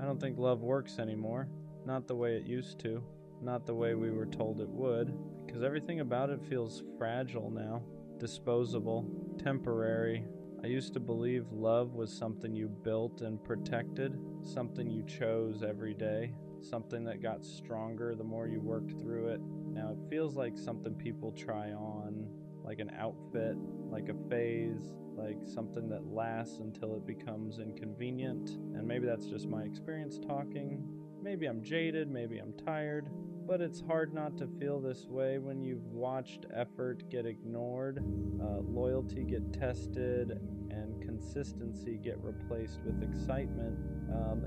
I don't think love works anymore. Not the way it used to. Not the way we were told it would. Because everything about it feels fragile now. Disposable. Temporary. I used to believe love was something you built and protected. Something you chose every day. Something that got stronger the more you worked through it. Now it feels like something people try on. Like an outfit. Like a phase. Like something that lasts until it becomes inconvenient. And maybe that's just my experience talking. Maybe I'm jaded, maybe I'm tired. But it's hard not to feel this way when you've watched effort get ignored, loyalty get tested, and consistency get replaced with excitement.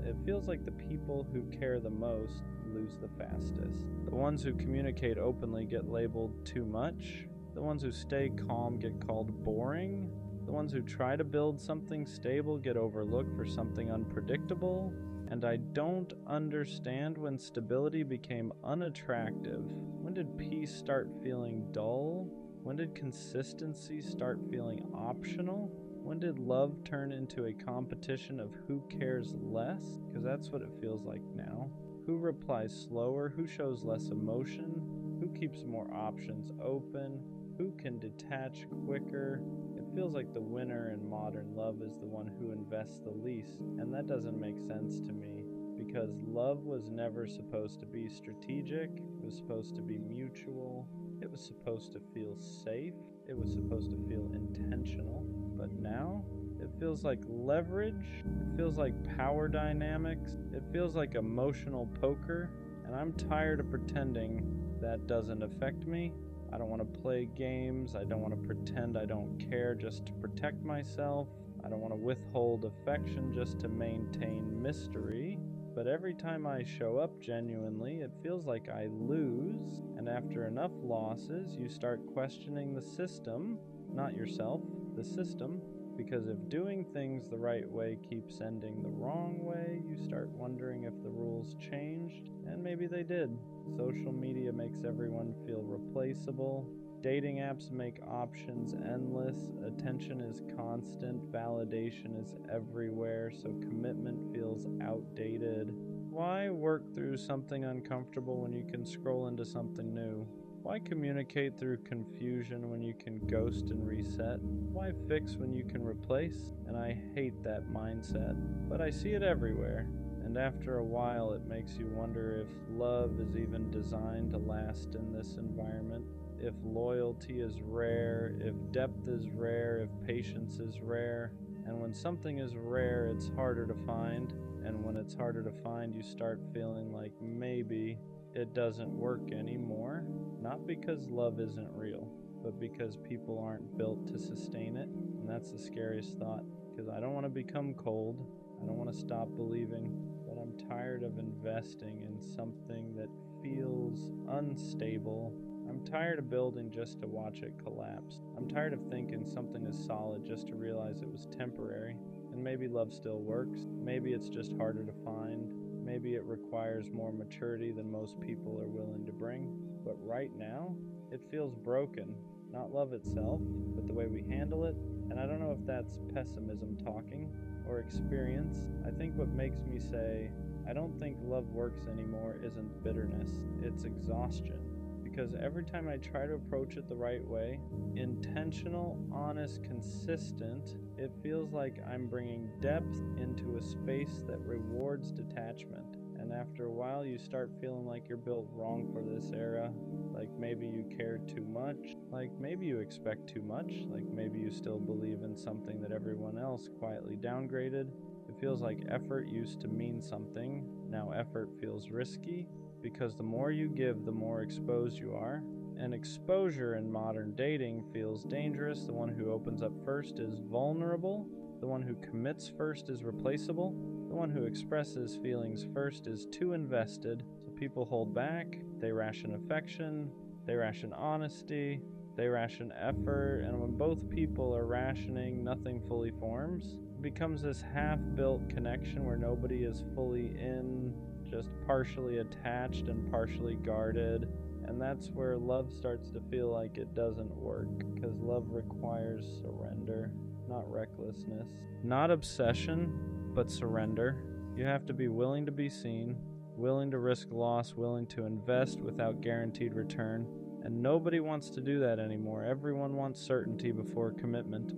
It feels like the people who care the most lose the fastest. The ones who communicate openly get labeled too much. The ones who stay calm get called boring. The ones who try to build something stable get overlooked for something unpredictable. And I don't understand when stability became unattractive. When did peace start feeling dull? When did consistency start feeling optional? When did love turn into a competition of who cares less? Because that's what it feels like now. Who replies slower? Who shows less emotion? Who keeps more options open? Who can detach quicker? It feels like the winner in modern love is the one who invests the least, and that doesn't make sense to me, because love was never supposed to be strategic, it was supposed to be mutual, it was supposed to feel safe, it was supposed to feel intentional, but now it feels like leverage, it feels like power dynamics, it feels like emotional poker, and I'm tired of pretending that doesn't affect me. I don't want to play games. I don't want to pretend I don't care just to protect myself. I don't want to withhold affection just to maintain mystery. But every time I show up genuinely, it feels like I lose. And after enough losses, you start questioning the system, not yourself, the system. Because if doing things the right way keeps ending the wrong way, you start wondering if the rules changed, and maybe they did. Social media makes everyone feel replaceable. Dating apps make options endless. Attention is constant. Validation is everywhere, so commitment feels outdated. Why work through something uncomfortable when you can scroll into something new? Why communicate through confusion when you can ghost and reset? Why fix when you can replace? And I hate that mindset, but I see it everywhere. And after a while, it makes you wonder if love is even designed to last in this environment. If loyalty is rare, if depth is rare, if patience is rare. And when something is rare, it's harder to find. And when it's harder to find, you start feeling like maybe it doesn't work anymore. Not because love isn't real, but because people aren't built to sustain it. And that's the scariest thought, because I don't want to become cold. I don't want to stop believing, but I'm tired of investing in something that feels unstable. I'm tired of building just to watch it collapse. I'm tired of thinking something is solid just to realize it was temporary. And maybe love still works. Maybe it's just harder to find. Maybe it requires more maturity than most people are willing to bring. But right now, it feels broken. Not love itself, but the way we handle it. And I don't know if that's pessimism talking or experience. I think what makes me say, I don't think love works anymore isn't bitterness, it's exhaustion. Because every time I try to approach it the right way, intentional, honest, consistent, it feels like I'm bringing depth into a space that rewards detachment. And after a while, you start feeling like you're built wrong for this era. Like maybe you care too much. Like maybe you expect too much. Like maybe you still believe in something that everyone else quietly downgraded. It feels like effort used to mean something. Now effort feels risky. Because the more you give, the more exposed you are. And exposure in modern dating feels dangerous. The one who opens up first is vulnerable. The one who commits first is replaceable. The one who expresses feelings first is too invested. So people hold back, they ration affection, they ration honesty, they ration effort, and when both people are rationing, nothing fully forms. It becomes this half-built connection where nobody is fully in, just partially attached and partially guarded. And that's where love starts to feel like it doesn't work, because love requires surrender, not recklessness. Not obsession, but surrender. You have to be willing to be seen, willing to risk loss, willing to invest without guaranteed return. And nobody wants to do that anymore. Everyone wants certainty before commitment,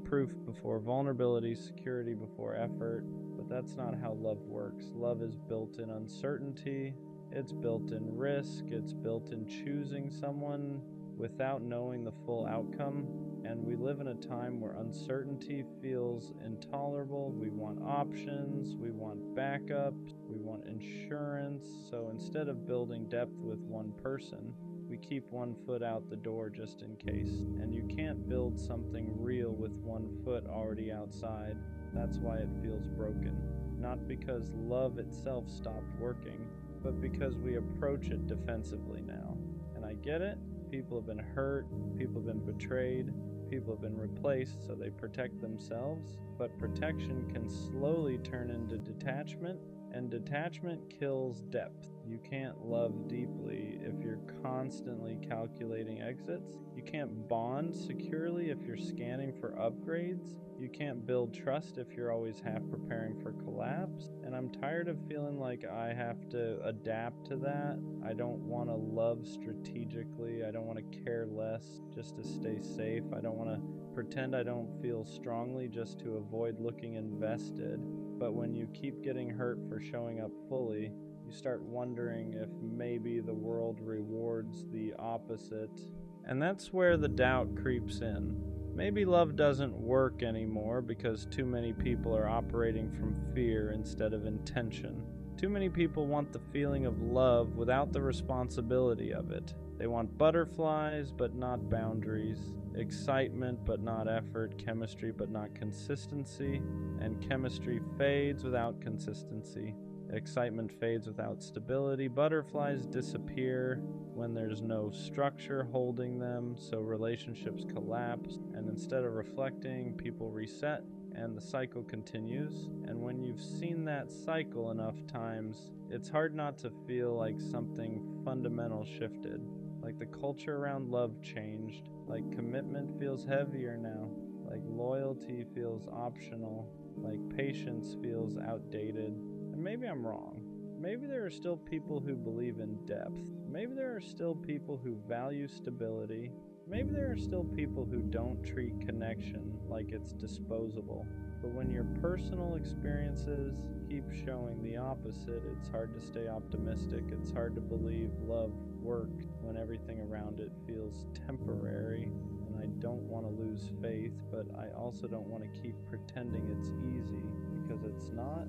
proof before vulnerability, security before effort. But that's not how love works. Love is built in uncertainty, it's built in risk, it's built in choosing someone without knowing the full outcome. And we live in a time where uncertainty feels intolerable. We want options, we want backups, we want insurance. So instead of building depth with one person, we keep one foot out the door just in case. And you can't build something real with 1 foot already outside. That's why it feels broken. Not because love itself stopped working, but because we approach it defensively now. And I get it. People have been hurt, people have been betrayed, people have been replaced, so they protect themselves. But protection can slowly turn into detachment, and detachment kills depth. You can't love deeply if you're constantly calculating exits. You can't bond securely if you're scanning for upgrades. You can't build trust if you're always half preparing for collapse. And I'm tired of feeling like I have to adapt to that. I don't want to love strategically. I don't want to care less just to stay safe. I don't want to pretend I don't feel strongly just to avoid looking invested. But when you keep getting hurt for showing up fully, you start wondering if maybe the world rewards the opposite. And that's where the doubt creeps in. Maybe love doesn't work anymore because too many people are operating from fear instead of intention. Too many people want the feeling of love without the responsibility of it. They want butterflies but not boundaries, excitement but not effort, chemistry but not consistency, and chemistry fades without consistency. Excitement fades without stability. Butterflies disappear when there's no structure holding them, so relationships collapse. And instead of reflecting, people reset, and the cycle continues. And when you've seen that cycle enough times, it's hard not to feel like something fundamental shifted. Like the culture around love changed. Like commitment feels heavier now. Like loyalty feels optional. Like patience feels outdated. And maybe I'm wrong. Maybe there are still people who believe in depth. Maybe there are still people who value stability. Maybe there are still people who don't treat connection like it's disposable. But when your personal experiences keep showing the opposite, it's hard to stay optimistic. It's hard to believe love worked when everything around it feels temporary. And I don't want to lose faith, but I also don't want to keep pretending it's easy, because it's not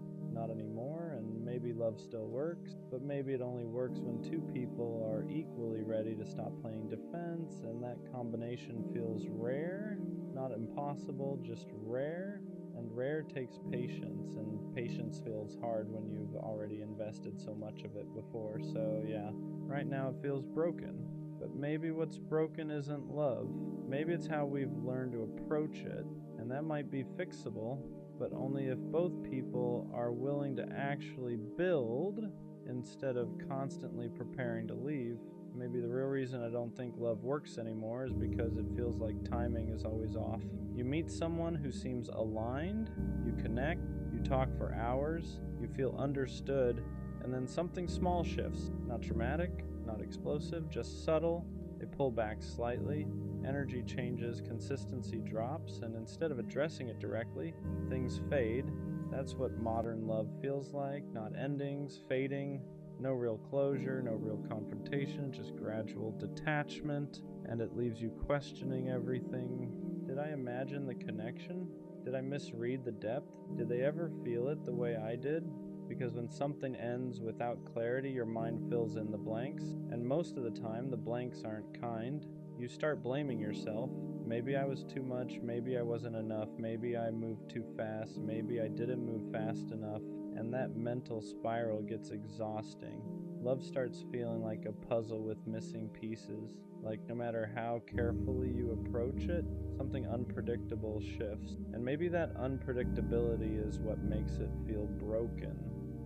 anymore. And maybe love still works, but maybe it only works when two people are equally ready to stop playing defense, and that combination feels rare, not impossible, just rare. And rare takes patience, and patience feels hard when you've already invested so much of it before. So yeah, right now it feels broken. But maybe what's broken isn't love. Maybe it's how we've learned to approach it, and that might be fixable, but only if both people are willing to actually build instead of constantly preparing to leave. Maybe the real reason I don't think love works anymore is because it feels like timing is always off. You meet someone who seems aligned, you connect, you talk for hours, you feel understood, and then something small shifts. Not dramatic, not explosive, just subtle. They pull back slightly, energy changes, consistency drops, and instead of addressing it directly, things fade. That's what modern love feels like. Not endings, fading, no real closure, no real confrontation, just gradual detachment, and it leaves you questioning everything. Did I imagine the connection? Did I misread the depth? Did they ever feel it the way I did? Because when something ends without clarity, your mind fills in the blanks, and most of the time the blanks aren't kind. You start blaming yourself. Maybe I was too much, maybe I wasn't enough, maybe I moved too fast, maybe I didn't move fast enough, and that mental spiral gets exhausting. Love starts feeling like a puzzle with missing pieces. Like no matter how carefully you approach it, something unpredictable shifts. And maybe that unpredictability is what makes it feel broken,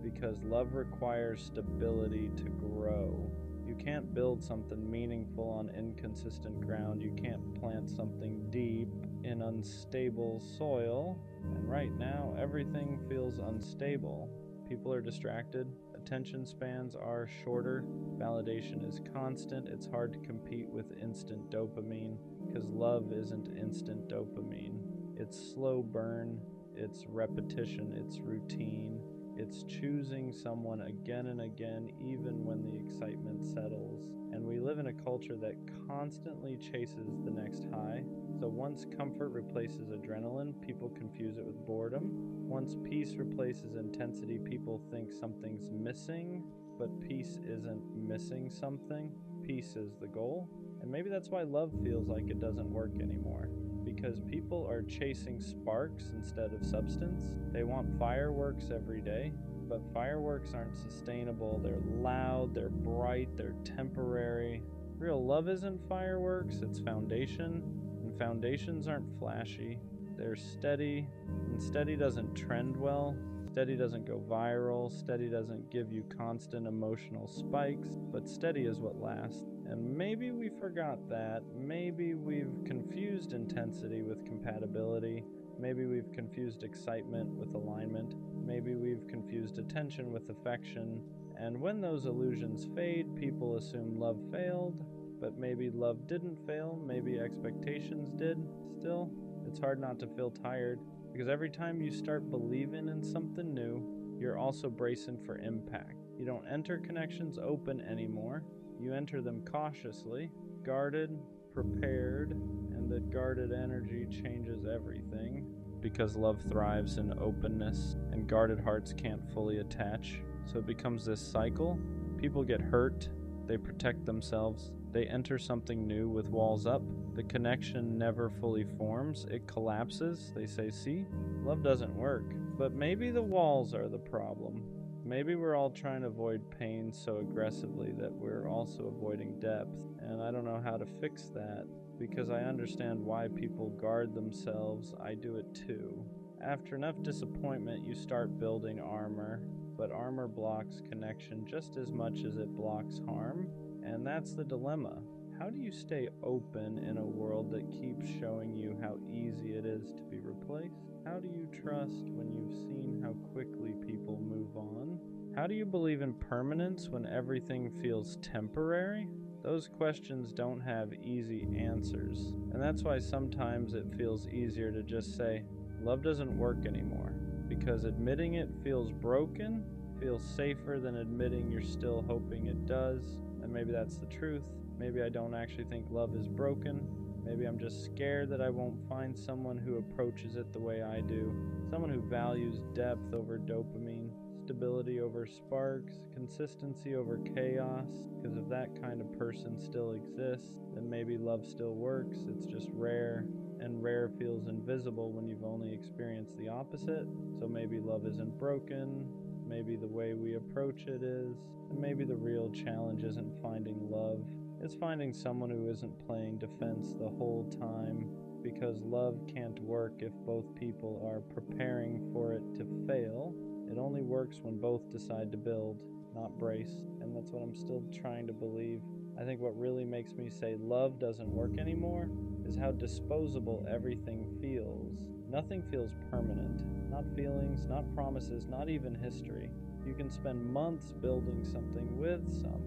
because love requires stability to grow. You can't build something meaningful on inconsistent ground. You can't plant something deep in unstable soil, and right now everything feels unstable. People are distracted, attention spans are shorter, validation is constant. It's hard to compete with instant dopamine because love isn't instant dopamine. It's slow burn, it's repetition, it's routine, it's choosing someone again and again even when the excitement settles. And we live in a culture that constantly chases the next high. So once comfort replaces adrenaline, people confuse it with boredom. Once peace replaces intensity, people think something's missing, but peace isn't missing something. Peace is the goal. And maybe that's why love feels like it doesn't work anymore. Because people are chasing sparks instead of substance. They want fireworks every day, but fireworks aren't sustainable. They're loud, they're bright, they're temporary. Real love isn't fireworks, it's foundation. And foundations aren't flashy, they're steady. And steady doesn't trend well. Steady doesn't go viral. Steady doesn't give you constant emotional spikes. But steady is what lasts. And maybe we forgot that. Maybe we've confused intensity with compatibility. Maybe we've confused excitement with alignment. Maybe we've confused attention with affection. And when those illusions fade, people assume love failed. But maybe love didn't fail. Maybe expectations did. Still, it's hard not to feel tired. Because every time you start believing in something new, you're also bracing for impact. You don't enter connections open anymore. You enter them cautiously, guarded, prepared, and that guarded energy changes everything. Because love thrives in openness, and guarded hearts can't fully attach. So it becomes this cycle. People get hurt, they protect themselves, they enter something new with walls up. The connection never fully forms, it collapses. They say, see, love doesn't work. But maybe the walls are the problem. Maybe we're all trying to avoid pain so aggressively that we're also avoiding depth. And I don't know how to fix that, because I understand why people guard themselves. I do it too. After enough disappointment, you start building armor. But armor blocks connection just as much as it blocks harm. And that's the dilemma. How do you stay open in a world that keeps showing you how easy it is to be replaced? How do you trust when you've seen how quickly people move on? How do you believe in permanence when everything feels temporary? Those questions don't have easy answers. And that's why sometimes it feels easier to just say, love doesn't work anymore. Because admitting it feels broken, feels safer than admitting you're still hoping it does. And maybe that's the truth. Maybe I don't actually think love is broken. Maybe I'm just scared that I won't find someone who approaches it the way I do. Someone who values depth over dopamine, stability over sparks, consistency over chaos. Because if that kind of person still exists, then maybe love still works. It's just rare. And rare feels invisible when you've only experienced the opposite. So maybe love isn't broken. Maybe the way we approach it is. And maybe the real challenge isn't finding love. It's finding someone who isn't playing defense the whole time, because love can't work if both people are preparing for it to fail. It only works when both decide to build, not brace, and that's what I'm still trying to believe. I think what really makes me say love doesn't work anymore is how disposable everything feels. Nothing feels permanent. Not feelings, not promises, not even history. You can spend months building something with someone.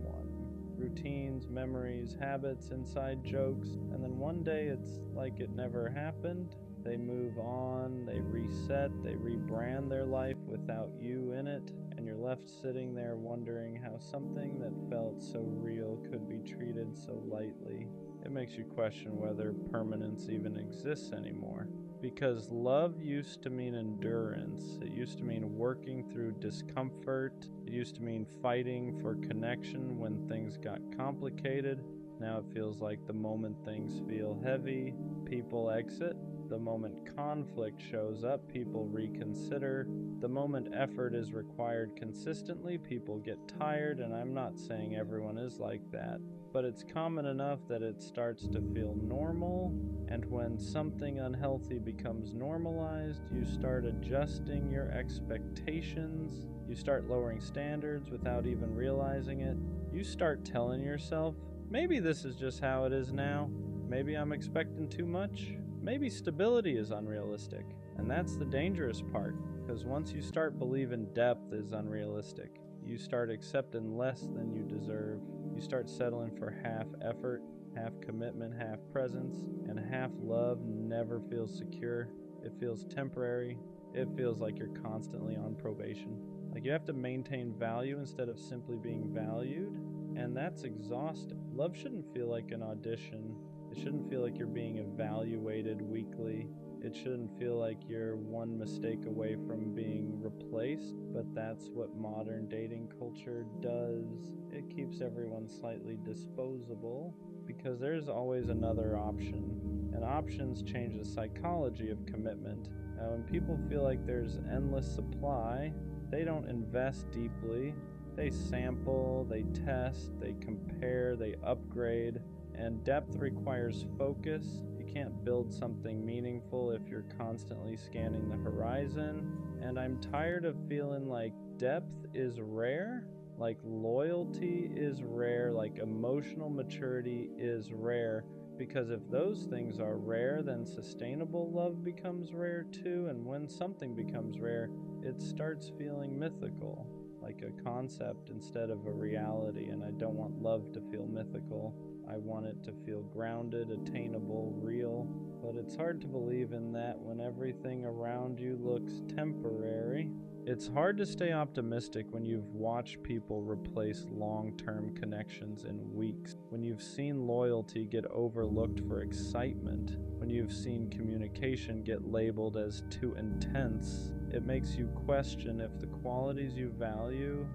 Routines, memories, habits, inside jokes, and then one day it's like it never happened. They move on, they reset, they rebrand their life without you in it, and you're left sitting there wondering how something that felt so real could be treated so lightly. It makes you question whether permanence even exists anymore. Because love used to mean endurance. It used to mean working through discomfort. It used to mean fighting for connection when things got complicated. Now it feels like the moment things feel heavy, people exit. The moment conflict shows up, people reconsider. The moment effort is required consistently, people get tired, and I'm not saying everyone is like that. But it's common enough that it starts to feel normal, and when something unhealthy becomes normalized, you start adjusting your expectations, you start lowering standards without even realizing it. You start telling yourself, maybe this is just how it is now, maybe I'm expecting too much, Maybe stability is unrealistic, and that's the dangerous part, because once you start believing depth is unrealistic, you start accepting less than you deserve. You start settling for half effort, half commitment, half presence, and half love never feels secure. It feels temporary. It feels like you're constantly on probation. Like you have to maintain value instead of simply being valued, and that's exhausting. Love shouldn't feel like an audition. It shouldn't feel like you're being evaluated weekly. It shouldn't feel like you're one mistake away from being replaced, but that's what modern dating culture does. It keeps everyone slightly disposable because there's always another option, and options change the psychology of commitment. Now, when people feel like there's endless supply, they don't invest deeply. They sample, they test, they compare, they upgrade, and depth requires focus. You can't build something meaningful if you're constantly scanning the horizon. And I'm tired of feeling like depth is rare, like loyalty is rare, like emotional maturity is rare. Because if those things are rare, then sustainable love becomes rare too. And when something becomes rare, it starts feeling mythical, like a concept instead of a reality. And I don't want love to feel mythical. I want it to feel grounded, attainable, real. But it's hard to believe in that when everything around you looks temporary. It's hard to stay optimistic when you've watched people replace long-term connections in weeks, when you've seen loyalty get overlooked for excitement, when you've seen communication get labeled as too intense. It makes you question if the qualities you value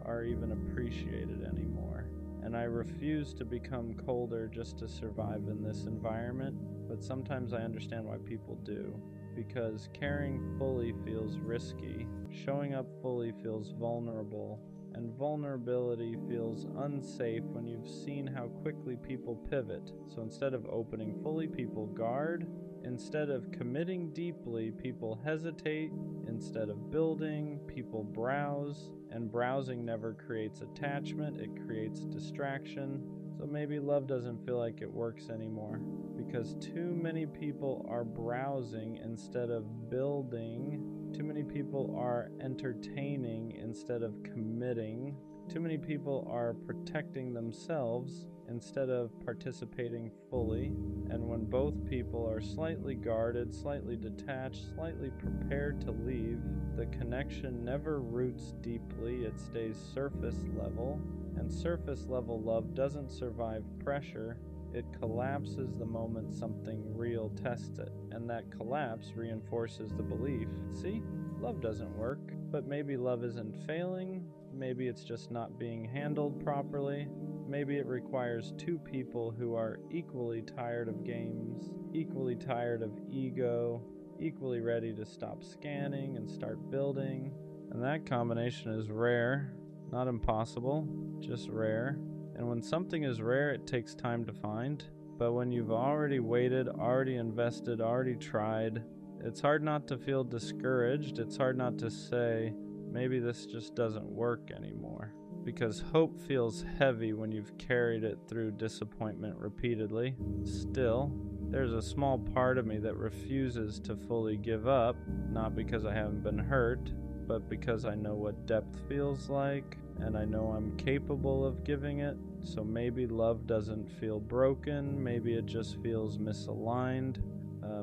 are even appreciated anymore. And I refuse to become colder just to survive in this environment, but sometimes I understand why people do. Because caring fully feels risky, showing up fully feels vulnerable, and vulnerability feels unsafe when you've seen how quickly people pivot. So instead of opening fully, people guard. Instead of committing deeply, people hesitate. Instead of building, people browse. And browsing never creates attachment, it creates distraction. So maybe love doesn't feel like it works anymore, because too many people are browsing instead of building. Too many people are entertaining instead of committing. Too many people are protecting themselves instead of participating fully. And when both people are slightly guarded, slightly detached, slightly prepared to leave, the connection never roots deeply, it stays surface level. And surface level love doesn't survive pressure. It collapses the moment something real tests it, and that collapse reinforces the belief. See, love doesn't work, but maybe love isn't failing, maybe it's just not being handled properly, maybe it requires two people who are equally tired of games, equally tired of ego, equally ready to stop scanning and start building, and that combination is rare, not impossible, just rare. And when something is rare, it takes time to find. But when you've already waited, already invested, already tried, it's hard not to feel discouraged. It's hard not to say, maybe this just doesn't work anymore. Because hope feels heavy when you've carried it through disappointment repeatedly. Still, there's a small part of me that refuses to fully give up, not because I haven't been hurt, but because I know what depth feels like, and I know I'm capable of giving it. So maybe love doesn't feel broken, maybe it just feels misaligned.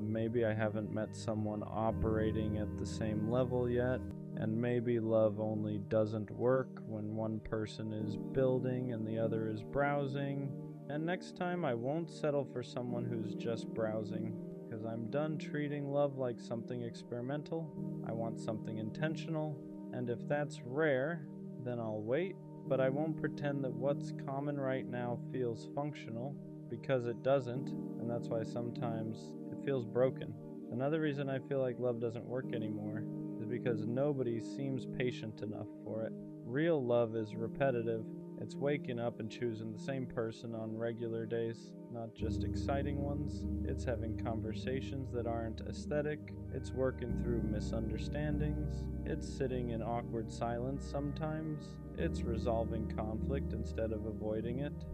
Maybe I haven't met someone operating at the same level yet, and maybe love only doesn't work when one person is building and the other is browsing. And next time I won't settle for someone who's just browsing, because I'm done treating love like something experimental. I want something intentional, and if that's rare, then I'll wait, but I won't pretend that what's common right now feels functional, because it doesn't, and that's why sometimes it feels broken. Another reason I feel like love doesn't work anymore is because nobody seems patient enough for it. Real love is repetitive. It's waking up and choosing the same person on regular days, not just exciting ones. It's having conversations that aren't aesthetic. It's working through misunderstandings. It's sitting in awkward silence sometimes. It's resolving conflict instead of avoiding it.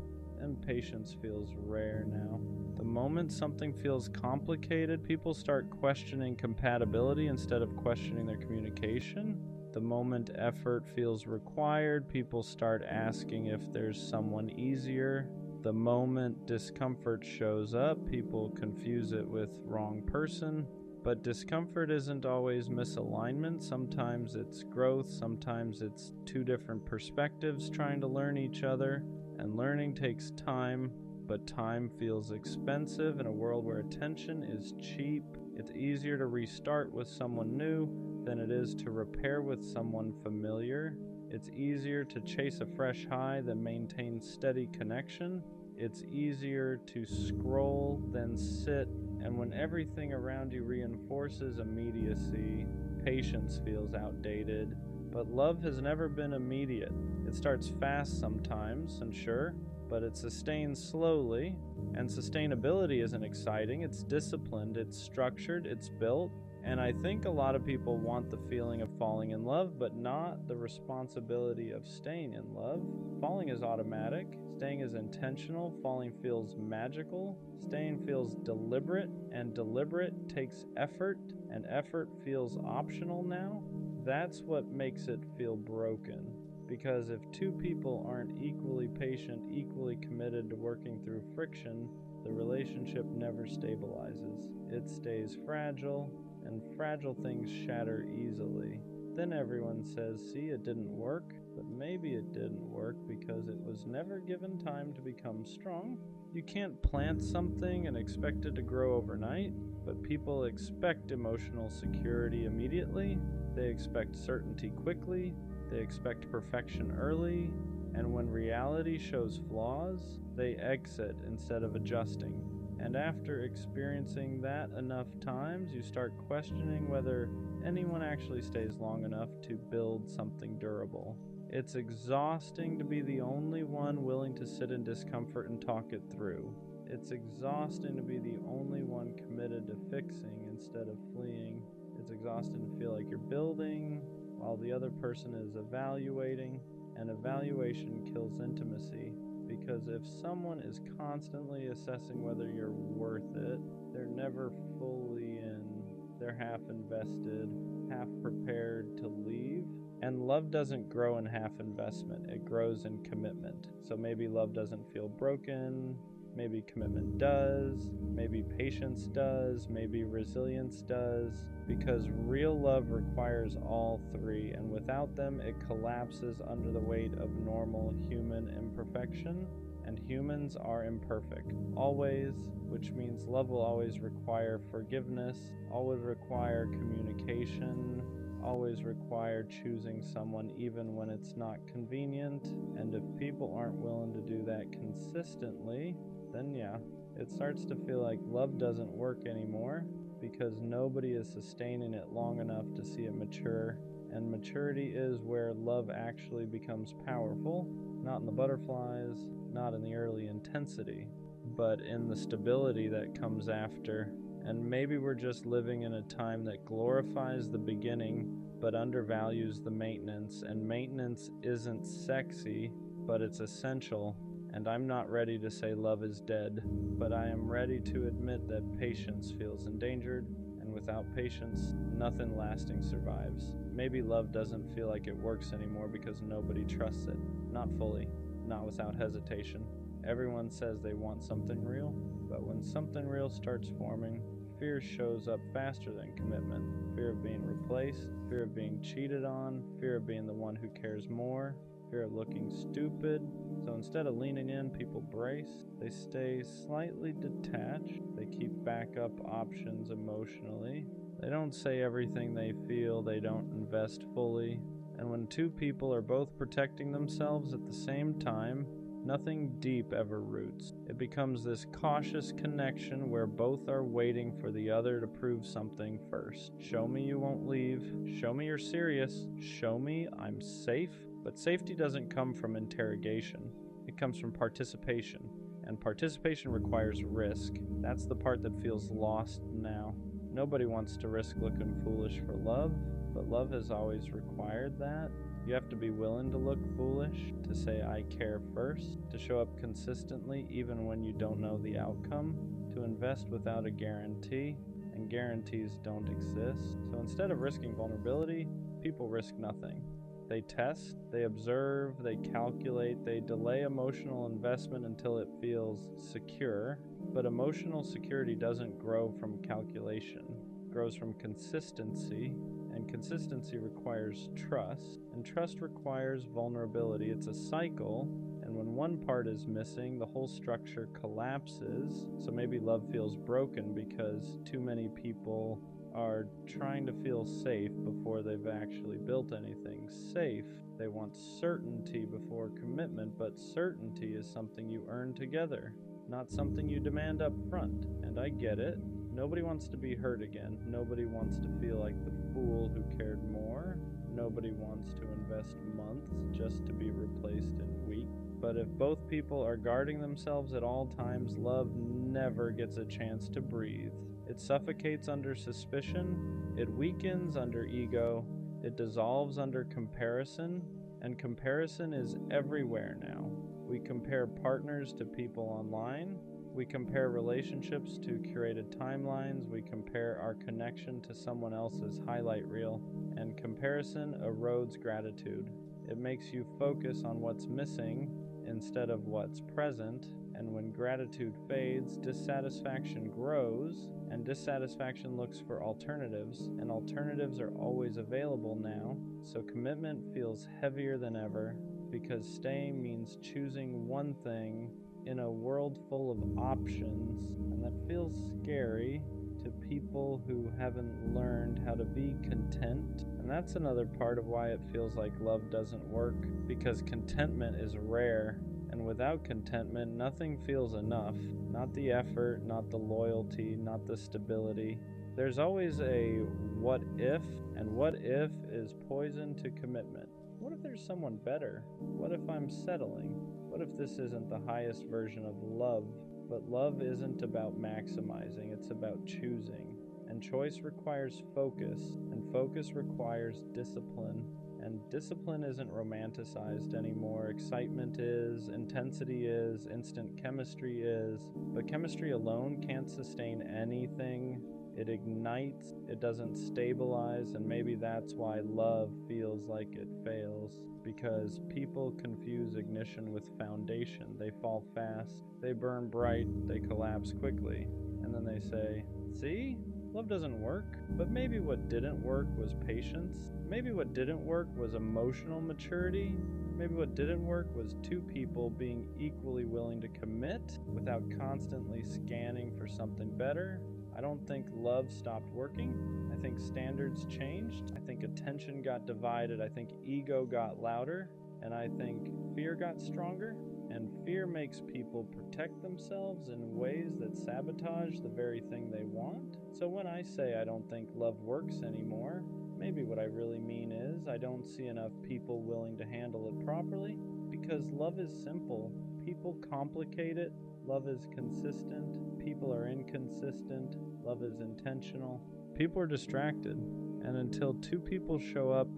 and patience feels rare now. The moment something feels complicated, people start questioning compatibility instead of questioning their communication. The moment effort feels required, people start asking if there's someone easier. The moment discomfort shows up, people confuse it with wrong person. But discomfort isn't always misalignment. Sometimes it's growth, sometimes it's two different perspectives trying to learn each other. And learning takes time, but time feels expensive in a world where attention is cheap. It's easier to restart with someone new than it is to repair with someone familiar. It's easier to chase a fresh high than maintain steady connection. It's easier to scroll than sit, and when everything around you reinforces immediacy, patience feels outdated. But love has never been immediate. It starts fast sometimes, and sure, but it sustains slowly, and sustainability isn't exciting. It's disciplined, it's structured, it's built. And I think a lot of people want the feeling of falling in love, but not the responsibility of staying in love. Falling is automatic, staying is intentional, falling feels magical, staying feels deliberate, and deliberate takes effort, and effort feels optional now. That's what makes it feel broken. Because if two people aren't equally patient, equally committed to working through friction, the relationship never stabilizes. It stays fragile, and fragile things shatter easily. Then everyone says, see, it didn't work, but maybe it didn't work because it was never given time to become strong. You can't plant something and expect it to grow overnight, but people expect emotional security immediately. They expect certainty quickly. They expect perfection early. And when reality shows flaws, they exit instead of adjusting. And after experiencing that enough times, you start questioning whether anyone actually stays long enough to build something durable. It's exhausting to be the only one willing to sit in discomfort and talk it through. It's exhausting to be the only one committed to fixing instead of fleeing. It's exhausting to feel like you're building while the other person is evaluating, and evaluation kills intimacy. Because if someone is constantly assessing whether you're worth it, they're never fully in. They're half invested, half prepared to leave. And love doesn't grow in half investment, it grows in commitment. So maybe love doesn't feel broken, maybe commitment does, maybe patience does, maybe resilience does. Because real love requires all three, and without them, it collapses under the weight of normal human imperfection. And humans are imperfect, always, which means love will always require forgiveness, always require communication, always require choosing someone even when it's not convenient. And if people aren't willing to do that consistently, then yeah, it starts to feel like love doesn't work anymore, because nobody is sustaining it long enough to see it mature. And maturity is where love actually becomes powerful, not in the butterflies, not in the early intensity, but in the stability that comes after. And maybe we're just living in a time that glorifies the beginning but undervalues the maintenance. And maintenance isn't sexy, but it's essential. And I'm not ready to say love is dead, but I am ready to admit that patience feels endangered, and without patience, nothing lasting survives. Maybe love doesn't feel like it works anymore because nobody trusts it. Not fully, not without hesitation. Everyone says they want something real, but when something real starts forming, fear shows up faster than commitment. Fear of being replaced, fear of being cheated on, fear of being the one who cares more, fear of looking stupid. So instead of leaning in, people brace. They stay slightly detached. They keep backup options emotionally. They don't say everything they feel. They don't invest fully. And when two people are both protecting themselves at the same time, nothing deep ever roots. It becomes this cautious connection where both are waiting for the other to prove something first. Show me you won't leave. Show me you're serious. Show me I'm safe. But safety doesn't come from interrogation. It comes from participation. And participation requires risk. That's the part that feels lost now. Nobody wants to risk looking foolish for love, but love has always required that. You have to be willing to look foolish, to say I care first, to show up consistently even when you don't know the outcome, to invest without a guarantee, and guarantees don't exist. So instead of risking vulnerability, people risk nothing. They test, they observe, they calculate, they delay emotional investment until it feels secure. But emotional security doesn't grow from calculation. It grows from consistency, and consistency requires trust, and trust requires vulnerability. It's a cycle, and when one part is missing, the whole structure collapses. So maybe love feels broken because too many people are trying to feel safe before they've actually built anything safe. They want certainty before commitment, but certainty is something you earn together, not something you demand up front. And I get it. Nobody wants to be hurt again. Nobody wants to feel like the fool who cared more. Nobody wants to invest months just to be replaced in weeks. But if both people are guarding themselves at all times, love never gets a chance to breathe. It suffocates under suspicion, it weakens under ego, it dissolves under comparison, and comparison is everywhere now. We compare partners to people online, we compare relationships to curated timelines, we compare our connection to someone else's highlight reel, and comparison erodes gratitude. It makes you focus on what's missing instead of what's present, and when gratitude fades, dissatisfaction grows, and dissatisfaction looks for alternatives, and alternatives are always available now, so commitment feels heavier than ever, because staying means choosing one thing in a world full of options, and that feels scary to people who haven't learned how to be content. And that's another part of why it feels like love doesn't work, because contentment is rare. And without contentment, nothing feels enough. Not the effort, not the loyalty, not the stability. There's always a what if, and what if is poison to commitment. What if there's someone better? What if I'm settling? What if this isn't the highest version of love? But love isn't about maximizing, it's about choosing. And choice requires focus, and focus requires discipline. And discipline isn't romanticized anymore. Excitement is, intensity is, instant chemistry is. But chemistry alone can't sustain anything. It ignites, it doesn't stabilize, and maybe that's why love feels like it fails. Because people confuse ignition with foundation. They fall fast, they burn bright, they collapse quickly. And then they say, see? Love doesn't work. But maybe what didn't work was patience. Maybe what didn't work was emotional maturity. Maybe what didn't work was two people being equally willing to commit without constantly scanning for something better. I don't think love stopped working. I think standards changed. I think attention got divided. I think ego got louder. And I think fear got stronger. And fear makes people protect themselves in ways that sabotage the very thing they want. So when I say I don't think love works anymore, maybe what I really mean is I don't see enough people willing to handle it properly, because love is simple. People complicate it. Love is consistent. People are inconsistent. Love is intentional. People are distracted. And until two people show up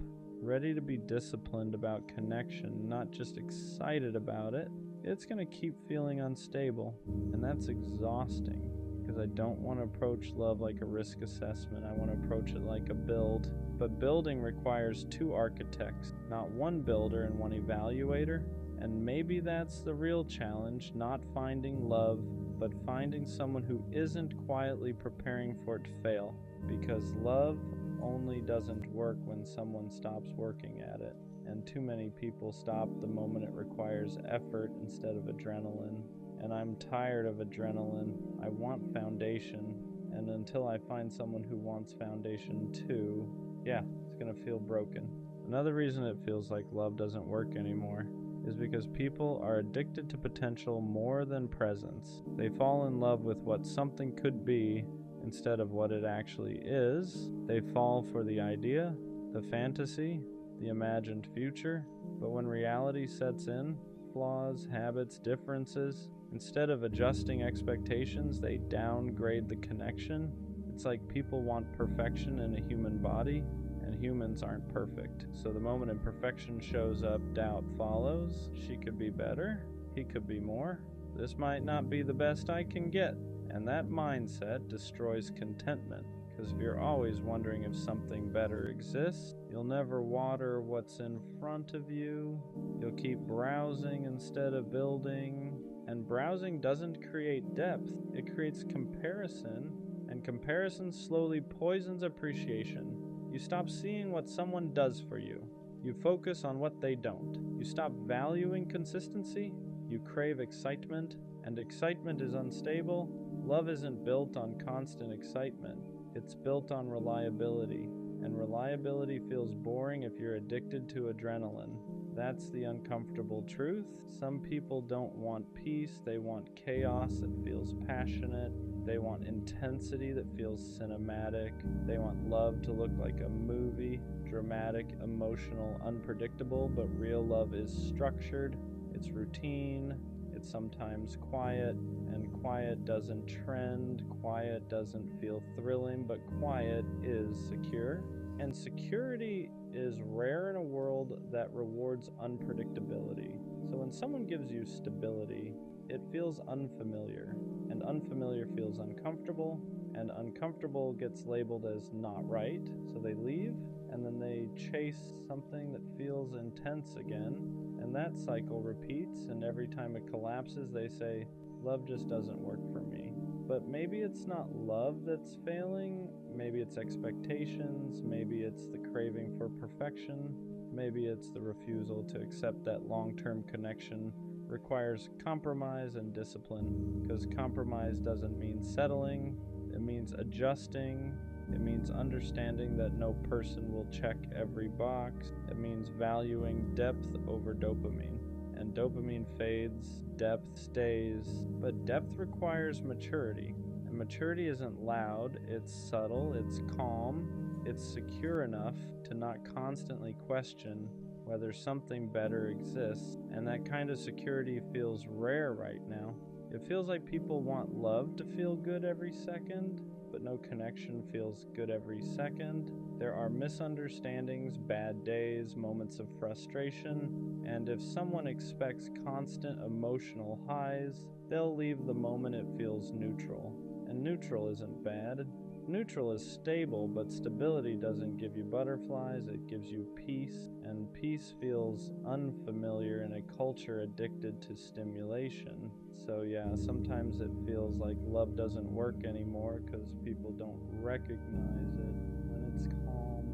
ready to be disciplined about connection, not just excited about it, it's going to keep feeling unstable. And that's exhausting, because I don't want to approach love like a risk assessment. I want to approach it like a build. But building requires two architects, not one builder and one evaluator. And maybe that's the real challenge, not finding love, but finding someone who isn't quietly preparing for it to fail. Because love only doesn't work when someone stops working at it. And too many people stop the moment it requires effort instead of adrenaline. And I'm tired of adrenaline. I want foundation. And until I find someone who wants foundation too, it's gonna feel broken. Another reason it feels like love doesn't work anymore is because people are addicted to potential more than presence. They fall in love with what something could be instead of what it actually is. They fall for the idea, the fantasy, the imagined future. But when reality sets in, flaws, habits, differences, instead of adjusting expectations, they downgrade the connection. It's like people want perfection in a human body, and humans aren't perfect. So the moment imperfection shows up, doubt follows. She could be better, he could be more. This might not be the best I can get. And that mindset destroys contentment. Because if you're always wondering if something better exists, you'll never water what's in front of you. You'll keep browsing instead of building. And browsing doesn't create depth, it creates comparison. And comparison slowly poisons appreciation. You stop seeing what someone does for you. You focus on what they don't. You stop valuing consistency. You crave excitement. And excitement is unstable. Love isn't built on constant excitement. It's built on reliability. And reliability feels boring if you're addicted to adrenaline. That's the uncomfortable truth. Some people don't want peace. They want chaos that feels passionate. They want intensity that feels cinematic. They want love to look like a movie. Dramatic, emotional, unpredictable. But real love is structured. It's routine. It's sometimes quiet, and quiet doesn't trend, quiet doesn't feel thrilling, but quiet is secure. And security is rare in a world that rewards unpredictability. So when someone gives you stability, it feels unfamiliar, and unfamiliar feels uncomfortable, and uncomfortable gets labeled as not right, so they leave, and then they chase something that feels intense again. And that cycle repeats, and every time it collapses, they say, love just doesn't work for me. But maybe it's not love that's failing, maybe it's expectations, maybe it's the craving for perfection, maybe it's the refusal to accept that long-term connection requires compromise and discipline, because compromise doesn't mean settling, it means adjusting. It means understanding that no person will check every box. It means valuing depth over dopamine. And dopamine fades, depth stays, but depth requires maturity. And maturity isn't loud, it's subtle, it's calm, it's secure enough to not constantly question whether something better exists. And that kind of security feels rare right now. It feels like people want love to feel good every second, but no connection feels good every second. There are misunderstandings, bad days, moments of frustration, and if someone expects constant emotional highs, they'll leave the moment it feels neutral. And neutral isn't bad. Neutral is stable, but stability doesn't give you butterflies, it gives you peace, and peace feels unfamiliar in a culture addicted to stimulation. So yeah, sometimes it feels like love doesn't work anymore because people don't recognize it. When it's calm,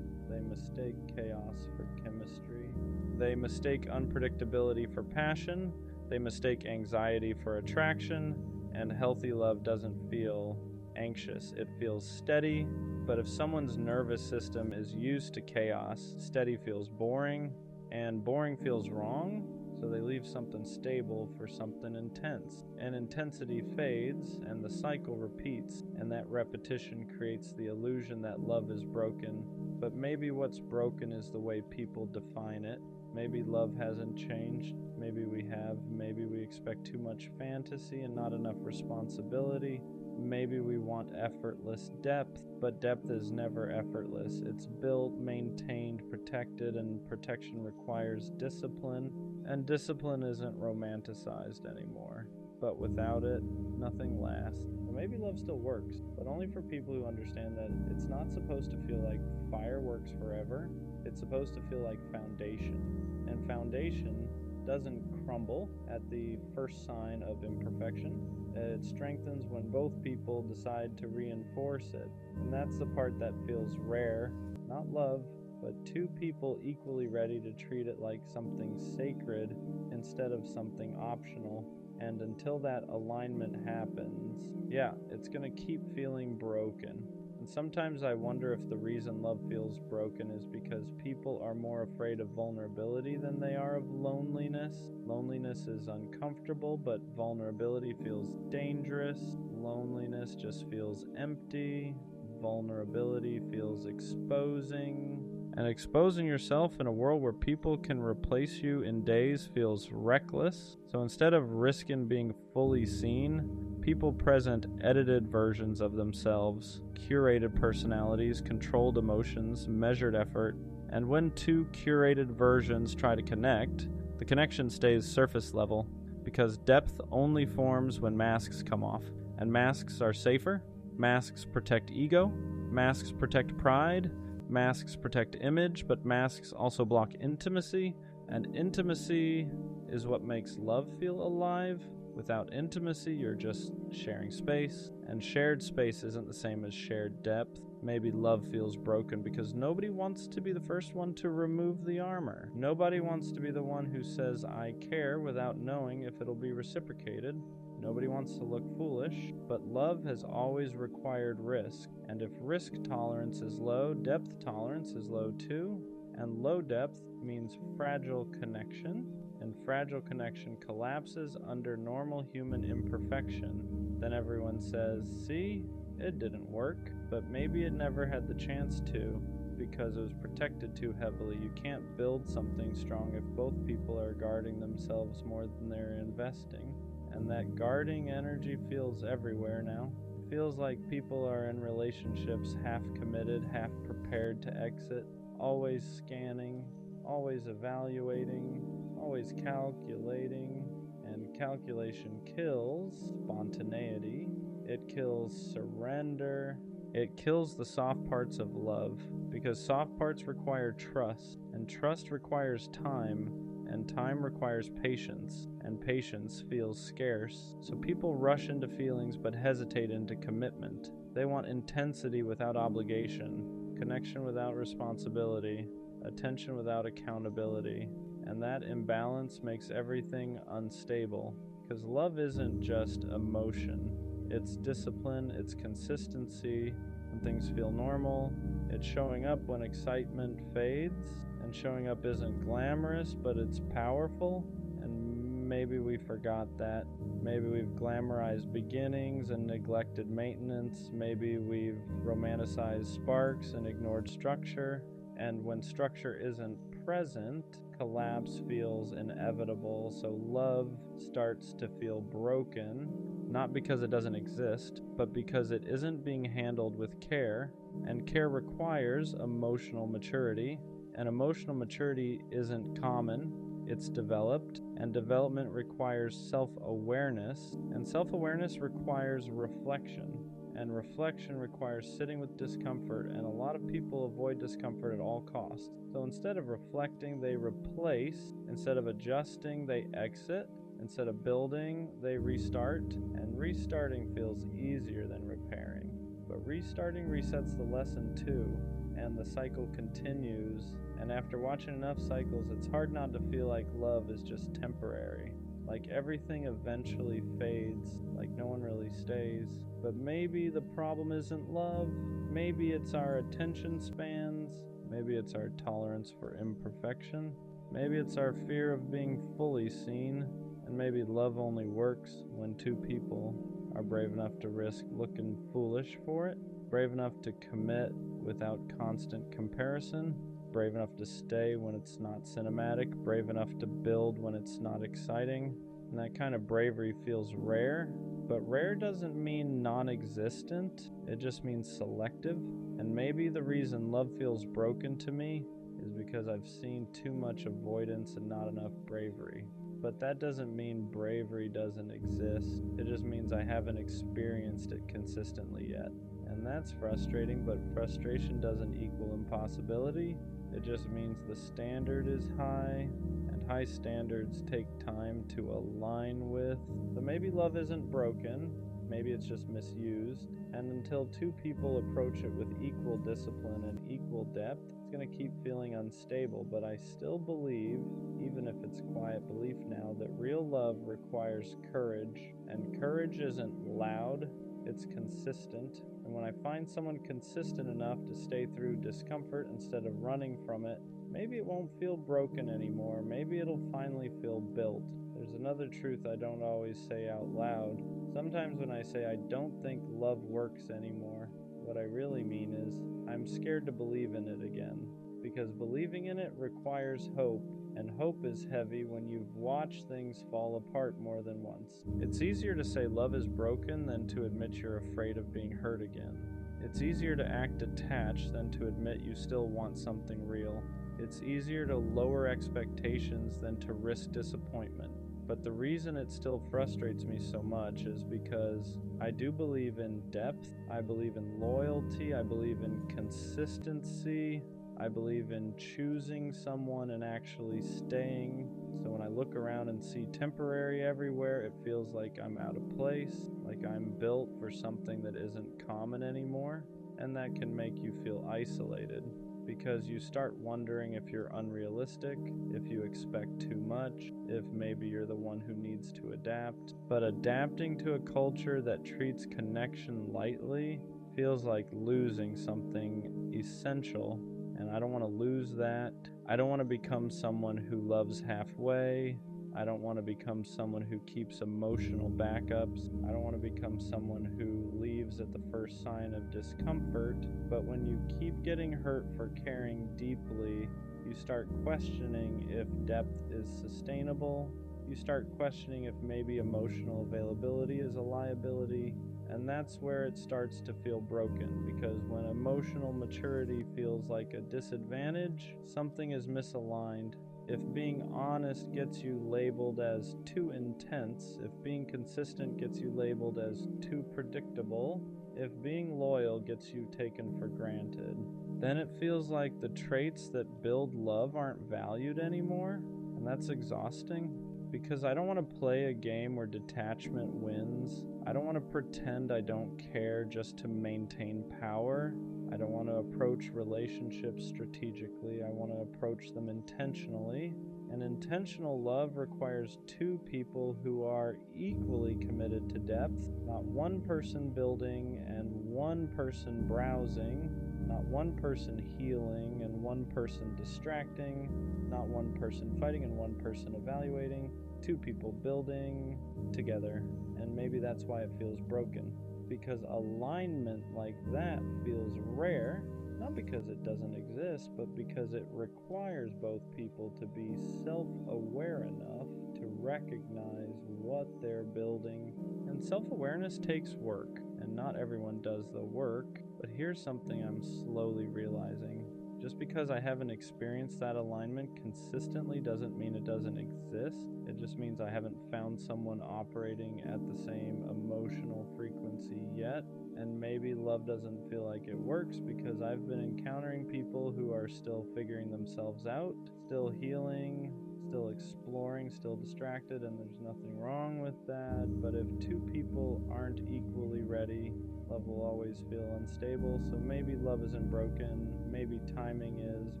they mistake chaos for chemistry. They mistake unpredictability for passion. They mistake anxiety for attraction. And healthy love doesn't feel anxious. It feels steady. But if someone's nervous system is used to chaos, steady feels boring, and boring feels wrong. So they leave something stable for something intense. And intensity fades, and the cycle repeats, and that repetition creates the illusion that love is broken. But maybe what's broken is the way people define it. Maybe love hasn't changed. Maybe we have. Maybe we expect too much fantasy and not enough responsibility. Maybe we want effortless depth, but depth is never effortless. It's built, maintained, protected, and protection requires discipline, and discipline isn't romanticized anymore. But without it, nothing lasts. Well, maybe love still works, but only for people who understand that it's not supposed to feel like fireworks forever. It's supposed to feel like foundation. And foundation doesn't crumble at the first sign of imperfection. It strengthens when both people decide to reinforce it. And that's the part that feels rare. Not love, but two people equally ready to treat it like something sacred instead of something optional. And until that alignment happens, yeah, it's gonna keep feeling broken. And sometimes I wonder if the reason love feels broken is because people are more afraid of vulnerability than they are of loneliness. Loneliness is uncomfortable, but vulnerability feels dangerous. Loneliness just feels empty. Vulnerability feels exposing. And exposing yourself in a world where people can replace you in days feels reckless. So instead of risking being fully seen, People present edited versions of themselves, curated personalities, controlled emotions, measured effort, and when two curated versions try to connect, the connection stays surface level, because depth only forms when masks come off, and masks are safer. Masks protect ego, masks protect pride, masks protect image, but masks also block intimacy, and intimacy is what makes love feel alive. Without intimacy, you're just sharing space, and shared space isn't the same as shared depth. Maybe love feels broken because nobody wants to be the first one to remove the armor. Nobody wants to be the one who says, I care, without knowing if it'll be reciprocated. Nobody wants to look foolish, but love has always required risk, and if risk tolerance is low, depth tolerance is low too, and low depth means fragile connection, and fragile connection collapses under normal human imperfection. Then everyone says, see, it didn't work, but maybe it never had the chance to, because it was protected too heavily. You can't build something strong if both people are guarding themselves more than they're investing. And that guarding energy feels everywhere now. It feels like people are in relationships half committed, half prepared to exit, always scanning, always evaluating, always calculating, and calculation kills spontaneity. It kills surrender. It kills the soft parts of love, because soft parts require trust, and trust requires time, and time requires patience, and patience feels scarce. So people rush into feelings but hesitate into commitment. They want intensity without obligation, connection without responsibility, attention without accountability, and that imbalance makes everything unstable, because love isn't just emotion. It's discipline, it's consistency when things feel normal, it's showing up when excitement fades, and showing up isn't glamorous, but it's powerful, and maybe we forgot that. Maybe we've glamorized beginnings and neglected maintenance, maybe we've romanticized sparks and ignored structure, and when structure isn't present, collapse feels inevitable, so love starts to feel broken, not because it doesn't exist, but because it isn't being handled with care, and care requires emotional maturity, and emotional maturity isn't common, it's developed, and development requires self-awareness, and self-awareness requires reflection, and reflection requires sitting with discomfort, and a lot of people avoid discomfort at all costs. So instead of reflecting, they replace. Instead of adjusting, they exit. Instead of building, they restart, and restarting feels easier than repairing. But restarting resets the lesson too, and the cycle continues, and after watching enough cycles, it's hard not to feel like love is just temporary. Like everything eventually fades, like no one really stays. But maybe the problem isn't love, maybe it's our attention spans, maybe it's our tolerance for imperfection, maybe it's our fear of being fully seen, and maybe love only works when two people are brave enough to risk looking foolish for it, brave enough to commit without constant comparison, brave enough to stay when it's not cinematic, brave enough to build when it's not exciting. And that kind of bravery feels rare, but rare doesn't mean non-existent, it just means selective. And maybe the reason love feels broken to me is because I've seen too much avoidance and not enough bravery. But that doesn't mean bravery doesn't exist, it just means I haven't experienced it consistently yet. And that's frustrating, but frustration doesn't equal impossibility. It just means the standard is high, and high standards take time to align with. So maybe love isn't broken, maybe it's just misused. And until two people approach it with equal discipline and equal depth, it's going to keep feeling unstable. But I still believe, even if it's quiet belief now, that real love requires courage. And courage isn't loud, it's consistent. And when I find someone consistent enough to stay through discomfort instead of running from it, maybe it won't feel broken anymore. Maybe it'll finally feel built. There's another truth I don't always say out loud. Sometimes when I say I don't think love works anymore, what I really mean is I'm scared to believe in it again. Because believing in it requires hope, And hope is heavy when you've watched things fall apart more than once. It's easier to say love is broken than to admit you're afraid of being hurt again. It's easier to act detached than to admit you still want something real. It's easier to lower expectations than to risk disappointment. But the reason it still frustrates me so much is because I do believe in depth, I believe in loyalty, I believe in consistency, I believe in choosing someone and actually staying. So when I look around and see temporary everywhere, it feels like I'm out of place, like I'm built for something that isn't common anymore, and that can make you feel isolated. Because you start wondering if you're unrealistic, if you expect too much, if maybe you're the one who needs to adapt. But adapting to a culture that treats connection lightly feels like losing something essential, and I don't want to lose that. I don't want to become someone who loves halfway. I don't want to become someone who keeps emotional backups. I don't want to become someone who leaves at the first sign of discomfort. But when you keep getting hurt for caring deeply, you start questioning if depth is sustainable. You start questioning if maybe emotional availability is a liability. And that's where it starts to feel broken, because when emotional maturity feels like a disadvantage, something is misaligned. If being honest gets you labeled as too intense, if being consistent gets you labeled as too predictable, if being loyal gets you taken for granted, then it feels like the traits that build love aren't valued anymore, and that's exhausting. Because I don't want to play a game where detachment wins. I don't want to pretend I don't care just to maintain power. I don't want to approach relationships strategically. I want to approach them intentionally. And intentional love requires two people who are equally committed to depth, not one person building and one person browsing, not one person healing and one person distracting, not one person fighting and one person evaluating, two people building together. And maybe that's why it feels broken, because alignment like that feels rare, not because it doesn't exist, but because it requires both people to be self-aware enough to recognize what they're building. And self-awareness takes work, and not everyone does the work. But here's something I'm slowly realizing. Just because I haven't experienced that alignment consistently doesn't mean it doesn't exist. It just means I haven't found someone operating at the same emotional frequency yet. And maybe love doesn't feel like it works because I've been encountering people who are still figuring themselves out, still healing, still exploring, still distracted, and there's nothing wrong with that. But if two people aren't equally ready, love will always feel unstable. So maybe love isn't broken, maybe timing is,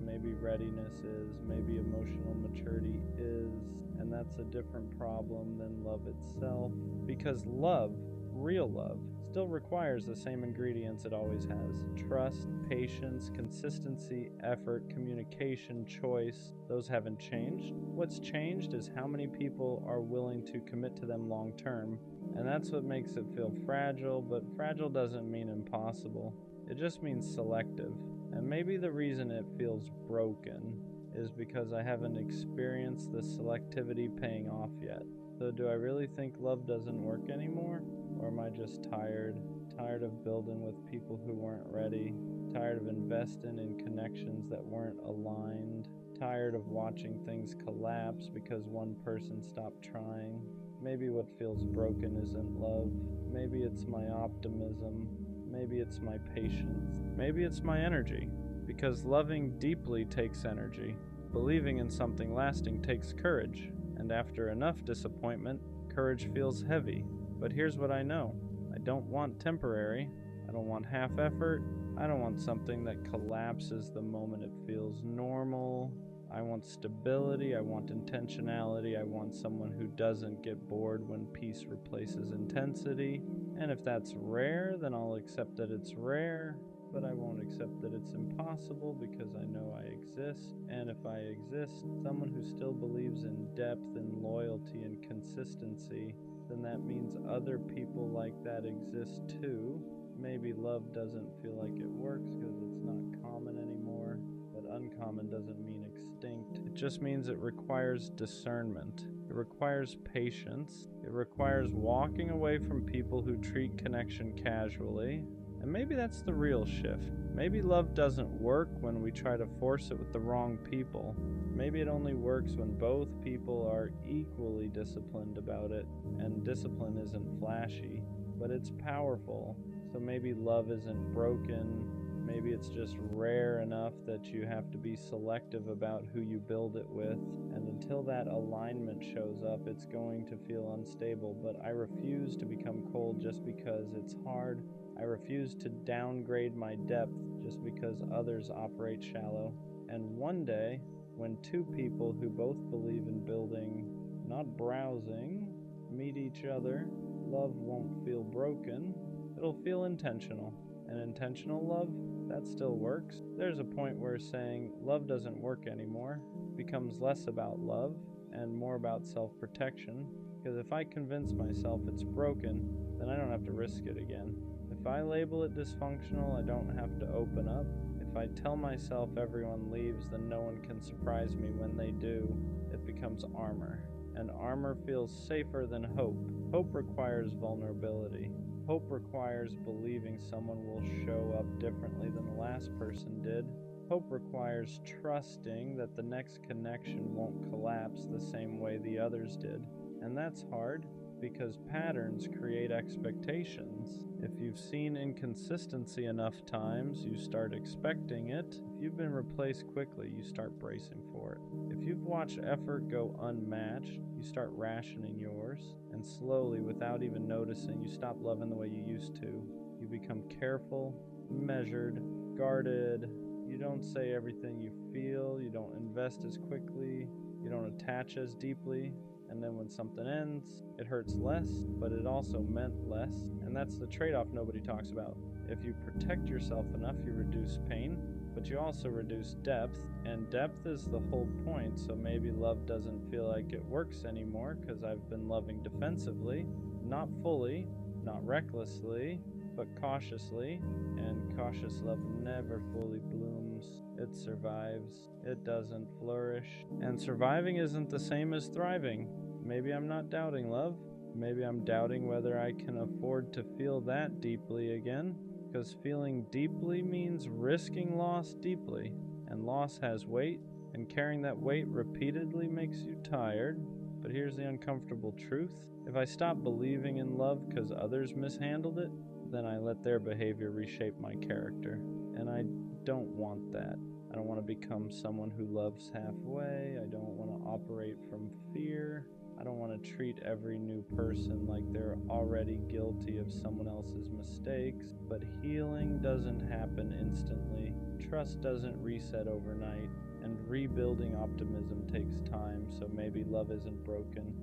maybe readiness is, maybe emotional maturity is, and that's a different problem than love itself. Because love, real love, still requires the same ingredients it always has: trust, patience, consistency, effort, communication, choice. Those haven't changed. What's changed is how many people are willing to commit to them long term. And that's what makes it feel fragile, but fragile doesn't mean impossible. It just means selective. And maybe the reason it feels broken is because I haven't experienced the selectivity paying off yet. So do I really think love doesn't work anymore? Or am I just tired? Tired of building with people who weren't ready? Tired of investing in connections that weren't aligned? Tired of watching things collapse because one person stopped trying? Maybe what feels broken isn't love. Maybe it's my optimism. Maybe it's my patience. Maybe it's my energy. Because loving deeply takes energy. Believing in something lasting takes courage. And after enough disappointment, courage feels heavy. But here's what I know. I don't want temporary. I don't want half effort. I don't want something that collapses the moment it feels normal. I want stability. I want intentionality. I want someone who doesn't get bored when peace replaces intensity. And if that's rare, then I'll accept that it's rare. But I won't accept that it's impossible, because I know I exist. And if I exist, someone who still believes in depth and loyalty and consistency, then that means other people like that exist too. Maybe love doesn't feel like it works because it's not common anymore, but uncomfortable uncommon doesn't mean extinct. It just means it requires discernment. It requires patience. It requires walking away from people who treat connection casually. And maybe that's the real shift. Maybe love doesn't work when we try to force it with the wrong people. Maybe it only works when both people are equally disciplined about it. And discipline isn't flashy, but it's powerful. So maybe love isn't broken. Maybe it's just rare enough that you have to be selective about who you build it with. And until that alignment shows up, it's going to feel unstable. But I refuse to become cold just because it's hard. I refuse to downgrade my depth just because others operate shallow. And one day, when two people who both believe in building, not browsing, meet each other, love won't feel broken. It'll feel intentional. And intentional love, that still works. There's a point where saying love doesn't work anymore becomes less about love and more about self-protection. Because if I convince myself it's broken, then I don't have to risk it again. If I label it dysfunctional, I don't have to open up. If I tell myself everyone leaves, then no one can surprise me when they do. It becomes armor. And armor feels safer than hope. Hope requires vulnerability. Hope requires believing someone will show up differently than the last person did. Hope requires trusting that the next connection won't collapse the same way the others did. And that's hard, because patterns create expectations. If you've seen inconsistency enough times, you start expecting it. If you've been replaced quickly, you start bracing for it. If you've watched effort go unmatched, you start rationing yours. And slowly, without even noticing, you stop loving the way you used to. You become careful, measured, guarded. You don't say everything you feel. You don't invest as quickly. You don't attach as deeply. And then when something ends, it hurts less, but it also meant less. And that's the trade-off nobody talks about. If you protect yourself enough, you reduce pain, but you also reduce depth. And depth is the whole point, so maybe love doesn't feel like it works anymore because I've been loving defensively. Not fully, not recklessly, but cautiously. And cautious love never fully blooms. It survives. It doesn't flourish. And surviving isn't the same as thriving. Maybe I'm not doubting love. Maybe I'm doubting whether I can afford to feel that deeply again. Because feeling deeply means risking loss deeply. And loss has weight. And carrying that weight repeatedly makes you tired. But here's the uncomfortable truth. If I stop believing in love because others mishandled it, then I let their behavior reshape my character. And I don't want that. I don't want to become someone who loves halfway. I don't want to operate from fear. I don't want to treat every new person like they're already guilty of someone else's mistakes. But healing doesn't happen instantly. Trust doesn't reset overnight. And rebuilding optimism takes time, so maybe love isn't broken.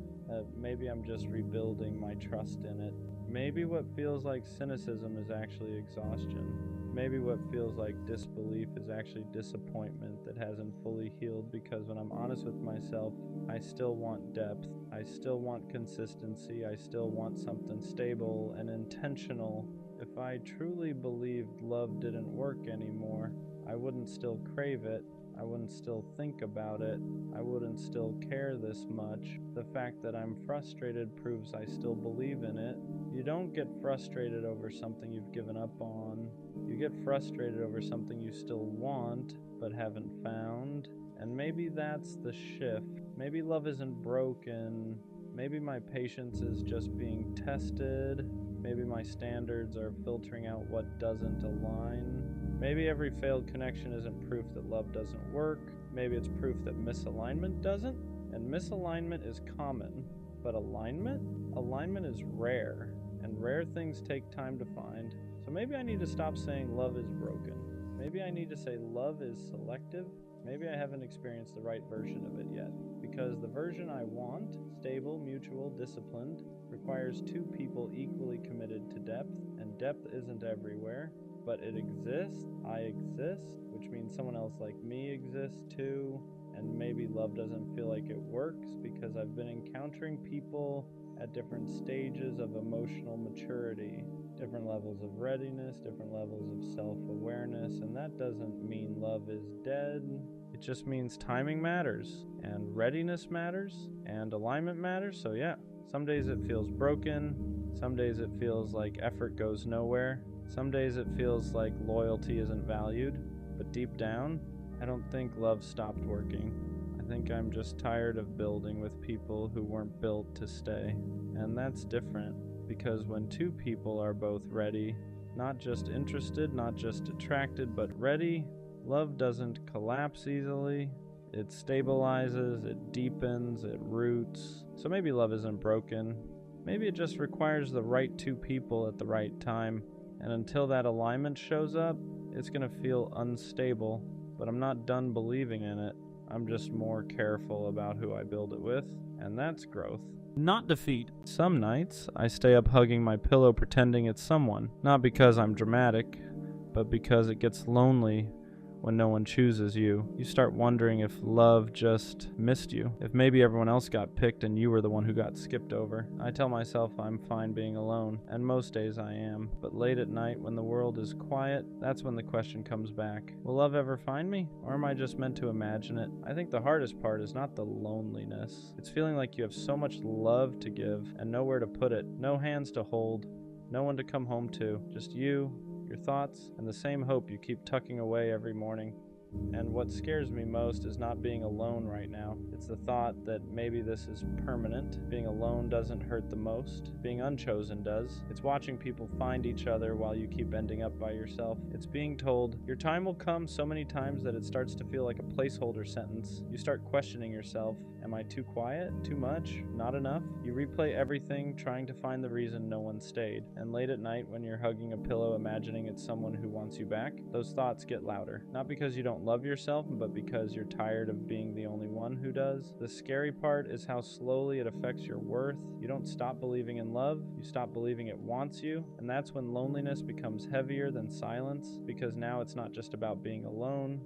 Maybe I'm just rebuilding my trust in it. Maybe what feels like cynicism is actually exhaustion. Maybe what feels like disbelief is actually disappointment that hasn't fully healed, because when I'm honest with myself, I still want depth. I still want consistency. I still want something stable and intentional. If I truly believed love didn't work anymore, I wouldn't still crave it. I wouldn't still think about it. I wouldn't still care this much. The fact that I'm frustrated proves I still believe in it. You don't get frustrated over something you've given up on. You get frustrated over something you still want, but haven't found. And maybe that's the shift. Maybe love isn't broken. Maybe my patience is just being tested. Maybe my standards are filtering out what doesn't align. Maybe every failed connection isn't proof that love doesn't work. Maybe it's proof that misalignment doesn't. And misalignment is common. But alignment? Alignment is rare. And rare things take time to find. So maybe I need to stop saying love is broken. Maybe I need to say love is selective. Maybe I haven't experienced the right version of it yet. Because the version I want, stable, mutual, disciplined, requires two people equally committed to depth. And depth isn't everywhere. But it exists, I exist, which means someone else like me exists too. And maybe love doesn't feel like it works because I've been encountering people at different stages of emotional maturity, different levels of readiness, different levels of self-awareness, and that doesn't mean love is dead. It just means timing matters, and readiness matters, and alignment matters. So yeah, some days it feels broken, some days it feels like effort goes nowhere, some days it feels like loyalty isn't valued, but deep down, I don't think love stopped working. I think I'm just tired of building with people who weren't built to stay. And that's different, because when two people are both ready, not just interested, not just attracted, but ready, love doesn't collapse easily. It stabilizes, it deepens, it roots. So maybe love isn't broken. Maybe it just requires the right two people at the right time. And until that alignment shows up, it's gonna feel unstable. But I'm not done believing in it. I'm just more careful about who I build it with, and that's growth, not defeat. Some nights, I stay up hugging my pillow pretending it's someone, not because I'm dramatic, but because it gets lonely when no one chooses you. You start wondering if love just missed you, if maybe everyone else got picked and you were the one who got skipped over. I tell myself I'm fine being alone, and most days I am, but late at night when the world is quiet, that's when the question comes back. Will love ever find me, or am I just meant to imagine it? I think the hardest part is not the loneliness. It's feeling like you have so much love to give and nowhere to put it, no hands to hold, no one to come home to, just you, your thoughts, and the same hope you keep tucking away every morning. And what scares me most is not being alone right now. It's the thought that maybe this is permanent. Being alone doesn't hurt the most. Being unchosen does. It's watching people find each other while you keep ending up by yourself. It's being told, your time will come so many times that it starts to feel like a placeholder sentence. You start questioning yourself. Am I too quiet? Too much? Not enough? You replay everything, trying to find the reason no one stayed. And late at night, when you're hugging a pillow, imagining it's someone who wants you back, those thoughts get louder. Not because you don't love yourself, but because you're tired of being the only one who does. The scary part is how slowly it affects your worth. You don't stop believing in love, you stop believing it wants you, and that's when loneliness becomes heavier than silence, because now it's not just about being alone,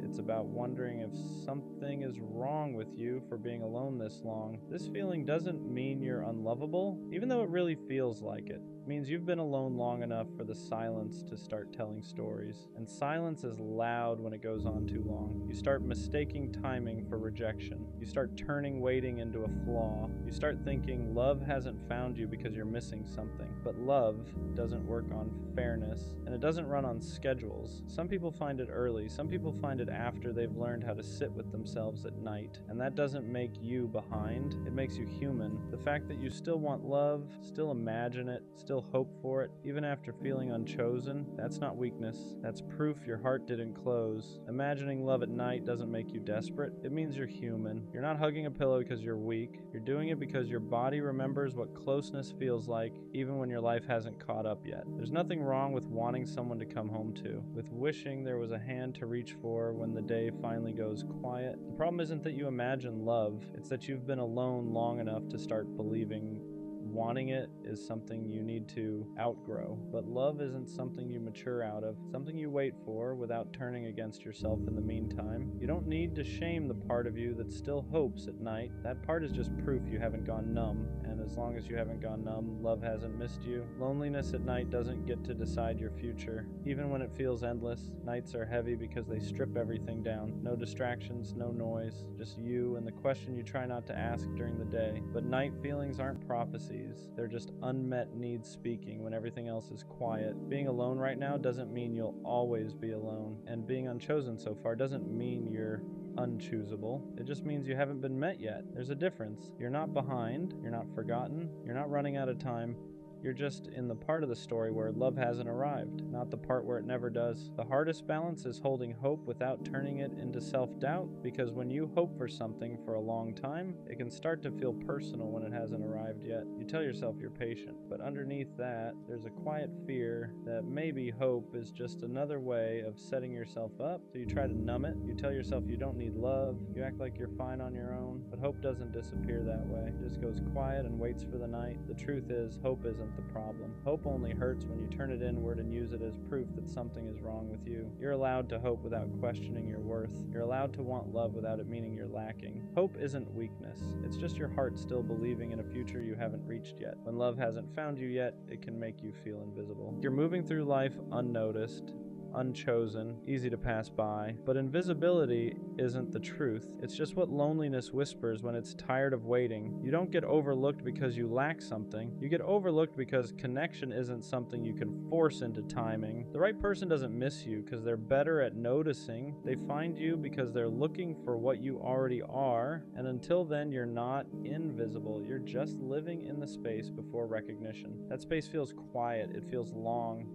it's about wondering if something is wrong with you for being alone this long. This feeling doesn't mean you're unlovable, even though it really feels like it. It means you've been alone long enough for the silence to start telling stories. And silence is loud when it goes on too long. You start mistaking timing for rejection. You start turning waiting into a flaw. You start thinking love hasn't found you because you're missing something. But love doesn't work on fairness, and it doesn't run on schedules. Some people find it early, some people find it after they've learned how to sit with themselves at night. And that doesn't make you behind, it makes you human. The fact that you still want love, still imagine it, still hope for it, even after feeling unchosen, that's not weakness. That's proof your heart didn't close. Imagining love at night doesn't make you desperate. It means you're human. You're not hugging a pillow because you're weak. You're doing it because your body remembers what closeness feels like, even when your life hasn't caught up yet. There's nothing wrong with wanting someone to come home to, with wishing there was a hand to reach for when the day finally goes quiet. The problem isn't that you imagine love, it's that you've been alone long enough to start believing wanting it is something you need to outgrow. But love isn't something you mature out of, something you wait for without turning against yourself in the meantime. You don't need to shame the part of you that still hopes at night. That part is just proof you haven't gone numb, and as long as you haven't gone numb, love hasn't missed you. Loneliness at night doesn't get to decide your future. Even when it feels endless, nights are heavy because they strip everything down. No distractions, no noise, just you and the question you try not to ask during the day. But night feelings aren't prophecies. They're just unmet needs speaking when everything else is quiet. Being alone right now doesn't mean you'll always be alone. And being unchosen so far doesn't mean you're unchoosable. It just means you haven't been met yet. There's a difference. You're not behind. You're not forgotten. You're not running out of time. You're just in the part of the story where love hasn't arrived, not the part where it never does. The hardest balance is holding hope without turning it into self-doubt, because when you hope for something for a long time, it can start to feel personal when it hasn't arrived yet. You tell yourself you're patient, but underneath that, there's a quiet fear that maybe hope is just another way of setting yourself up, so you try to numb it. You tell yourself you don't need love, you act like you're fine on your own, but hope doesn't disappear that way. It just goes quiet and waits for the night. The truth is, hope isn't the problem. Hope only hurts when you turn it inward and use it as proof that something is wrong with you. You're allowed to hope without questioning your worth. You're allowed to want love without it meaning you're lacking. Hope isn't weakness. It's just your heart still believing in a future you haven't reached yet. When love hasn't found you yet, it can make you feel invisible. You're moving through life unnoticed, unchosen, easy to pass by. But invisibility isn't the truth. It's just what loneliness whispers when it's tired of waiting. You don't get overlooked because you lack something. You get overlooked because connection isn't something you can force into timing. The right person doesn't miss you because they're better at noticing. They find you because they're looking for what you already are, and until then you're not invisible. You're just living in the space before recognition. That space feels quiet, it feels long,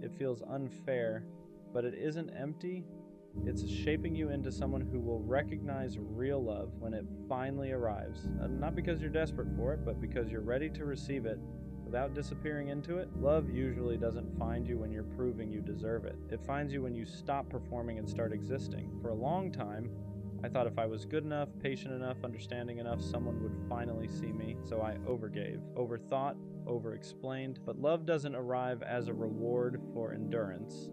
it feels unfair, but it isn't empty. It's shaping you into someone who will recognize real love when it finally arrives. Not because you're desperate for it, but because you're ready to receive it without disappearing into it. Love usually doesn't find you when you're proving you deserve it. It finds you when you stop performing and start existing. For a long time, I thought if I was good enough, patient enough, understanding enough, someone would finally see me, so I overgave, overthought, over-explained. But love doesn't arrive as a reward for endurance.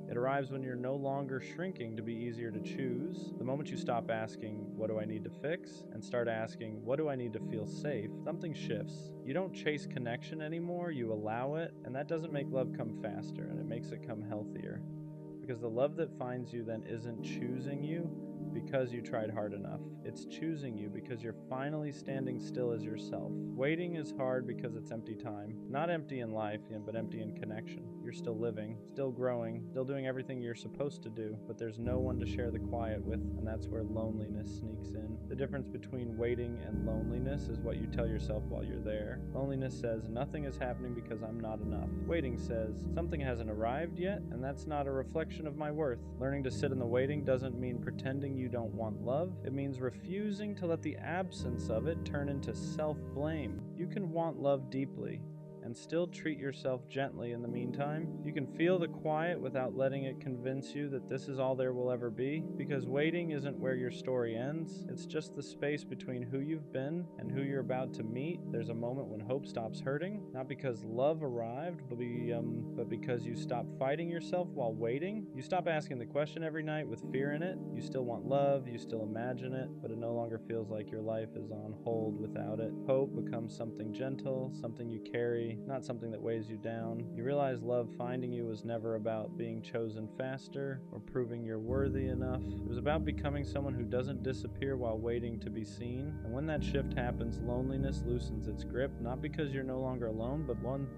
It arrives when you're no longer shrinking to be easier to choose. The moment you stop asking, what do I need to fix? And start asking, what do I need to feel safe? Something shifts. You don't chase connection anymore, you allow it, and that doesn't make love come faster, and it makes it come healthier. Because the love that finds you then isn't choosing you because you tried hard enough. It's choosing you because you're finally standing still as yourself. Waiting is hard because it's empty time. Not empty in life, but empty in connection. You're still living, still growing, still doing everything you're supposed to do, but there's no one to share the quiet with, and that's where loneliness sneaks in. The difference between waiting and loneliness is what you tell yourself while you're there. Loneliness says, nothing is happening because I'm not enough. Waiting says, something hasn't arrived yet, and that's not a reflection of my worth. Learning to sit in the waiting doesn't mean pretending you don't want love. It means refusing to let the absence of it turn into self-blame. You can want love deeply and still treat yourself gently in the meantime. You can feel the quiet without letting it convince you that this is all there will ever be, because waiting isn't where your story ends. It's just the space between who you've been and who you're about to meet. There's a moment when hope stops hurting, not because love arrived, but because you stop fighting yourself while waiting. You stop asking the question every night with fear in it. You still want love, you still imagine it, but it no longer feels like your life is on hold without it. Hope becomes something gentle, something you carry, not something that weighs you down. You realize love finding you was never about being chosen faster or proving you're worthy enough. It was about becoming someone who doesn't disappear while waiting to be seen. And when that shift happens, loneliness loosens its grip, not because you're no longer alone,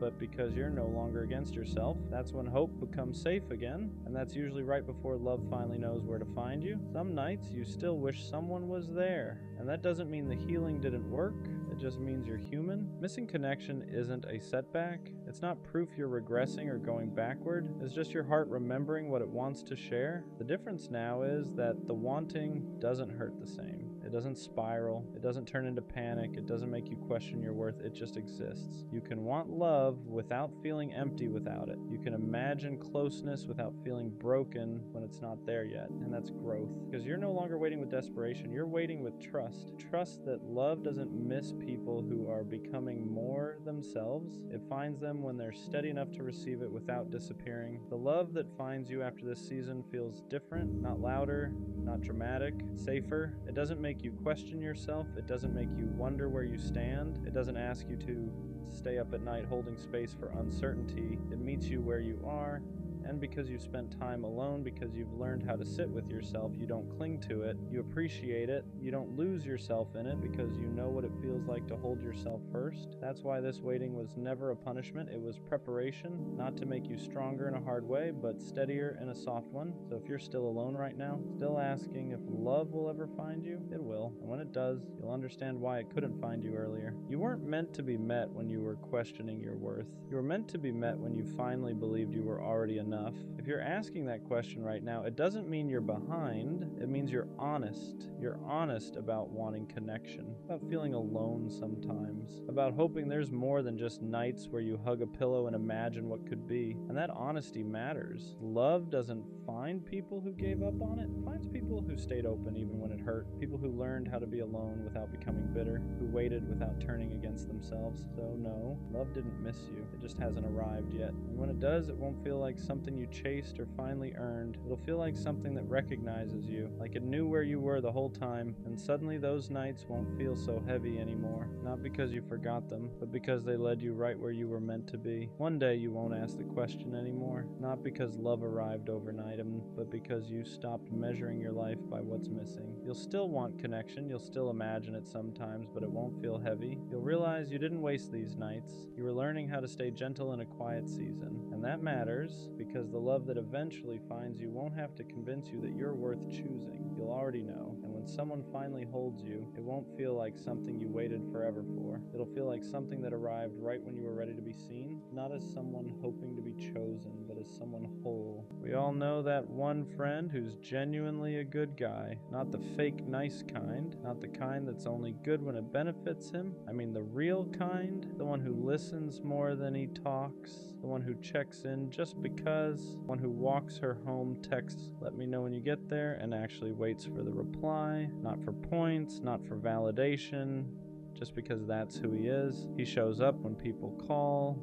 but because you're no longer against yourself. That's when hope becomes safe again, and that's usually right before love finally knows where to find you. Some nights you still wish someone was there, and that doesn't mean the healing didn't work. It just means you're human. Missing connection isn't a setback. It's not proof you're regressing or going backward. It's just your heart remembering what it wants to share. The difference now is that the wanting doesn't hurt the same. It doesn't spiral. It doesn't turn into panic. It doesn't make you question your worth. It just exists. You can want love without feeling empty without it. You can imagine closeness without feeling broken when it's not there yet. And that's growth. Because you're no longer waiting with desperation. You're waiting with trust. Trust that love doesn't miss people who are becoming more themselves. It finds them when they're steady enough to receive it without disappearing. The love that finds you after this season feels different, not louder, not dramatic, safer. It doesn't make you question yourself. It doesn't make you wonder where you stand. It doesn't ask you to stay up at night holding space for uncertainty. It meets you where you are. And because you've spent time alone, because you've learned how to sit with yourself, you don't cling to it, you appreciate it, you don't lose yourself in it because you know what it feels like to hold yourself first. That's why this waiting was never a punishment, it was preparation, not to make you stronger in a hard way, but steadier in a soft one. So if you're still alone right now, still asking if love will ever find you, it will. And when it does, you'll understand why it couldn't find you earlier. You weren't meant to be met when you were questioning your worth. You were meant to be met when you finally believed you were already enough. If you're asking that question right now, it doesn't mean you're behind. It means you're honest. You're honest about wanting connection, about feeling alone sometimes, about hoping there's more than just nights where you hug a pillow and imagine what could be. And that honesty matters. Love doesn't find people who gave up on it. It finds people who stayed open even when it hurt. People who learned how to be alone without becoming bitter, who waited without turning against themselves. So no, love didn't miss you. It just hasn't arrived yet. And when it does, it won't feel like something you chased or finally earned. It'll feel like something that recognizes you, like it knew where you were the whole time, and suddenly those nights won't feel so heavy anymore. Not because you forgot them, but because they led you right where you were meant to be. One day you won't ask the question anymore, not because love arrived overnight, but because you stopped measuring your life by what's missing. You'll still want connection, you'll still imagine it sometimes, but it won't feel heavy. You'll realize you didn't waste these nights. You were learning how to stay gentle in a quiet season. And that matters, because the love that eventually finds you won't have to convince you that you're worth choosing. You'll already know. And when someone finally holds you, it won't feel like something you waited forever for. It'll feel like something that arrived right when you were ready to be seen, not as someone hoping to be chosen, but as someone whole. We all know that one friend who's genuinely a good guy, not the fake nice kind, not the kind that's only good when it benefits him. I mean the real kind, the one who listens more than he talks, the one who checks in just because, one who walks her home, texts, "Let me know when you get there," and actually waits for the reply, not for points, not for validation, just because that's who he is. He shows up when people call.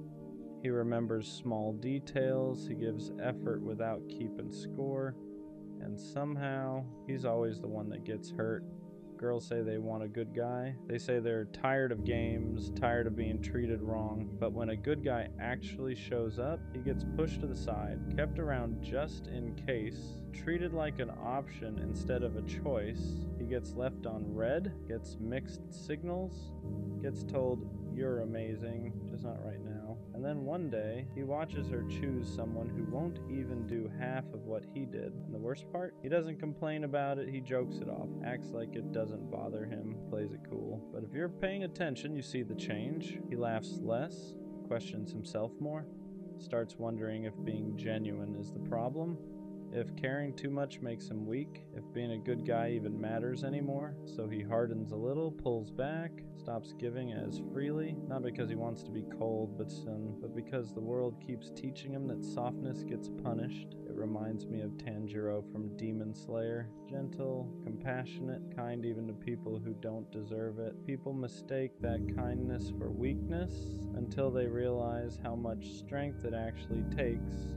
He remembers small details. He gives effort without keeping score. And somehow, he's always the one that gets hurt. Girls say they want a good guy. They say they're tired of games, tired of being treated wrong. But when a good guy actually shows up, he gets pushed to the side, kept around just in case, treated like an option instead of a choice. He gets left on red, gets mixed signals, gets told, "You're amazing, just not right now." And then one day, he watches her choose someone who won't even do half of what he did. And the worst part? He doesn't complain about it, he jokes it off, acts like it doesn't bother him, plays it cool. But if you're paying attention, you see the change. He laughs less, questions himself more, starts wondering if being genuine is the problem, if caring too much makes him weak, if being a good guy even matters anymore. So he hardens a little, pulls back, stops giving as freely, not because he wants to be cold, but because the world keeps teaching him that softness gets punished. It reminds me of Tanjiro from Demon Slayer. Gentle, compassionate, kind even to people who don't deserve it. People mistake that kindness for weakness until they realize how much strength it actually takes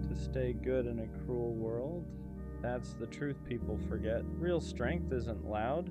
to stay good in a cruel world. That's the truth people forget. Real strength isn't loud.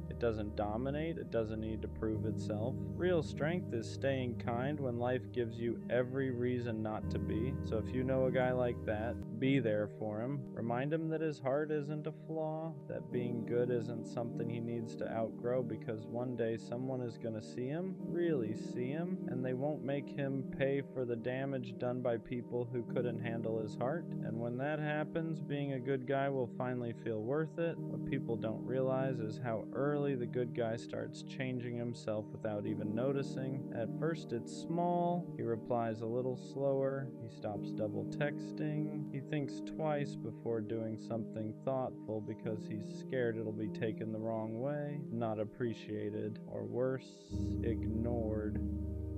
It doesn't dominate. It doesn't need to prove itself. Real strength is staying kind when life gives you every reason not to be. So if you know a guy like that, be there for him. Remind him that his heart isn't a flaw, that being good isn't something he needs to outgrow, because one day someone is going to see him, really see him, and they won't make him pay for the damage done by people who couldn't handle his heart. And when that happens, being a good guy will finally feel worth it. What people don't realize is how early the good guy starts changing himself without even noticing. At first it's small, he replies a little slower, he stops double texting, he thinks twice before doing something thoughtful because he's scared it'll be taken the wrong way, not appreciated, or worse, ignored.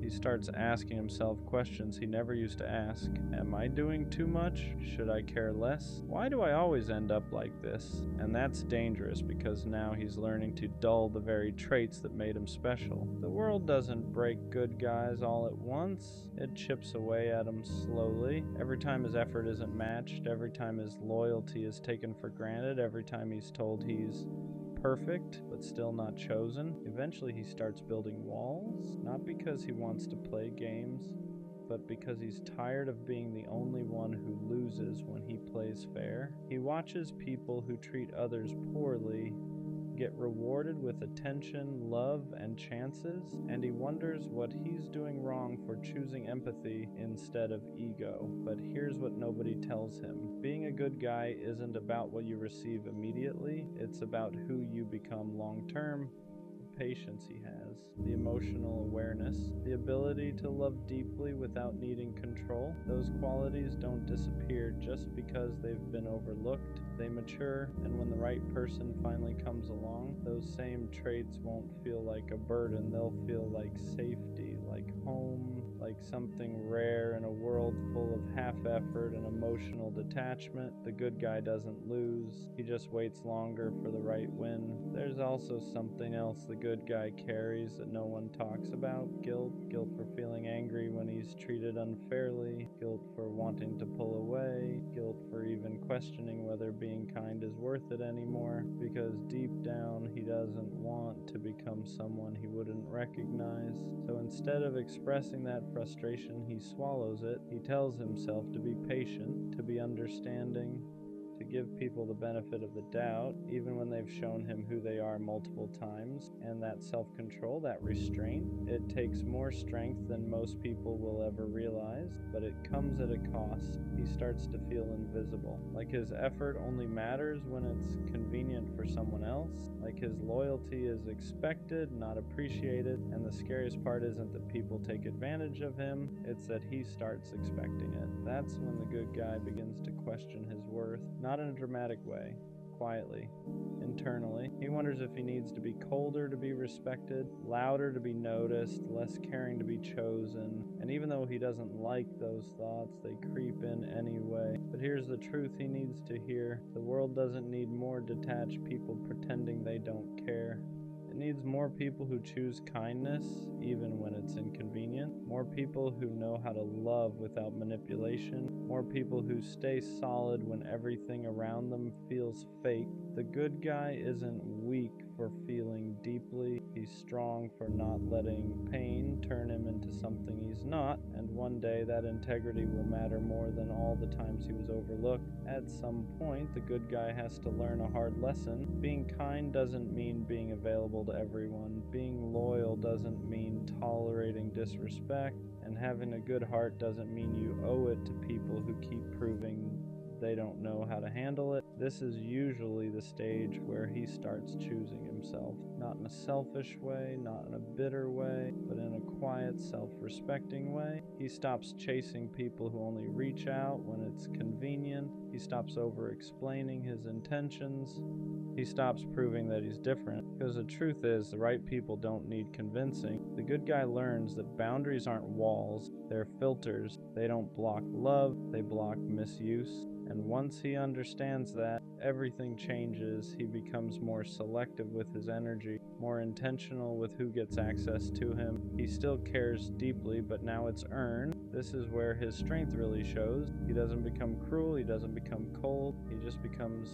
He starts asking himself questions he never used to ask. Am I doing too much? Should I care less? Why do I always end up like this? And that's dangerous, because now he's learning to dull the very traits that made him special. The world doesn't break good guys all at once. It chips away at him slowly. Every time his effort isn't matched, every time his loyalty is taken for granted, every time he's told he's perfect but still not chosen. Eventually he starts building walls, not because he wants to play games, but because he's tired of being the only one who loses when he plays fair. He watches people who treat others poorly get rewarded with attention, love, and chances, and he wonders what he's doing wrong for choosing empathy instead of ego. But here's what nobody tells him. Being a good guy isn't about what you receive immediately, it's about who you become long-term. The patience he has, the emotional awareness, the ability to love deeply without needing control. Those qualities don't disappear just because they've been overlooked. They mature, and when the right person finally comes along, those same traits won't feel like a burden. They'll feel like safety, like home, like something rare in a world full of half-effort and emotional detachment. The good guy doesn't lose, he just waits longer for the right win. There's also something else the good guy carries that no one talks about: guilt. Guilt for feeling angry when he's treated unfairly, guilt for wanting to pull away, guilt for even questioning whether being kind is worth it anymore, because deep down he doesn't want to become someone he wouldn't recognize. So instead of expressing that frustration, he swallows it. He tells himself to be patient, to be understanding, to give people the benefit of the doubt, even when they've shown him who they are multiple times. And that self-control, that restraint, it takes more strength than most people will ever realize, but it comes at a cost. He starts to feel invisible, like his effort only matters when it's convenient for someone else, like his loyalty is expected, not appreciated. And the scariest part isn't that people take advantage of him, it's that he starts expecting it. That's when the good guy begins to question his worth, not in a dramatic way, quietly, internally. He wonders if he needs to be colder to be respected, louder to be noticed, less caring to be chosen. And even though he doesn't like those thoughts, they creep in anyway. But here's the truth he needs to hear: the world doesn't need more detached people pretending they don't care. It needs more people who choose kindness, even when it's inconvenient. More people who know how to love without manipulation. More people who stay solid when everything around them feels fake. The good guy isn't weak for feeling deeply. He's strong for not letting pain turn him into something he's not. And one day that integrity will matter more than all the times he was overlooked. At some point, the good guy has to learn a hard lesson. Being kind doesn't mean being available to everyone. Being loyal doesn't mean tolerating disrespect. And having a good heart doesn't mean you owe it to people who keep proving they don't know how to handle it. This is usually the stage where he starts choosing himself, not in a selfish way, not in a bitter way, but in a quiet, self-respecting way. He stops chasing people who only reach out when it's convenient. He stops over-explaining his intentions. He stops proving that he's different, because the truth is, the right people don't need convincing. The good guy learns that boundaries aren't walls, they're filters. They don't block love, they block misuse. And once he understands that, everything changes. He becomes more selective with his energy, more intentional with who gets access to him. He still cares deeply, but now it's earned. This is where his strength really shows. He doesn't become cruel, he doesn't become cold, he just becomes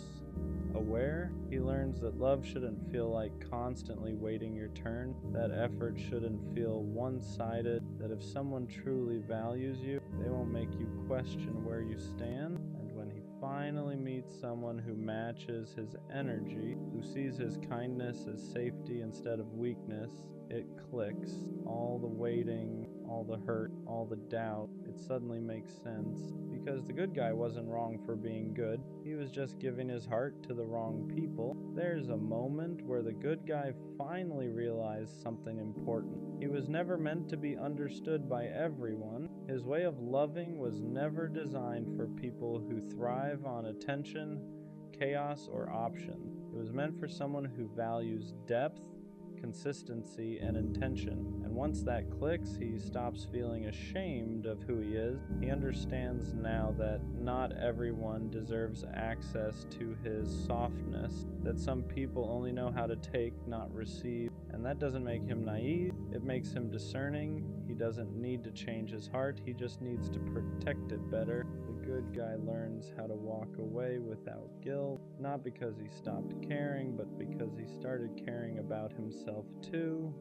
aware. He learns that love shouldn't feel like constantly waiting your turn, that effort shouldn't feel one-sided, that if someone truly values you, they won't make you question where you stand. And when he finally meets someone who matches his energy, who sees his kindness as safety instead of weakness, it clicks. All the waiting, all the hurt, all the doubt, it suddenly makes sense. Because the good guy wasn't wrong for being good. He was just giving his heart to the wrong people. There's a moment where the good guy finally realized something important. He was never meant to be understood by everyone. His way of loving was never designed for people who thrive on attention, chaos, or option. It was meant for someone who values depth, consistency, and intention. And once that clicks, he stops feeling ashamed of who he is. He understands now that not everyone deserves access to his softness, that some people only know how to take, not receive. And that doesn't make him naive, it makes him discerning. He doesn't need to change his heart, he just needs to protect it better. The good guy learns how to walk away without guilt, not because he stopped caring, but because he started caring about himself too.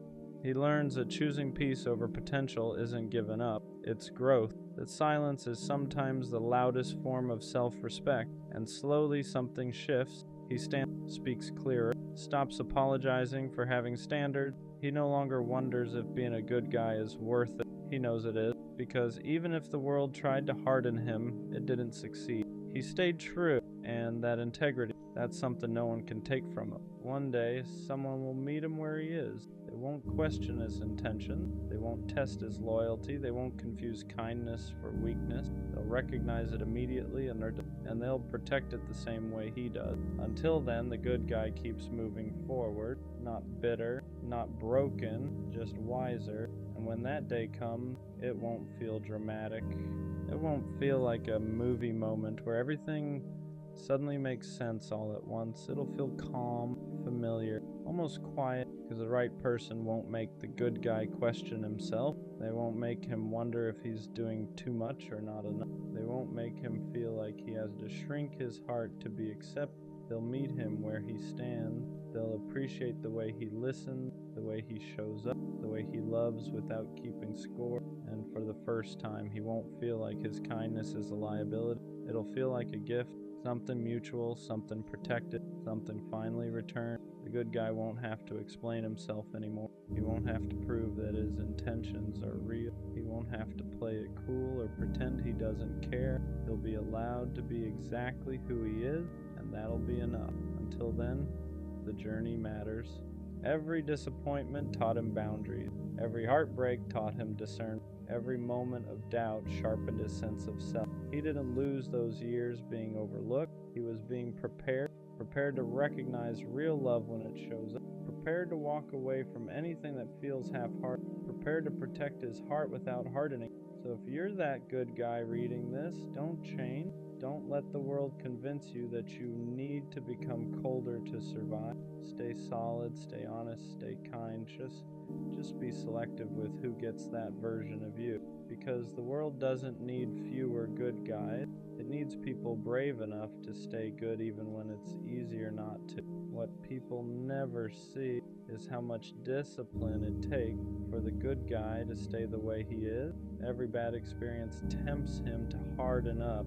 He learns that choosing peace over potential isn't giving up, it's growth. That silence is sometimes the loudest form of self-respect, and slowly something shifts. He speaks clearer, stops apologizing for having standards. He no longer wonders if being a good guy is worth it. He knows it is, because even if the world tried to harden him, it didn't succeed. He stayed true, and that integrity, that's something no one can take from him. One day, someone will meet him where he is. They won't question his intention. They won't test his loyalty. They won't confuse kindness for weakness. They'll recognize it immediately, and they'll protect it the same way he does. Until then, the good guy keeps moving forward, not bitter, not broken, just wiser. And when that day comes, it won't feel dramatic. It won't feel like a movie moment where everything suddenly makes sense all at once. It'll feel calm, familiar, almost quiet, because the right person won't make the good guy question himself. They won't make him wonder if he's doing too much or not enough. They won't make him feel like he has to shrink his heart to be accepted. They'll meet him where he stands. They'll appreciate the way he listens, the way he shows up, the way he loves without keeping score. And for the first time, he won't feel like his kindness is a liability. It'll feel like a gift, something mutual, something protected, something finally returned. The good guy won't have to explain himself anymore. He won't have to prove that his intentions are real. He won't have to play it cool or pretend he doesn't care. He'll be allowed to be exactly who he is, and that'll be enough. Until then, the journey matters. Every disappointment taught him boundaries. Every heartbreak taught him discernment. Every moment of doubt sharpened his sense of self. He didn't lose those years being overlooked. He was being prepared to recognize real love when it shows up, prepared to walk away from anything that feels half-hearted, prepared to protect his heart without hardening. So if you're that good guy reading this, don't change. Don't let the world convince you that you need to become colder to survive. Stay solid, stay honest, stay kind. Just be selective with who gets that version of you. Because the world doesn't need fewer good guys. It needs people brave enough to stay good even when it's easier not to. What people never see is how much discipline it takes for the good guy to stay the way he is. Every bad experience tempts him to harden up.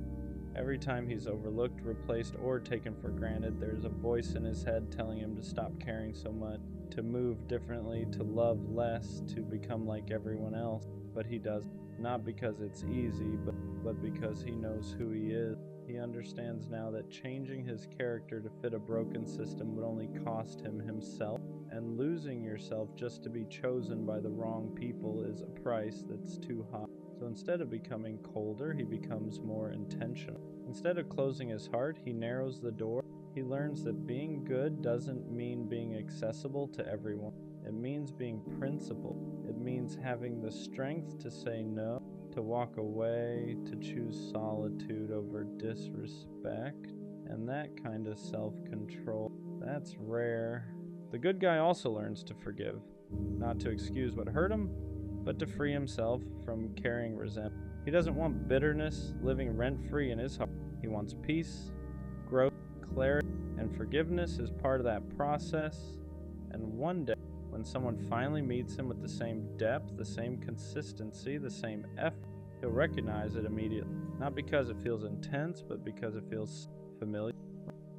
Every time he's overlooked, replaced, or taken for granted, there's a voice in his head telling him to stop caring so much, to move differently, to love less, to become like everyone else. But he doesn't. Not because it's easy, but because he knows who he is. He understands now that changing his character to fit a broken system would only cost him himself, and losing yourself just to be chosen by the wrong people is a price that's too high. So instead of becoming colder, he becomes more intentional. Instead of closing his heart, he narrows the door. He learns that being good doesn't mean being accessible to everyone. It means being principled. It means having the strength to say no, to walk away, to choose solitude over disrespect. And that kind of self-control, that's rare. The good guy also learns to forgive, not to excuse what hurt him, but to free himself from carrying resentment. He doesn't want bitterness living rent-free in his heart. He wants peace, growth, clarity, and forgiveness is part of that process. And one day, when someone finally meets him with the same depth, the same consistency, the same effort, he'll recognize it immediately. Not because it feels intense, but because it feels familiar.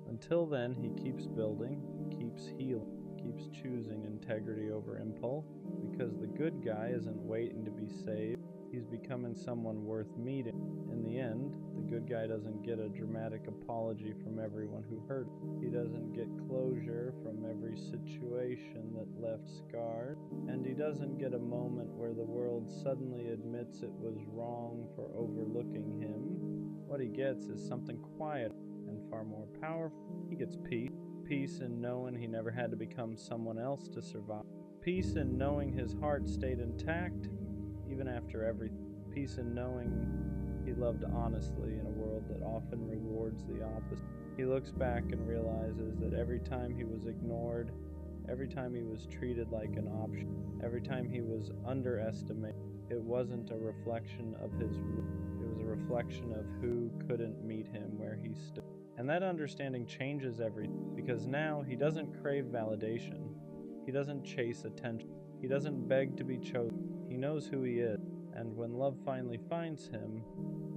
Until then, he keeps building, keeps healing, keeps choosing integrity over impulse, because the good guy isn't waiting to be saved. He's becoming someone worth meeting. In the end, the good guy doesn't get a dramatic apology from everyone who hurt him. He doesn't get closure from every situation that left scars. And he doesn't get a moment where the world suddenly admits it was wrong for overlooking him. What he gets is something quiet and far more powerful. He gets peace. Peace in knowing he never had to become someone else to survive. Peace in knowing his heart stayed intact even after everything. Peace in knowing he loved honestly in a world that often rewards the opposite. He looks back and realizes that every time he was ignored, every time he was treated like an option, every time he was underestimated, it wasn't a reflection of his worth. It was a reflection of who couldn't meet him where he stood. And that understanding changes everything, because now he doesn't crave validation. He doesn't chase attention. He doesn't beg to be chosen. He knows who he is. And when love finally finds him,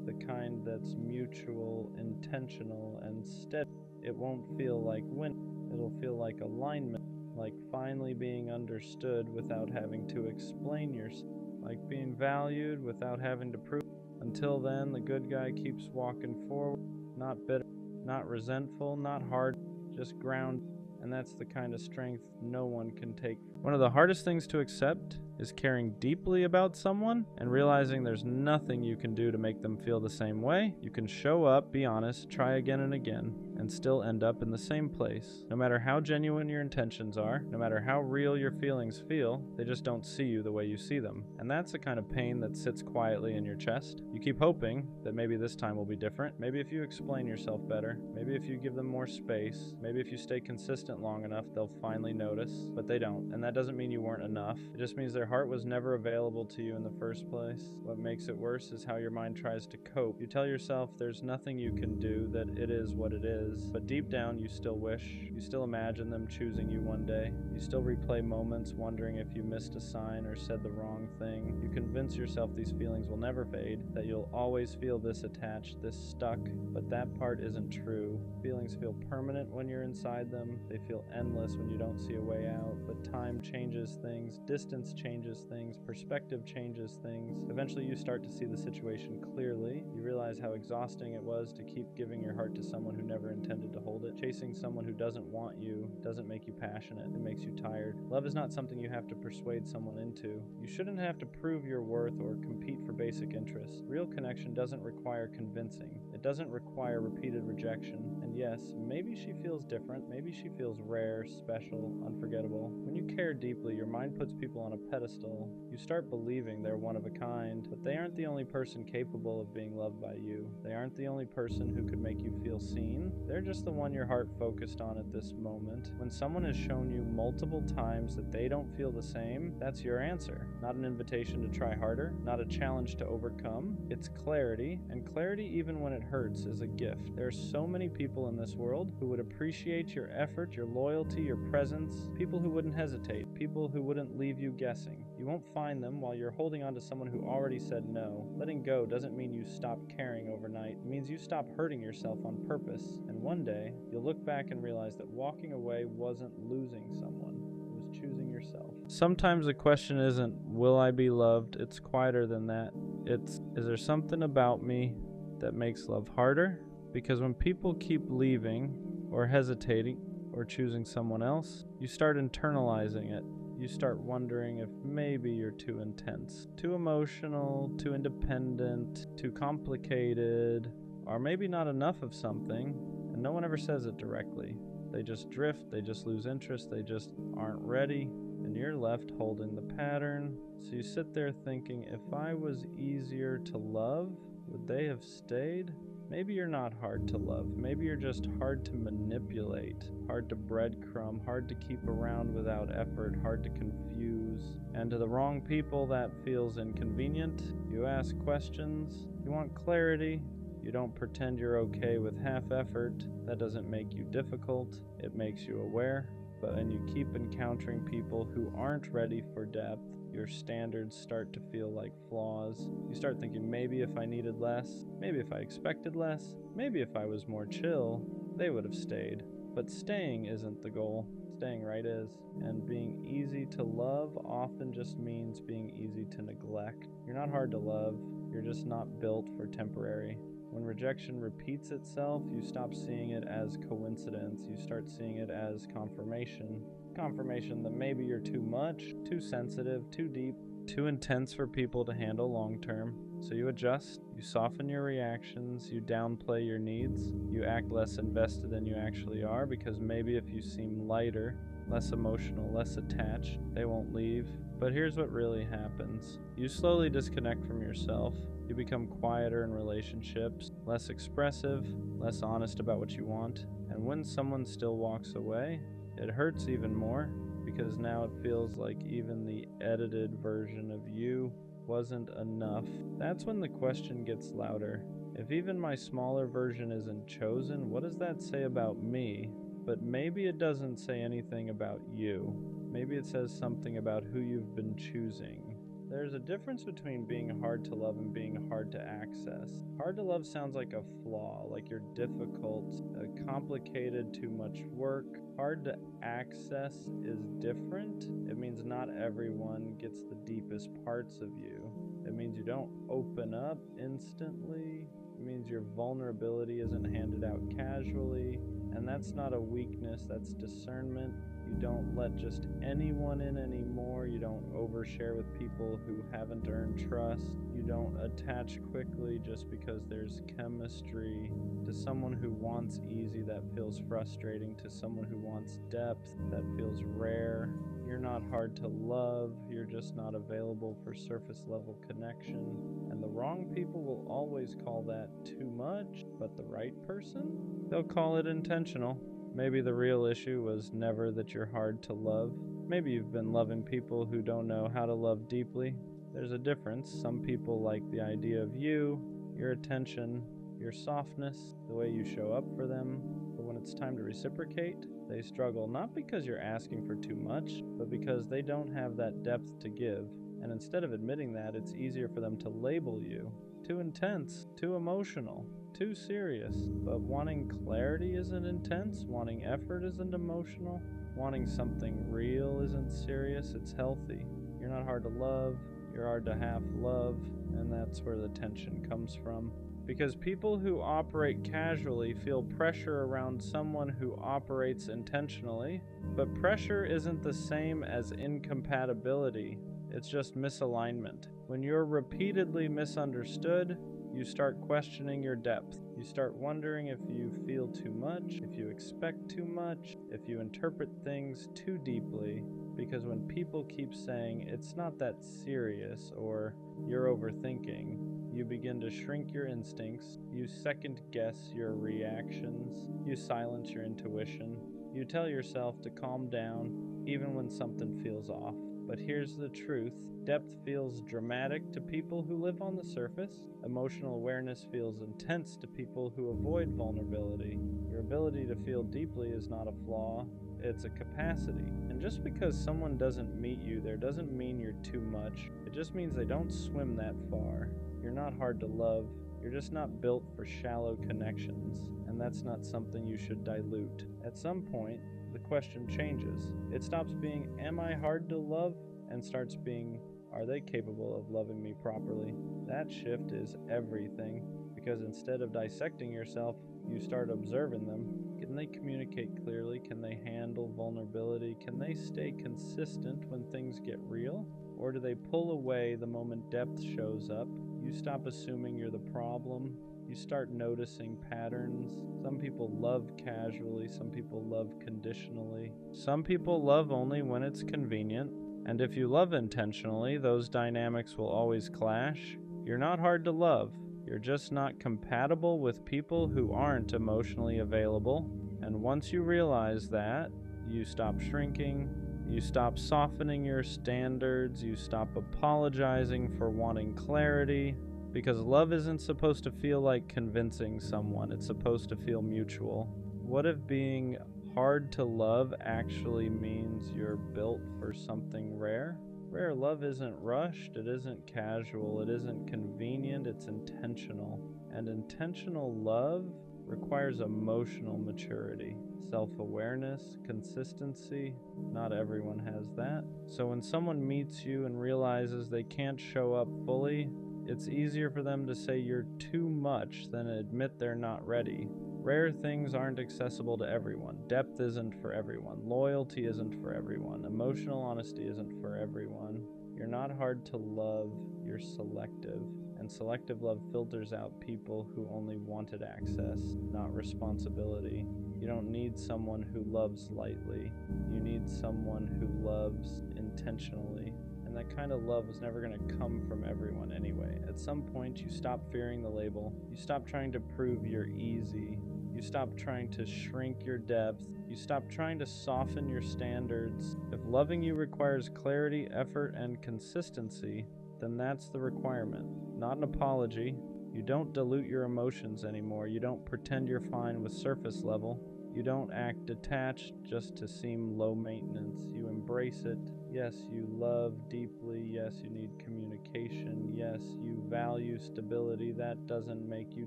the kind that's mutual, intentional, and steady, it won't feel like winning. It'll feel like alignment, like finally being understood without having to explain yourself, like being valued without having to prove. Until then, the good guy keeps walking forward, not bitter, not resentful, not hard, just grounded. And that's the kind of strength no one can take from One of the hardest things to accept is caring deeply about someone and realizing there's nothing you can do to make them feel the same way. You can show up, be honest, try again and again, and still end up in the same place. No matter how genuine your intentions are, no matter how real your feelings feel, they just don't see you the way you see them. And that's the kind of pain that sits quietly in your chest. You keep hoping that maybe this time will be different. Maybe if you explain yourself better, maybe if you give them more space, maybe if you stay consistent long enough, they'll finally notice. But they don't. And that doesn't mean you weren't enough. It just means their heart was never available to you in the first place. What makes it worse is how your mind tries to cope. You tell yourself there's nothing you can do, that it is what it is. But deep down, you still wish. You still imagine them choosing you one day. You still replay moments wondering if you missed a sign or said the wrong thing. You convince yourself these feelings will never fade, that you'll always feel this attached, this stuck. But that part isn't true. Feelings feel permanent when you're inside them. They feel endless when you don't see a way out. But time changes things, distance changes things, perspective changes things. Eventually you start to see the situation clearly. You realize how exhausting it was to keep giving your heart to someone who never intended to hold it. Chasing someone who doesn't want you doesn't make you passionate, it makes you tired. Love is not something you have to persuade someone into. You shouldn't have to prove your worth or compete for basic interests. Real connection doesn't require convincing. It doesn't require repeated rejection. And yes, maybe she feels different. Maybe she feels rare, special, unforgettable. When you care deeply, your mind puts people on a pedestal. You start believing they're one of a kind, but they aren't the only person capable of being loved by you. They aren't the only person who could make you feel seen. They're just the one your heart focused on at this moment. When someone has shown you multiple times that they don't feel the same, that's your answer. Not an invitation to try harder, not a challenge to overcome. It's clarity, and clarity, even when it hurts, is a gift. There are so many people in this world who would appreciate your effort, your loyalty, your presence, people who wouldn't hesitate, people who wouldn't leave you guessing. You won't find them while you're holding on to someone who already said no. Letting go doesn't mean you stop caring overnight. It means you stop hurting yourself on purpose. And one day, you'll look back and realize that walking away wasn't losing someone. It was choosing yourself. Sometimes the question isn't, will I be loved? It's quieter than that. It's, is there something about me that makes love harder? Because when people keep leaving or hesitating or choosing someone else, you start internalizing it. You start wondering if maybe you're too intense, too emotional, too independent, too complicated, or maybe not enough of something, and no one ever says it directly. They just drift, they just lose interest, they just aren't ready, and you're left holding the pattern. So you sit there thinking, if I was easier to love, would they have stayed? Maybe you're not hard to love. Maybe you're just hard to manipulate, hard to breadcrumb, hard to keep around without effort, hard to confuse. And to the wrong people, that feels inconvenient. You ask questions. You want clarity. You don't pretend you're okay with half effort. That doesn't make you difficult. It makes you aware. But when you keep encountering people who aren't ready for depth, your standards start to feel like flaws. You start thinking, maybe if I needed less, maybe if I expected less, maybe if I was more chill, they would have stayed. But staying isn't the goal. Staying right is. And being easy to love often just means being easy to neglect. You're not hard to love. You're just not built for temporary. When rejection repeats itself, you stop seeing it as coincidence. You start seeing it as confirmation. Confirmation that maybe you're too much, too sensitive, too deep, too intense for people to handle long term. So you adjust, you soften your reactions, you downplay your needs, you act less invested than you actually are, because maybe if you seem lighter, less emotional, less attached, they won't leave. But here's what really happens. You slowly disconnect from yourself. You become quieter in relationships, less expressive, less honest about what you want. And when someone still walks away, it hurts even more, because now it feels like even the edited version of you wasn't enough. That's when the question gets louder. If even my smaller version isn't chosen, what does that say about me? But maybe it doesn't say anything about you. Maybe it says something about who you've been choosing. There's a difference between being hard to love and being hard to access. Hard to love sounds like a flaw, like you're difficult, complicated, too much work. Hard to access is different. It means not everyone gets the deepest parts of you. It means you don't open up instantly. It means your vulnerability isn't handed out casually. And that's not a weakness, that's discernment. You don't let just anyone in anymore. You don't overshare with people who haven't earned trust. You don't attach quickly just because there's chemistry. To someone who wants easy, that feels frustrating. To someone who wants depth, that feels rare. You're not hard to love, you're just not available for surface level connection. And the wrong people will always call that too much, but the right person, they'll call it intentional. Maybe the real issue was never that you're hard to love. Maybe you've been loving people who don't know how to love deeply. There's a difference. Some people like the idea of you, your attention, your softness, the way you show up for them. But when it's time to reciprocate, they struggle, not because you're asking for too much, but because they don't have that depth to give. And instead of admitting that, it's easier for them to label you. Too intense, too emotional, too serious. But wanting clarity isn't intense, wanting effort isn't emotional, wanting something real isn't serious, it's healthy. You're not hard to love, you're hard to half love, and that's where the tension comes from. Because people who operate casually feel pressure around someone who operates intentionally, but pressure isn't the same as incompatibility, it's just misalignment. When you're repeatedly misunderstood, you start questioning your depth. You start wondering if you feel too much, if you expect too much, if you interpret things too deeply, because when people keep saying, it's not that serious, or you're overthinking, you begin to shrink your instincts, you second-guess your reactions, you silence your intuition, you tell yourself to calm down even when something feels off. But here's the truth. Depth feels dramatic to people who live on the surface. Emotional awareness feels intense to people who avoid vulnerability. Your ability to feel deeply is not a flaw, it's a capacity. And just because someone doesn't meet you there doesn't mean you're too much. It just means they don't swim that far. You're not hard to love. You're just not built for shallow connections. And that's not something you should dilute. At some point, the question changes. It stops being, am I hard to love? And starts being, are they capable of loving me properly? That shift is everything, because instead of dissecting yourself, you start observing them. Can they communicate clearly? Can they handle vulnerability? Can they stay consistent when things get real? Or do they pull away the moment depth shows up? You stop assuming you're the problem. You start noticing patterns. Some people love casually, some people love conditionally. Some people love only when it's convenient. And if you love intentionally, those dynamics will always clash. You're not hard to love. You're just not compatible with people who aren't emotionally available. And once you realize that, you stop shrinking, you stop softening your standards, you stop apologizing for wanting clarity, because love isn't supposed to feel like convincing someone, it's supposed to feel mutual. What if being hard to love actually means you're built for something rare? Rare love isn't rushed, it isn't casual, it isn't convenient, it's intentional. And intentional love requires emotional maturity, self-awareness, consistency. Not everyone has that. So when someone meets you and realizes they can't show up fully, it's easier for them to say you're too much than admit they're not ready. Rare things aren't accessible to everyone. Depth isn't for everyone. Loyalty isn't for everyone. Emotional honesty isn't for everyone. You're not hard to love, you're selective. And selective love filters out people who only wanted access, not responsibility. You don't need someone who loves lightly. You need someone who loves intentionally. And that kind of love is never going to come from everyone anyway. At some point, you stop fearing the label. You stop trying to prove you're easy. You stop trying to shrink your depth. You stop trying to soften your standards. If loving you requires clarity, effort, and consistency, then that's the requirement, not an apology. You don't dilute your emotions anymore. You don't pretend you're fine with surface level. You don't act detached just to seem low maintenance. You embrace it. Yes, you love deeply. Yes, you need communication. Yes, you value stability. That doesn't make you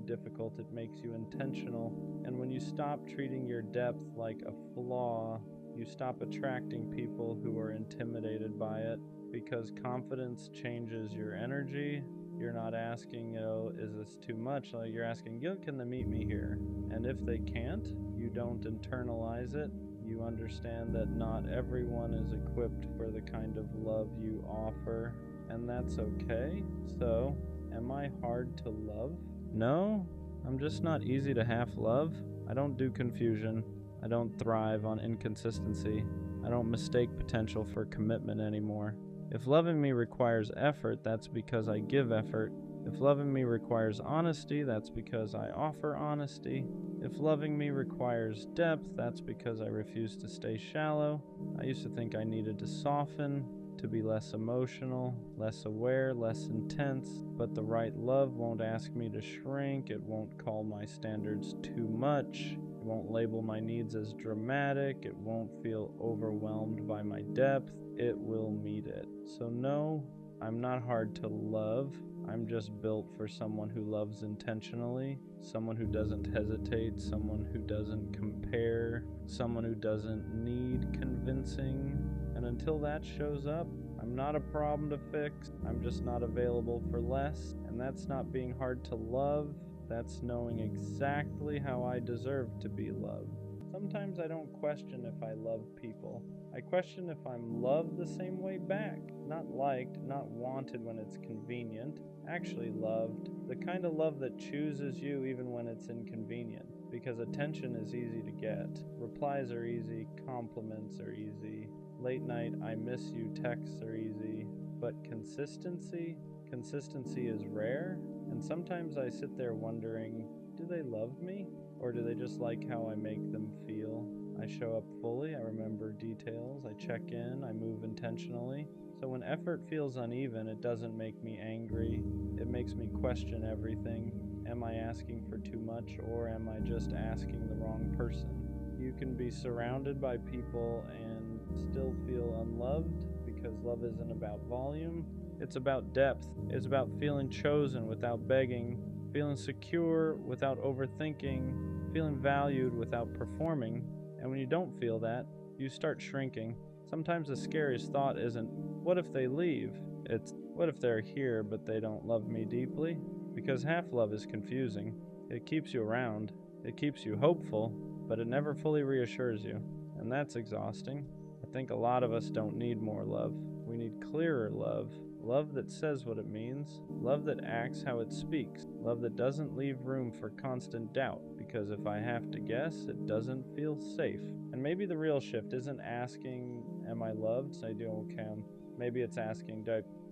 difficult. It makes you intentional. And when you stop treating your depth like a flaw, you stop attracting people who are intimidated by it, because confidence changes your energy. You're not asking, is this too much? You're asking, can they meet me here? And if they can't, you don't internalize it. You understand that not everyone is equipped for the kind of love you offer, and that's okay. So, am I hard to love? No, I'm just not easy to half love. I don't do confusion. I don't thrive on inconsistency. I don't mistake potential for commitment anymore. If loving me requires effort, that's because I give effort. If loving me requires honesty, that's because I offer honesty. If loving me requires depth, that's because I refuse to stay shallow. I used to think I needed to soften, to be less emotional, less aware, less intense, but the right love won't ask me to shrink. It won't call my standards too much. It won't label my needs as dramatic. It won't feel overwhelmed by my depth. It will meet it. So no, I'm not hard to love. I'm just built for someone who loves intentionally, someone who doesn't hesitate, someone who doesn't compare, someone who doesn't need convincing. And until that shows up, I'm not a problem to fix. I'm just not available for less. And that's not being hard to love. That's knowing exactly how I deserve to be loved. Sometimes I don't question if I love people. I question if I'm loved the same way back. Not liked, not wanted when it's convenient. Actually loved. The kind of love that chooses you even when it's inconvenient. Because attention is easy to get. Replies are easy. Compliments are easy. Late night I miss you texts are easy. But consistency is rare. And sometimes I sit there wondering, do they love me? Or do they just like how I make them feel? I show up fully, I remember details, I check in, I move intentionally. So when effort feels uneven, it doesn't make me angry. It makes me question everything. Am I asking for too much, or am I just asking the wrong person? You can be surrounded by people and still feel unloved, because love isn't about volume. It's about depth. It's about feeling chosen without begging, feeling secure without overthinking, feeling valued without performing. And when you don't feel that, you start shrinking. Sometimes the scariest thought isn't, what if they leave? It's, what if they're here but they don't love me deeply? Because half love is confusing. It keeps you around. It keeps you hopeful, but it never fully reassures you. And that's exhausting. I think a lot of us don't need more love. We need clearer love. Love that says what it means, love that acts how it speaks, love that doesn't leave room for constant doubt, because if I have to guess, it doesn't feel safe. And maybe the real shift isn't asking, am I loved? So I do okay. Maybe it's asking,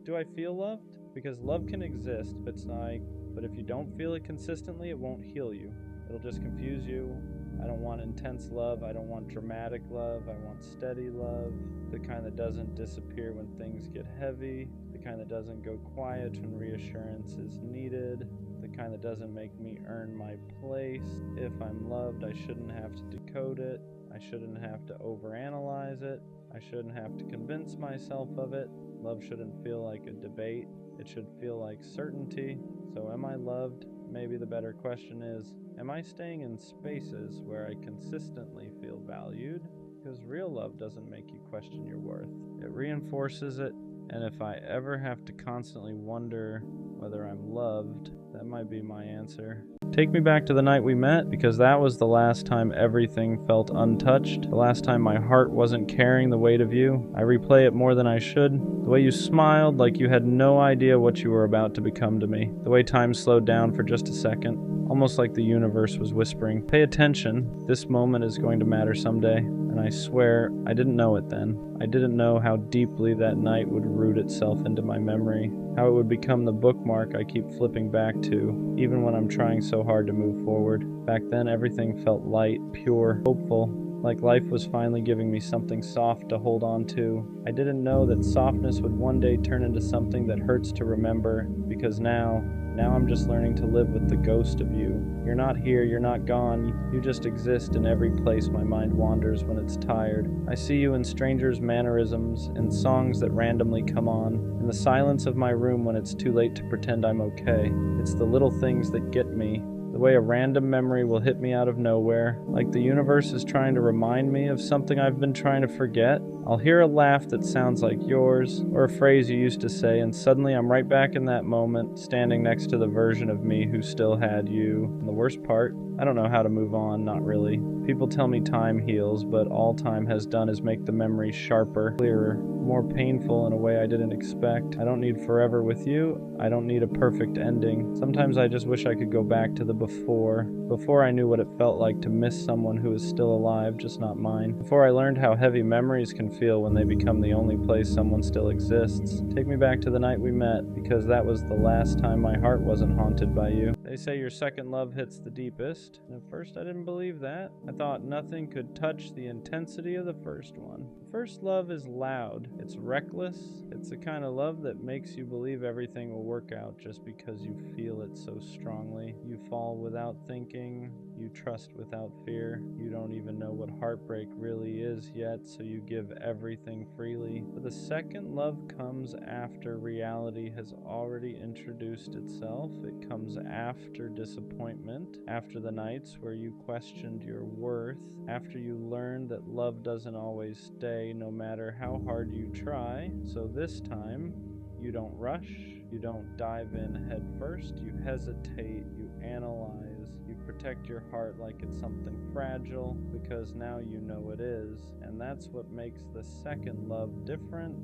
do I feel loved? Because love can exist, but if you don't feel it consistently, it won't heal you. It'll just confuse you. I don't want intense love. I don't want dramatic love. I want steady love, the kind that doesn't disappear when things get heavy, the kind that doesn't go quiet when reassurance is needed, the kind that doesn't make me earn my place. If I'm loved, I shouldn't have to decode it. I shouldn't have to overanalyze it. I shouldn't have to convince myself of it. Love shouldn't feel like a debate. It should feel like certainty. So am I loved? Maybe the better question is, am I staying in spaces where I consistently feel valued? Because real love doesn't make you question your worth. It reinforces it, and if I ever have to constantly wonder whether I'm loved, that might be my answer. Take me back to the night we met, because that was the last time everything felt untouched, the last time my heart wasn't carrying the weight of you. I replay it more than I should. The way you smiled like you had no idea what you were about to become to me. The way time slowed down for just a second, almost like the universe was whispering, pay attention, this moment is going to matter someday. And I swear, I didn't know it then. I didn't know how deeply that night would root itself into my memory, how it would become the bookmark I keep flipping back to, even when I'm trying so hard to move forward. Back then, everything felt light, pure, hopeful, like life was finally giving me something soft to hold on to. I didn't know that softness would one day turn into something that hurts to remember, because now I'm just learning to live with the ghost of you. You're not here, you're not gone, you just exist in every place my mind wanders when it's tired. I see you in strangers' mannerisms, in songs that randomly come on, in the silence of my room when it's too late to pretend I'm okay. It's the little things that get me, The way a random memory will hit me out of nowhere, like the universe is trying to remind me of something I've been trying to forget. I'll hear a laugh that sounds like yours, or a phrase you used to say, and suddenly I'm right back in that moment, standing next to the version of me who still had you. And the worst part, I don't know how to move on, not really. People tell me time heals, but all time has done is make the memory sharper, clearer, more painful in a way I didn't expect. I don't need forever with you. I don't need a perfect ending. Sometimes I just wish I could go back to the before I knew what it felt like to miss someone who is still alive, just not mine. Before I learned how heavy memories can feel when they become the only place someone still exists. Take me back to the night we met, because that was the last time my heart wasn't haunted by you. They say your second love hits the deepest, and at first I didn't believe that. I thought nothing could touch the intensity of the first one. First love is loud, it's reckless, it's the kind of love that makes you believe everything will work out just because you feel it so strongly. You fall without thinking, you trust without fear, you don't even know what heartbreak really is yet, so you give everything freely. But the second love comes after reality has already introduced itself. It comes after disappointment, after the nights where you questioned your worth, after you learned that love doesn't always stay no matter how hard you try. So this time, you don't rush, you don't dive in head first, you hesitate, you analyze, you protect your heart like it's something fragile, because now you know it is, and that's what makes the second love different.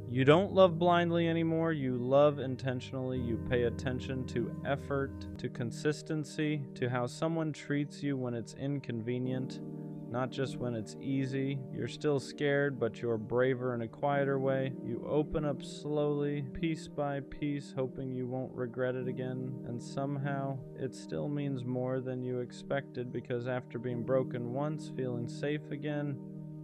You don't love blindly anymore, you love intentionally, you pay attention to effort, to consistency, to how someone treats you when it's inconvenient, not just when it's easy. You're still scared, but you're braver in a quieter way. You open up slowly, piece by piece, hoping you won't regret it again. And somehow, it still means more than you expected, because after being broken once, feeling safe again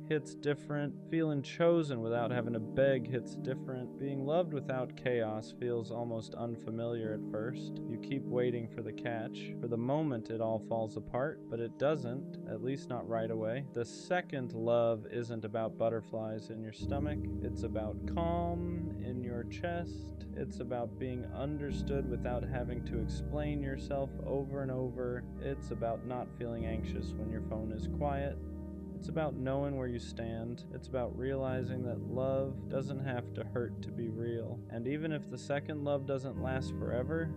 hits different. Feeling chosen without having to beg hits different. Being loved without chaos feels almost unfamiliar at first. You keep waiting for the catch. For the moment it all falls apart, but it doesn't, at least not right away. The second love isn't about butterflies in your stomach. It's about calm in your chest. It's about being understood without having to explain yourself over and over. It's about not feeling anxious when your phone is quiet. It's about knowing where you stand. It's about realizing that love doesn't have to hurt to be real. And even if the second love doesn't last forever,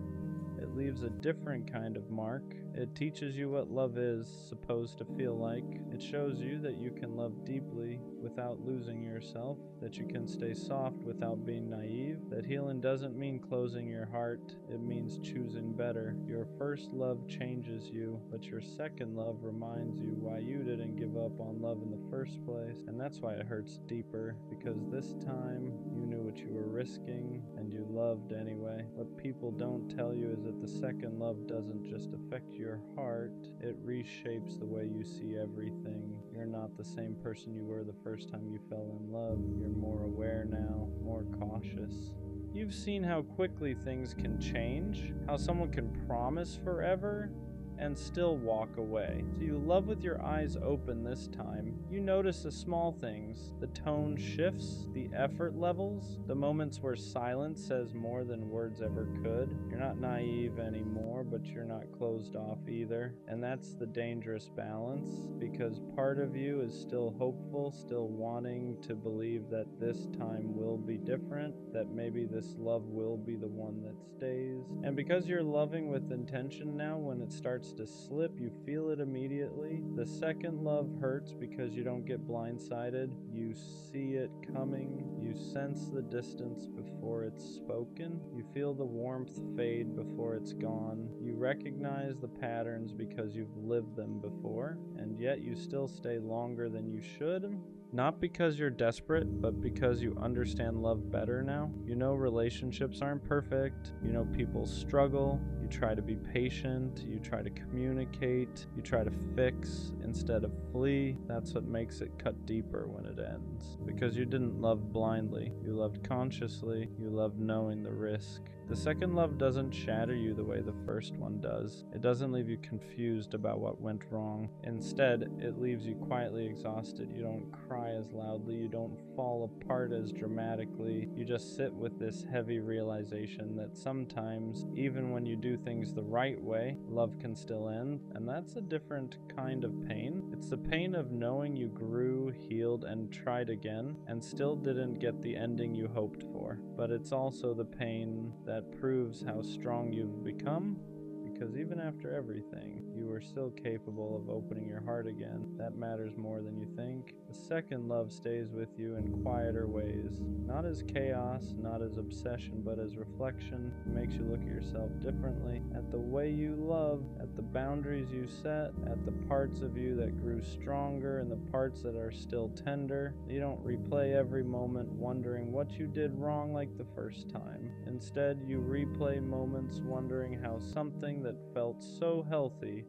it leaves a different kind of mark. It teaches you what love is supposed to feel like. It shows you that you can love deeply without losing yourself, that you can stay soft without being naive, that healing doesn't mean closing your heart, it means choosing better. Your first love changes you, but your second love reminds you why you didn't give up on love in the first place. And that's why it hurts deeper, because this time you knew what you were risking and you loved anyway. What people don't tell you is that the second love doesn't just affect your heart, it reshapes the way you see everything. You're not the same person you were the first time you fell in love. You're more aware now, more cautious. You've seen how quickly things can change, how someone can promise forever and still walk away. So you love with your eyes open this time. You notice the small things, the tone shifts, the effort levels, the moments where silence says more than words ever could. You're not naive anymore, but you're not closed off either. And that's the dangerous balance, because part of you is still hopeful, still wanting to believe that this time will be different, that maybe this love will be the one that stays. And because you're loving with intention now, when it starts to slip, you feel it immediately. The second love hurts because you don't get blindsided. You see it coming. You sense the distance before it's spoken. You feel the warmth fade before it's gone. You recognize the patterns because you've lived them before, and yet you still stay longer than you should. Not because you're desperate, but because you understand love better now. You know relationships aren't perfect. You know people struggle. You try to be patient. You try to communicate. You try to fix instead of flee. That's what makes it cut deeper when it ends. Because you didn't love blindly. You loved consciously. You loved knowing the risk. The second love doesn't shatter you the way the first one does. It doesn't leave you confused about what went wrong. Instead, it leaves you quietly exhausted. You don't cry as loudly. You don't fall apart as dramatically. You just sit with this heavy realization that sometimes, even when you do things the right way, love can still end. And that's a different kind of pain. It's the pain of knowing you grew, healed, and tried again, and still didn't get the ending you hoped for. But it's also the pain that proves how strong you've become, because even after everything, you are still capable of opening your heart again. That matters more than you think. The second love stays with you in quieter ways, not as chaos, not as obsession, but as reflection. It makes you look at yourself differently, at the way you love, at the boundaries you set, at the parts of you that grew stronger and the parts that are still tender. You don't replay every moment wondering what you did wrong like the first time. Instead, you replay moments wondering how something that felt so healthy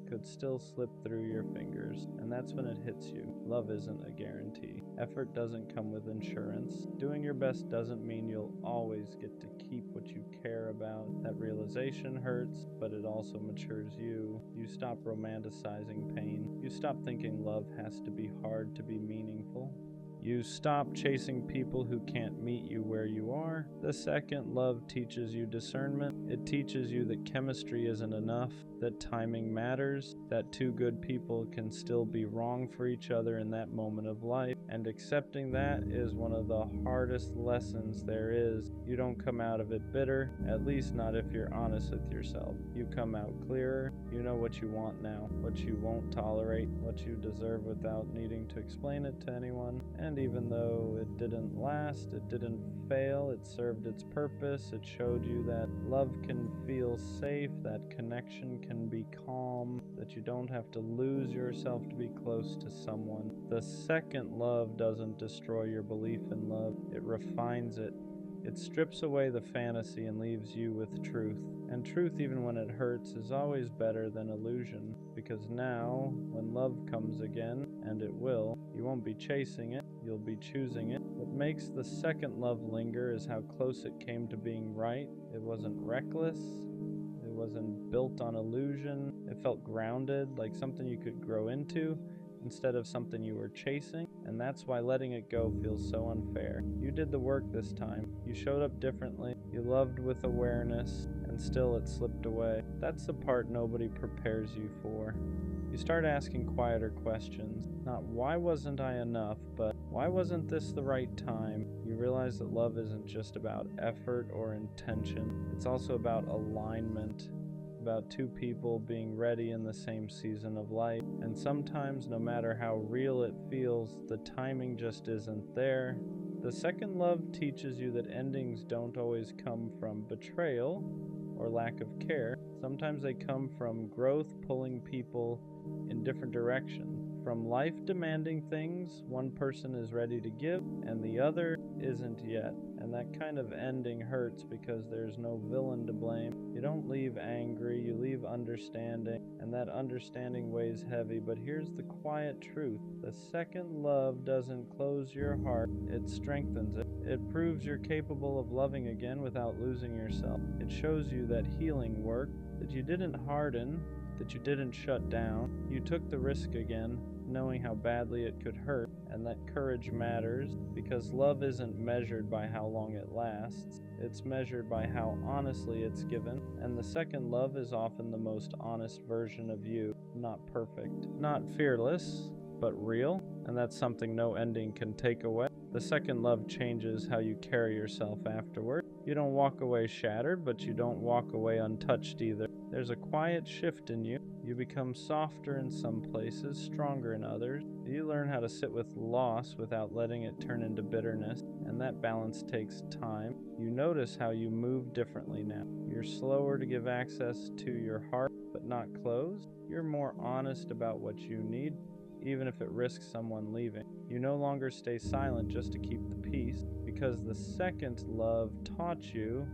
could still slip through your fingers. And that's when it hits you. Love isn't a guarantee. Effort doesn't come with insurance. Doing your best doesn't mean you'll always get to keep what you care about. That realization hurts, but it also matures you. You stop romanticizing pain. You stop thinking love has to be hard to be meaningful. You stop chasing people who can't meet you where you are. The second love teaches you discernment. It teaches you that chemistry isn't enough, that timing matters, that two good people can still be wrong for each other in that moment of life. And accepting that is one of the hardest lessons there is. You don't come out of it bitter, at least not if you're honest with yourself. You come out clearer. You know what you want now, what you won't tolerate, what you deserve without needing to explain it to anyone. And even though it didn't last, it didn't fail, it served its purpose. It showed you that love can feel safe, that connection can be calm, that you don't have to lose yourself to be close to someone. The second love doesn't destroy your belief in love, it refines it. It strips away the fantasy and leaves you with truth. And truth, even when it hurts, is always better than illusion. Because now, when love comes again, and it will, you won't be chasing it, you'll be choosing it. What makes the second love linger is how close it came to being right. It wasn't reckless. It wasn't built on illusion. It felt grounded, like something you could grow into, instead of something you were chasing, and that's why letting it go feels so unfair. You did the work this time. You showed up differently. You loved with awareness, and still it slipped away. That's the part nobody prepares you for. You start asking quieter questions. Not why wasn't I enough, but why wasn't this the right time? You realize that love isn't just about effort or intention. It's also about alignment. About two people being ready in the same season of life. And sometimes, no matter how real it feels, the timing just isn't there. The second love teaches you that endings don't always come from betrayal or lack of care. Sometimes they come from growth pulling people in different directions. From life demanding things one person is ready to give and the other isn't yet. And that kind of ending hurts because there's no villain to blame. You don't leave angry, you leave understanding, and that understanding weighs heavy. But here's the quiet truth. The second love doesn't close your heart, it strengthens it. It proves you're capable of loving again without losing yourself. It shows you that healing worked, that you didn't harden, that you didn't shut down. You took the risk again, knowing how badly it could hurt, and that courage matters because love isn't measured by how long it lasts. It's measured by how honestly it's given, and the second love is often the most honest version of you. Not perfect, not fearless, but real, and that's something no ending can take away. The second love changes how you carry yourself afterward. You don't walk away shattered, but you don't walk away untouched either. There's a quiet shift in you. You become softer in some places, stronger in others. You learn how to sit with loss without letting it turn into bitterness, and that balance takes time. You notice how you move differently now. You're slower to give access to your heart, but not closed. You're more honest about what you need, even if it risks someone leaving. You no longer stay silent just to keep the peace, because the second love taught you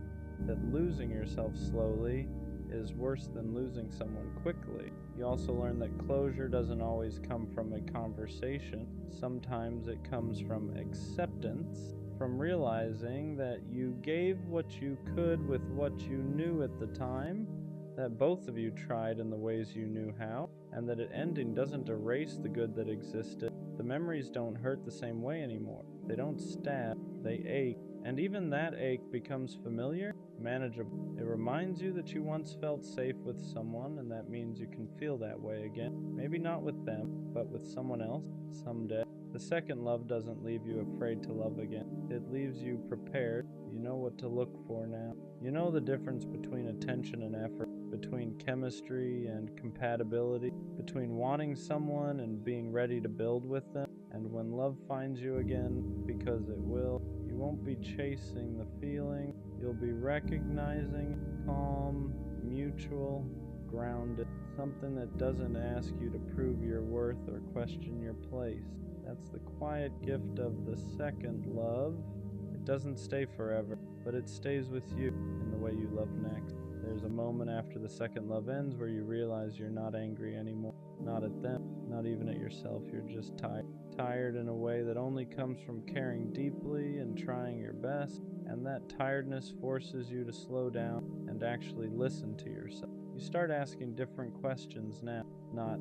that losing yourself slowly is worse than losing someone quickly. You also learn that closure doesn't always come from a conversation. Sometimes it comes from acceptance, from realizing that you gave what you could with what you knew at the time, that both of you tried in the ways you knew how, and that an ending doesn't erase the good that existed. The memories don't hurt the same way anymore. They don't stab, they ache. And even that ache becomes familiar, manageable. It reminds you that you once felt safe with someone, and that means you can feel that way again. Maybe not with them, but with someone else someday. The second love doesn't leave you afraid to love again. It leaves you prepared. You know what to look for now. You know the difference between attention and effort, between chemistry and compatibility, between wanting someone and being ready to build with them. And when love finds you again, because it will, you won't be chasing the feeling. You'll be recognizing calm, mutual, grounded, something that doesn't ask you to prove your worth or question your place. That's the quiet gift of the second love. It doesn't stay forever, but it stays with you in the way you love next. There's a moment after the second love ends where you realize you're not angry anymore. Not at them, not even at yourself. You're just tired. Tired in a way that only comes from caring deeply and trying your best. And that tiredness forces you to slow down and actually listen to yourself. You start asking different questions now. Not,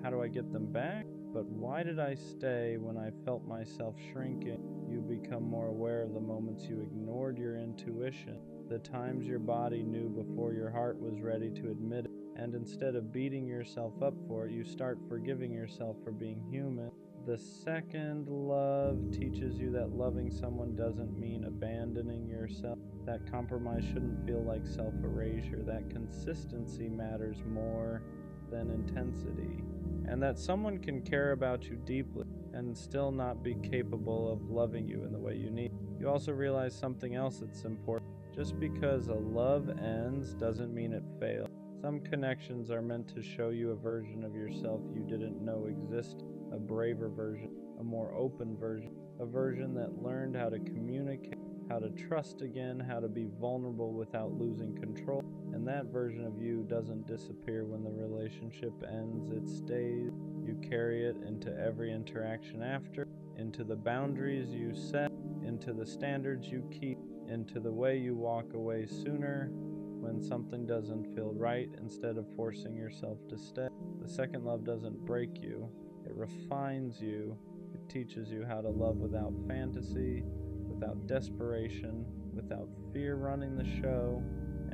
how do I get them back? But why did I stay when I felt myself shrinking? You become more aware of the moments you ignored your intuition, the times your body knew before your heart was ready to admit it. And instead of beating yourself up for it, you start forgiving yourself for being human. The second love teaches you that loving someone doesn't mean abandoning yourself. That compromise shouldn't feel like self-erasure. That consistency matters more than intensity. And that someone can care about you deeply and still not be capable of loving you in the way you need. You also realize something else that's important. Just because a love ends doesn't mean it failed. Some connections are meant to show you a version of yourself you didn't know existed, a braver version, a more open version, a version that learned how to communicate, how to trust again, how to be vulnerable without losing control. And that version of you doesn't disappear when the relationship ends, it stays. You carry it into every interaction after, into the boundaries you set, into the standards you keep, into the way you walk away sooner when something doesn't feel right instead of forcing yourself to stay. The second love doesn't break you, it refines you. It teaches you how to love without fantasy, without desperation, without fear running the show.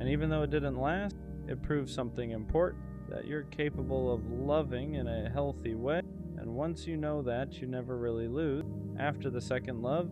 And even though it didn't last, it proves something important, that you're capable of loving in a healthy way. And once you know that, you never really lose. After the second love,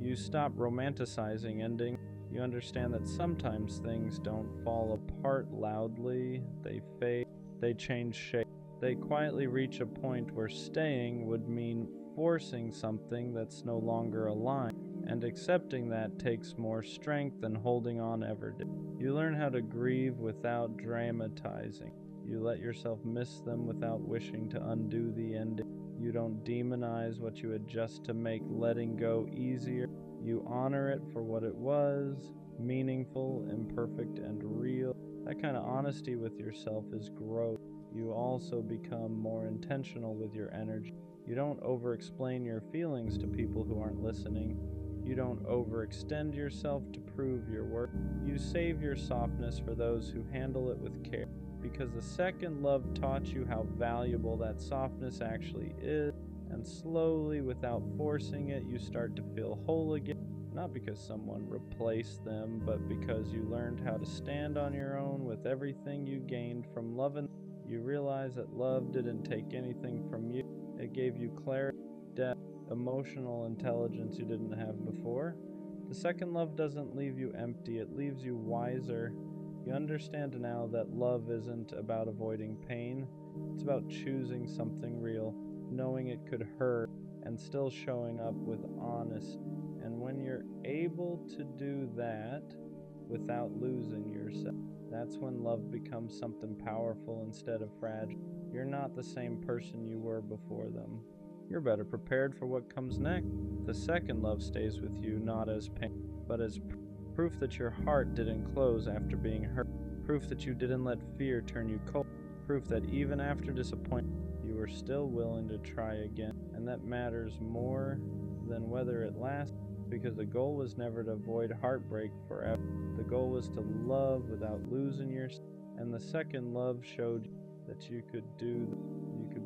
you stop romanticizing ending. You understand that sometimes things don't fall apart loudly, they fade, they change shape. They quietly reach a point where staying would mean forcing something that's no longer aligned. And accepting that takes more strength than holding on ever did. You learn how to grieve without dramatizing. You let yourself miss them without wishing to undo the ending. You don't demonize what you adjust to make letting go easier. You honor it for what it was, meaningful, imperfect, and real. That kind of honesty with yourself is growth. You also become more intentional with your energy. You don't over-explain your feelings to people who aren't listening. You don't overextend yourself to prove your worth. You save your softness for those who handle it with care. Because the second love taught you how valuable that softness actually is. And slowly, without forcing it, you start to feel whole again. Not because someone replaced them, but because you learned how to stand on your own with everything you gained from loving. You realize that love didn't take anything from you. It gave you clarity, depth, emotional intelligence you didn't have before. The second love doesn't leave you empty, it leaves you wiser. You understand now that love isn't about avoiding pain, it's about choosing something real, knowing it could hurt, and still showing up with honesty. And when you're able to do that without losing yourself, that's when love becomes something powerful instead of fragile. You're not the same person you were before them. You're better prepared for what comes next. The second love stays with you not as pain, but as proof that your heart didn't close after being hurt. Proof that you didn't let fear turn you cold. Proof that even after disappointment, you were still willing to try again. And that matters more than whether it lasts. because the goal was never to avoid heartbreak forever. The goal was to love without losing yourself. And the second love showed you that you could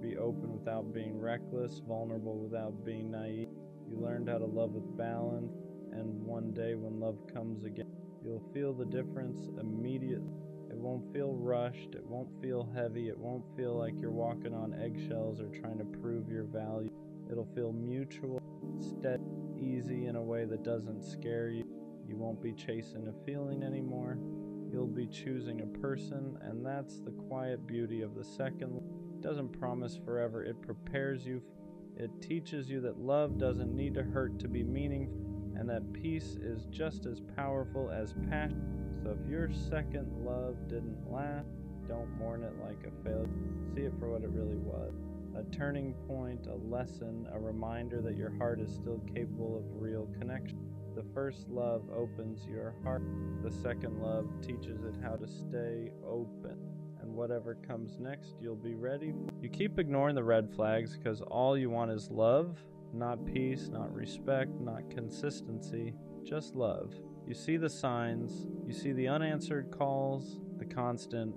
be open without being reckless, vulnerable without being naive. You learned how to love with balance, and one day when love comes again, you'll feel the difference immediately. It won't feel rushed, it won't feel heavy, it won't feel like you're walking on eggshells or trying to prove your value. It'll feel mutual, steady, easy in a way that doesn't scare you. You won't be chasing a feeling anymore. You'll be choosing a person, and that's the quiet beauty of the second. It doesn't promise forever, it prepares you. It teaches you that love doesn't need to hurt to be meaningful, and that peace is just as powerful as passion. So if your second love didn't last, don't mourn it like a failure. See it for what it really was. A turning point, a lesson, a reminder that your heart is still capable of real connection. The first love opens your heart. The second love teaches it how to stay open. And whatever comes next, you'll be ready for. You keep ignoring the red flags because all you want is love, not peace, not respect, not consistency, just love. You see the signs, you see the unanswered calls, the constant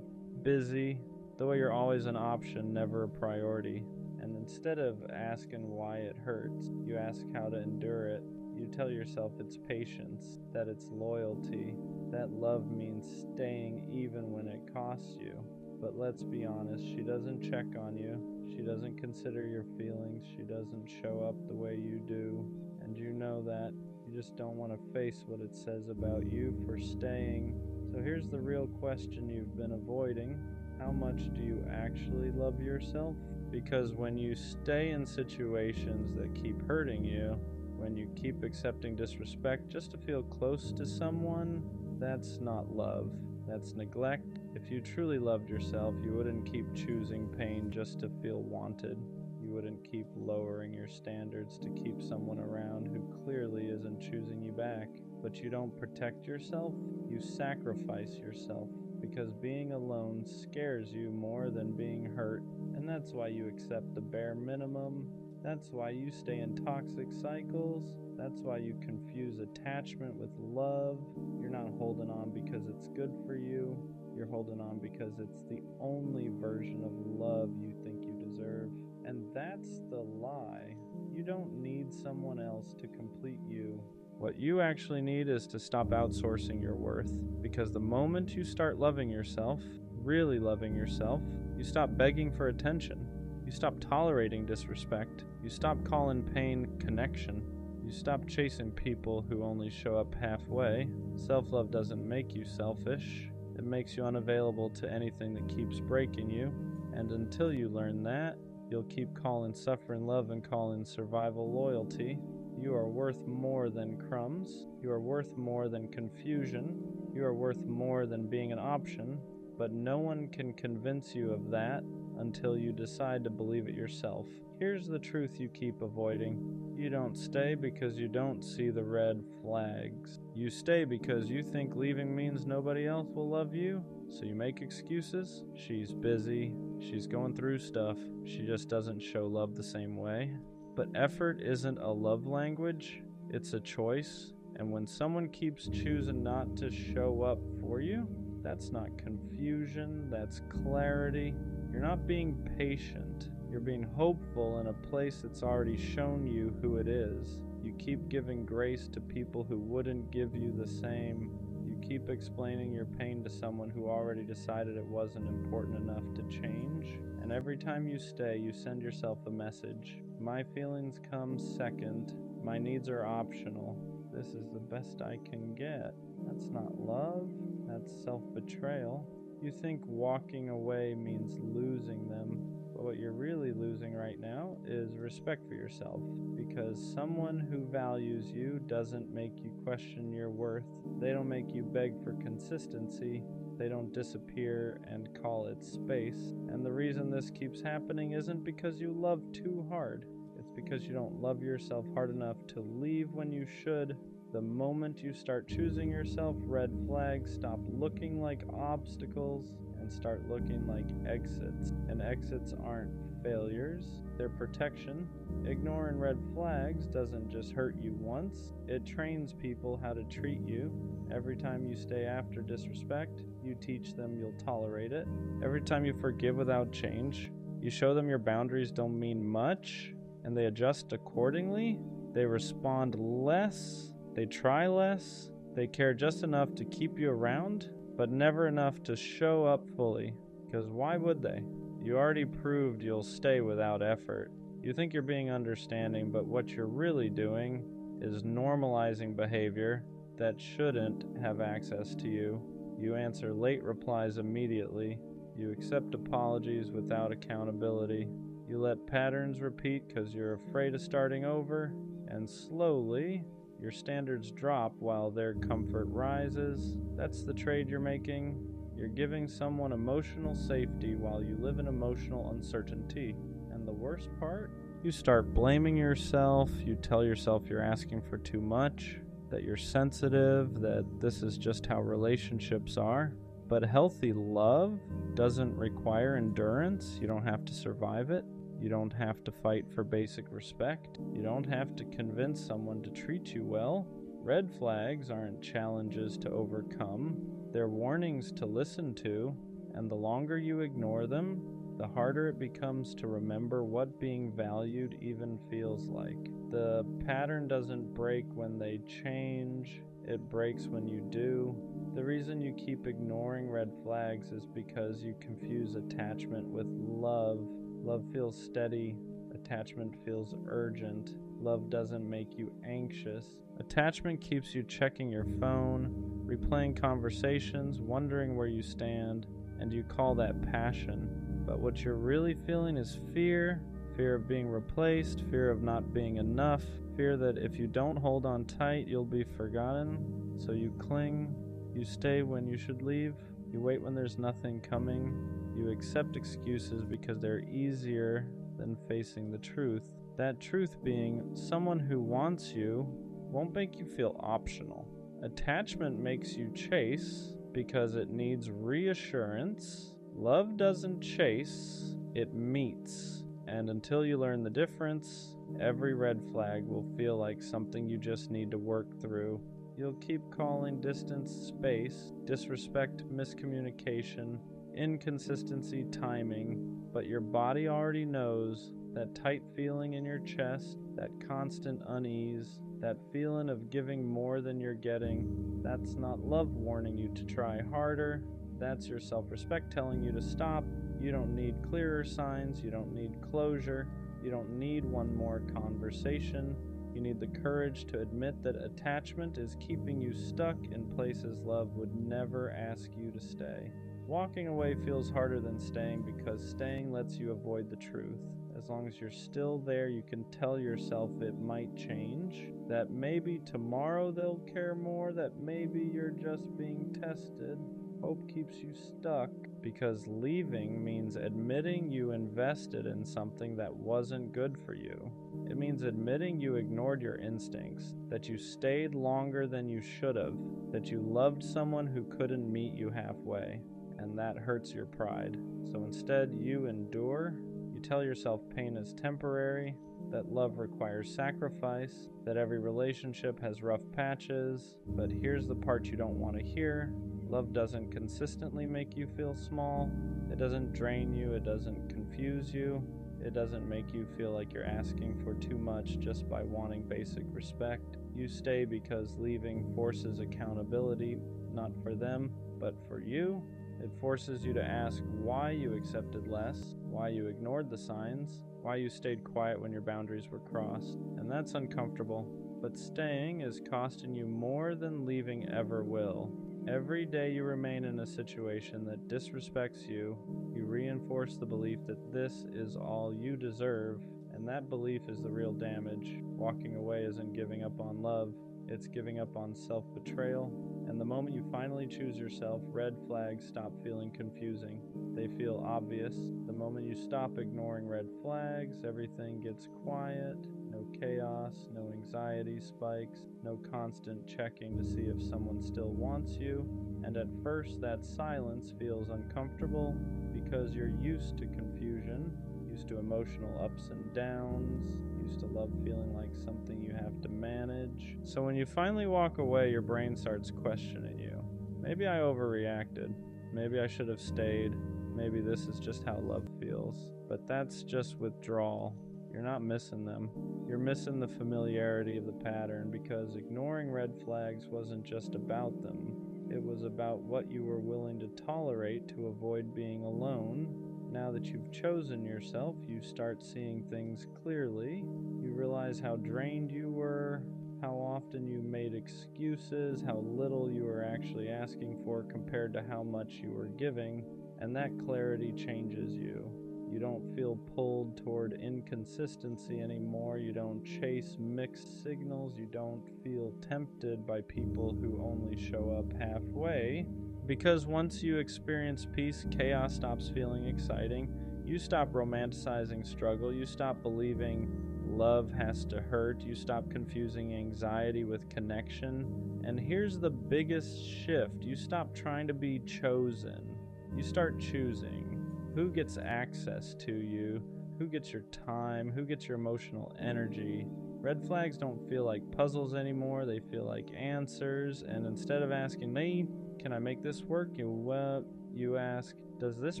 busy, the way you're always an option, never a priority. And instead of asking why it hurts, you ask how to endure it. You tell yourself it's patience, that it's loyalty, that love means staying even when it costs you. But let's be honest, she doesn't check on you. She doesn't consider your feelings. She doesn't show up the way you do. And you know that. You just don't want to face what it says about you for staying. So here's the real question you've been avoiding. How much do you actually love yourself? Because when you stay in situations that keep hurting you, when you keep accepting disrespect just to feel close to someone, that's not love. That's neglect. If you truly loved yourself, you wouldn't keep choosing pain just to feel wanted. You wouldn't keep lowering your standards to keep someone around who clearly isn't choosing you back. But you don't protect yourself, you sacrifice yourself. Because being alone scares you more than being hurt. And that's why you accept the bare minimum. That's why you stay in toxic cycles. That's why you confuse attachment with love. You're not holding on because it's good for you. You're holding on because it's the only version of love you think you deserve. And that's the lie. You don't need someone else to complete you. What you actually need is to stop outsourcing your worth. Because the moment you start loving yourself, really loving yourself, you stop begging for attention. You stop tolerating disrespect. You stop calling pain connection. You stop chasing people who only show up halfway. Self-love doesn't make you selfish. It makes you unavailable to anything that keeps breaking you. And until you learn that, you'll keep calling suffering love and calling survival loyalty. You are worth more than crumbs. You are worth more than confusion. You are worth more than being an option. But no one can convince you of that until you decide to believe it yourself. Here's the truth you keep avoiding. You don't stay because you don't see the red flags. You stay because you think leaving means nobody else will love you. So you make excuses. She's busy. She's going through stuff. She just doesn't show love the same way. But effort isn't a love language. It's a choice. And when someone keeps choosing not to show up for you, that's not confusion, that's clarity. You're not being patient. You're being hopeful in a place that's already shown you who it is. You keep giving grace to people who wouldn't give you the same. You keep explaining your pain to someone who already decided it wasn't important enough to change. And every time you stay, you send yourself a message. My feelings come second. My needs are optional. This is the best I can get. That's not love. That's self-betrayal. You think walking away means losing them, but what you're really losing right now is respect for yourself, because someone who values you doesn't make you question your worth. They don't make you beg for consistency. They don't disappear and call it space. And the reason this keeps happening isn't because you love too hard. It's because you don't love yourself hard enough to leave when you should. The moment you start choosing yourself, red flags stop looking like obstacles and start looking like exits. And exits aren't failures, they're protection. Ignoring red flags doesn't just hurt you once, it trains people how to treat you. Every time you stay after disrespect, you teach them you'll tolerate it. Every time you forgive without change, you show them your boundaries don't mean much, and they adjust accordingly. They respond less, they try less, they care just enough to keep you around, but never enough to show up fully. Because why would they? You already proved you'll stay without effort. You think you're being understanding, but what you're really doing is normalizing behavior that shouldn't have access to you. You answer late replies immediately. You accept apologies without accountability. You let patterns repeat because you're afraid of starting over, and slowly, your standards drop while their comfort rises. That's the trade you're making. You're giving someone emotional safety while you live in emotional uncertainty. And the worst part? You start blaming yourself. You tell yourself you're asking for too much, that you're sensitive, that this is just how relationships are. But healthy love doesn't require endurance. You don't have to survive it. You don't have to fight for basic respect. You don't have to convince someone to treat you well. Red flags aren't challenges to overcome. They're warnings to listen to, and the longer you ignore them, the harder it becomes to remember what being valued even feels like. The pattern doesn't break when they change, it breaks when you do. The reason you keep ignoring red flags is because you confuse attachment with love. Love feels steady, attachment feels urgent. Love doesn't make you anxious. Attachment keeps you checking your phone, replaying conversations, wondering where you stand, and you call that passion. But what you're really feeling is fear. Fear of being replaced, fear of not being enough, fear that if you don't hold on tight, you'll be forgotten. So you cling, you stay when you should leave, you wait when there's nothing coming, you accept excuses because they're easier than facing the truth. That truth being, someone who wants you won't make you feel optional. Attachment makes you chase because it needs reassurance. Love doesn't chase, it meets. And until you learn the difference, every red flag will feel like something you just need to work through. You'll keep calling distance space, disrespect miscommunication, inconsistency timing, but your body already knows that tight feeling in your chest, that constant unease, that feeling of giving more than you're getting. That's not love warning you to try harder. That's your self-respect telling you to stop. You don't need clearer signs. You don't need closure. You don't need one more conversation. You need the courage to admit that attachment is keeping you stuck in places love would never ask you to stay. Walking away feels harder than staying because staying lets you avoid the truth. As long as you're still there, you can tell yourself it might change, that maybe tomorrow they'll care more, that maybe you're just being tested. Hope keeps you stuck because leaving means admitting you invested in something that wasn't good for you. It means admitting you ignored your instincts, that you stayed longer than you should have, that you loved someone who couldn't meet you halfway, and that hurts your pride. So instead, you endure. You tell yourself pain is temporary, that love requires sacrifice, that every relationship has rough patches. But here's the part you don't want to hear. Love doesn't consistently make you feel small. It doesn't drain you. It doesn't confuse you. It doesn't make you feel like you're asking for too much just by wanting basic respect. You stay because leaving forces accountability, not for them, but for you. It forces you to ask why you accepted less, why you ignored the signs, why you stayed quiet when your boundaries were crossed. And that's uncomfortable. But staying is costing you more than leaving ever will. Every day you remain in a situation that disrespects you, you reinforce the belief that this is all you deserve, and that belief is the real damage. Walking away isn't giving up on love, it's giving up on self-betrayal. And the moment you finally choose yourself, red flags stop feeling confusing. They feel obvious. The moment you stop ignoring red flags, everything gets quiet. No chaos, no anxiety spikes, no constant checking to see if someone still wants you. And at first, that silence feels uncomfortable because you're used to confusion. You used to emotional ups and downs, used to love feeling like something you have to manage. So when you finally walk away, your brain starts questioning you. Maybe I overreacted. Maybe I should have stayed. Maybe this is just how love feels. But that's just withdrawal. You're not missing them. You're missing the familiarity of the pattern, because ignoring red flags wasn't just about them. It was about what you were willing to tolerate to avoid being alone. Now that you've chosen yourself, you start seeing things clearly. You realize how drained you were, how often you made excuses, how little you were actually asking for compared to how much you were giving, and that clarity changes you. You don't feel pulled toward inconsistency anymore. You don't chase mixed signals. You don't feel tempted by people who only show up halfway. Because once you experience peace, chaos stops feeling exciting. You stop romanticizing struggle. You stop believing love has to hurt. You stop confusing anxiety with connection. And here's the biggest shift. You stop trying to be chosen. You start choosing. Who gets access to you? Who gets your time? Who gets your emotional energy? Red flags don't feel like puzzles anymore. They feel like answers. And instead of asking me, can I make this work? You ask, does this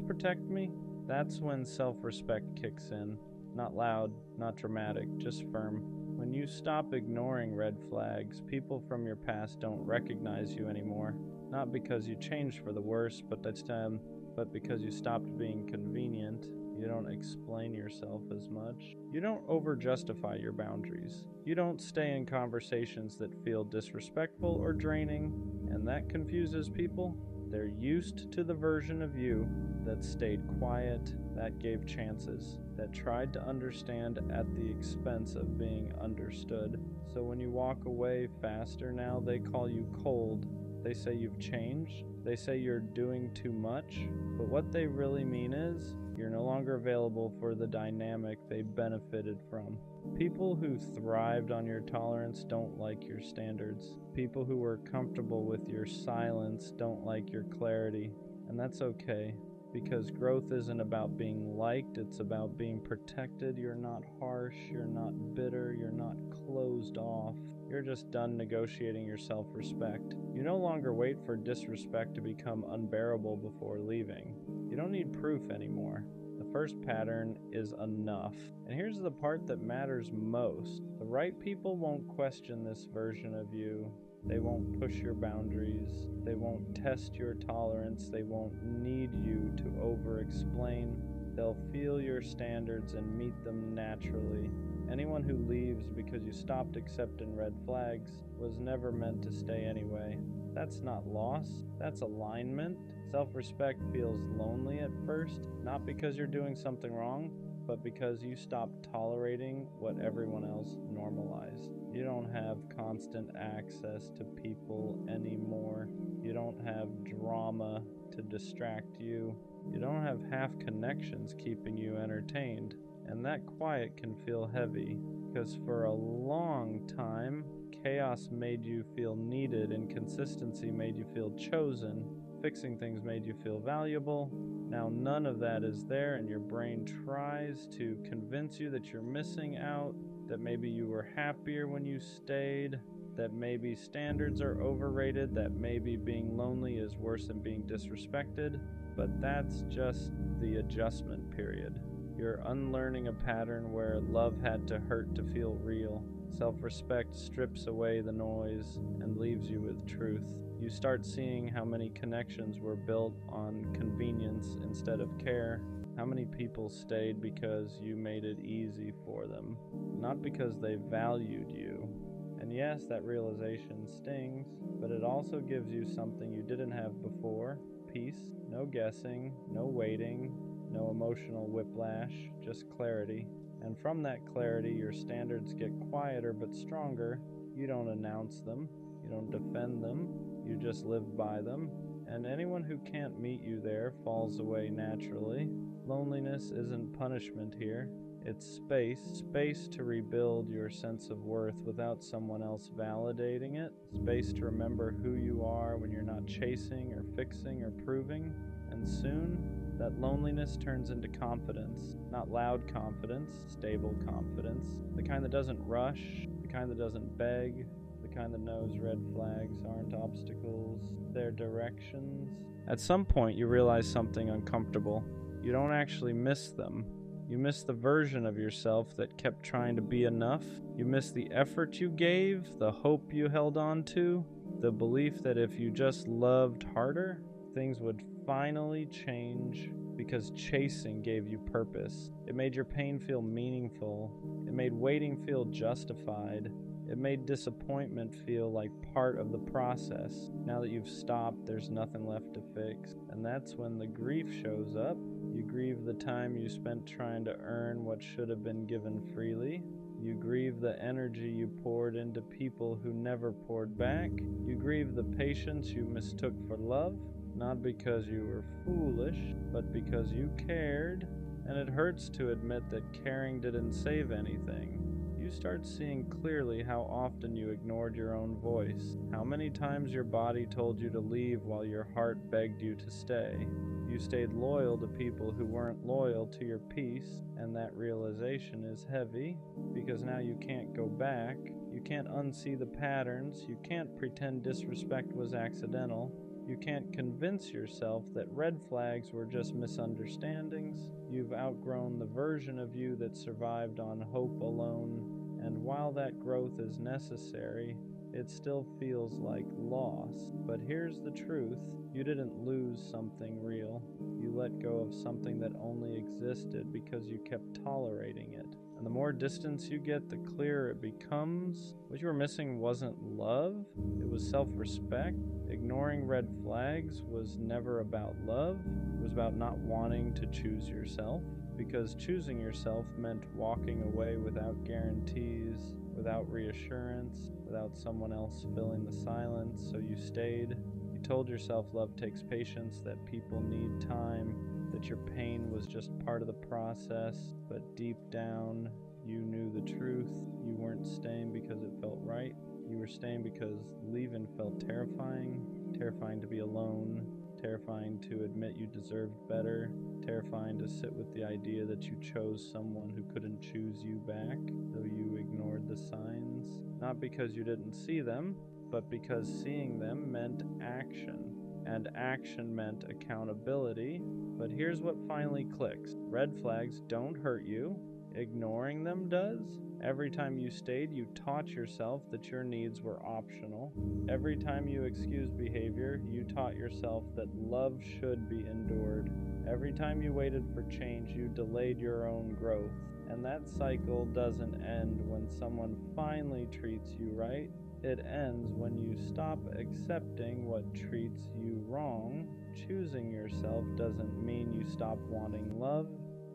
protect me? That's when self-respect kicks in. Not loud, not dramatic, just firm. When you stop ignoring red flags, people from your past don't recognize you anymore. Not because you changed for the worse, but because you stopped being convenient. You don't explain yourself as much. You don't over-justify your boundaries. You don't stay in conversations that feel disrespectful or draining, and that confuses people. They're used to the version of you that stayed quiet, that gave chances, that tried to understand at the expense of being understood. So when you walk away faster now, they call you cold. They say you've changed. They say you're doing too much. But what they really mean is, you're no longer available for the dynamic they benefited from. People who thrived on your tolerance don't like your standards. People who were comfortable with your silence don't like your clarity. And that's okay, because growth isn't about being liked, it's about being protected. You're not harsh, you're not bitter, you're not closed off. You're just done negotiating your self-respect. You no longer wait for disrespect to become unbearable before leaving. You don't need proof anymore. The first pattern is enough. And here's the part that matters most. The right people won't question this version of you. They won't push your boundaries. They won't test your tolerance. They won't need you to over-explain. They'll feel your standards and meet them naturally. Anyone who leaves because you stopped accepting red flags was never meant to stay anyway. That's not loss, that's alignment. Self-respect feels lonely at first, not because you're doing something wrong, but because you stopped tolerating what everyone else normalized. You don't have constant access to people anymore. You don't have drama to distract you. You don't have half connections keeping you entertained. And that quiet can feel heavy, because for a long time, chaos made you feel needed, inconsistency made you feel chosen, fixing things made you feel valuable. Now none of that is there, and your brain tries to convince you that you're missing out, that maybe you were happier when you stayed, that maybe standards are overrated, that maybe being lonely is worse than being disrespected. But that's just the adjustment period. You're unlearning a pattern where love had to hurt to feel real. Self-respect strips away the noise and leaves you with truth. You start seeing how many connections were built on convenience instead of care. How many people stayed because you made it easy for them, not because they valued you. And yes, that realization stings, but it also gives you something you didn't have before. Peace, no guessing, no waiting, no emotional whiplash, just clarity. And from that clarity, your standards get quieter but stronger. You don't announce them, you don't defend them, you just live by them. And anyone who can't meet you there falls away naturally. Loneliness isn't punishment here. It's space to rebuild your sense of worth without someone else validating it, space to remember who you are when you're not chasing or fixing or proving, and soon that loneliness turns into confidence. Not loud confidence, stable confidence. The kind that doesn't rush, the kind that doesn't beg, the kind that knows red flags aren't obstacles, they're directions. At some point, you realize something uncomfortable. You don't actually miss them. You miss the version of yourself that kept trying to be enough. You miss the effort you gave, the hope you held on to, the belief that if you just loved harder, things would finally change, because chasing gave you purpose. It made your pain feel meaningful. It made waiting feel justified. It made disappointment feel like part of the process. Now that you've stopped, there's nothing left to fix. And that's when the grief shows up. You grieve the time you spent trying to earn what should have been given freely. You grieve the energy you poured into people who never poured back. You grieve the patience you mistook for love, not because you were foolish, but because you cared. And it hurts to admit that caring didn't save anything. You start seeing clearly how often you ignored your own voice, how many times your body told you to leave while your heart begged you to stay. You stayed loyal to people who weren't loyal to your peace, and that realization is heavy, because now you can't go back, you can't unsee the patterns, you can't pretend disrespect was accidental, you can't convince yourself that red flags were just misunderstandings. You've outgrown the version of you that survived on hope alone. And while that growth is necessary, it still feels like loss. But here's the truth. You didn't lose something real. You let go of something that only existed because you kept tolerating it. And the more distance you get, the clearer it becomes. What you were missing wasn't love, it was self-respect. Ignoring red flags was never about love. It was about not wanting to choose yourself. Because choosing yourself meant walking away without guarantees, without reassurance, without someone else filling the silence, so you stayed. You told yourself love takes patience, that people need time, that your pain was just part of the process, but deep down, you knew the truth. You weren't staying because it felt right. You were staying because leaving felt terrifying to be alone, terrifying to admit you deserved better, terrifying to sit with the idea that you chose someone who couldn't choose you back, though you ignored the signs. Not because you didn't see them, but because seeing them meant action, and action meant accountability. But here's what finally clicks. Red flags don't hurt you. Ignoring them does. Every time you stayed, you taught yourself that your needs were optional. Every time you excused behavior, you taught yourself that love should be endured. Every time you waited for change, you delayed your own growth. And that cycle doesn't end when someone finally treats you right. It ends when you stop accepting what treats you wrong. Choosing yourself doesn't mean you stop wanting love.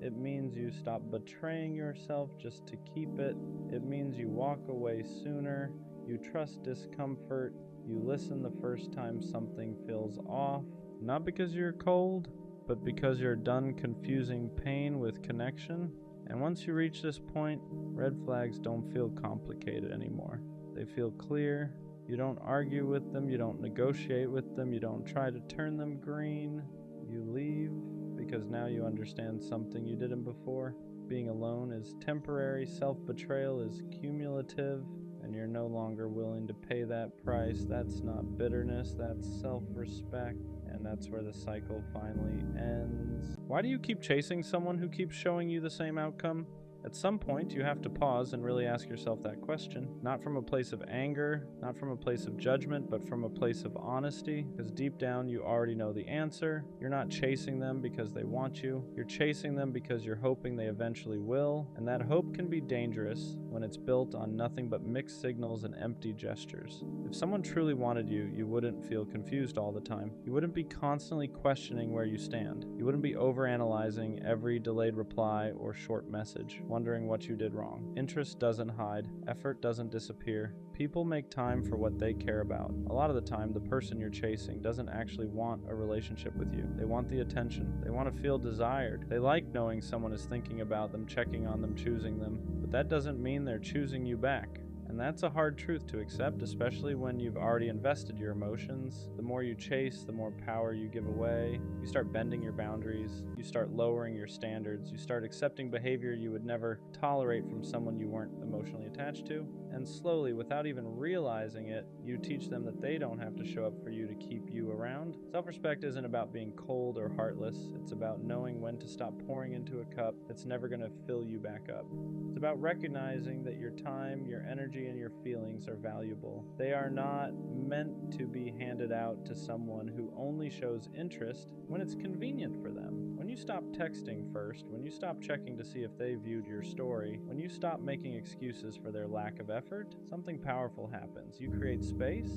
It means you stop betraying yourself just to keep it. It means you walk away sooner. You trust discomfort. You listen the first time something feels off. Not because you're cold, but because you're done confusing pain with connection. And once you reach this point, red flags don't feel complicated anymore. They feel clear. You don't argue with them. You don't negotiate with them. You don't try to turn them green. You leave. Because now you understand something you didn't before. Being alone is temporary, self-betrayal is cumulative, and you're no longer willing to pay that price. That's not bitterness, that's self-respect, and that's where the cycle finally ends. Why do you keep chasing someone who keeps showing you the same outcome? At some point, you have to pause and really ask yourself that question. Not from a place of anger, not from a place of judgment, but from a place of honesty. Because deep down, you already know the answer. You're not chasing them because they want you. You're chasing them because you're hoping they eventually will. And that hope can be dangerous when it's built on nothing but mixed signals and empty gestures. If someone truly wanted you, you wouldn't feel confused all the time. You wouldn't be constantly questioning where you stand. You wouldn't be overanalyzing every delayed reply or short message, wondering what you did wrong. Interest doesn't hide. Effort doesn't disappear. People make time for what they care about. A lot of the time, the person you're chasing doesn't actually want a relationship with you. They want the attention. They want to feel desired. They like knowing someone is thinking about them, checking on them, choosing them. But that doesn't mean they're choosing you back. And that's a hard truth to accept, especially when you've already invested your emotions. The more you chase, the more power you give away. You start bending your boundaries. You start lowering your standards. You start accepting behavior you would never tolerate from someone you weren't emotionally attached to. And slowly, without even realizing it, you teach them that they don't have to show up for you to keep you around. Self-respect isn't about being cold or heartless. It's about knowing when to stop pouring into a cup that's never going to fill you back up. It's about recognizing that your time, your energy, and your feelings are valuable. They are not meant to be handed out to someone who only shows interest when it's convenient for them. When you stop texting first, when you stop checking to see if they viewed your story, when you stop making excuses for their lack of effort, something powerful happens. You create space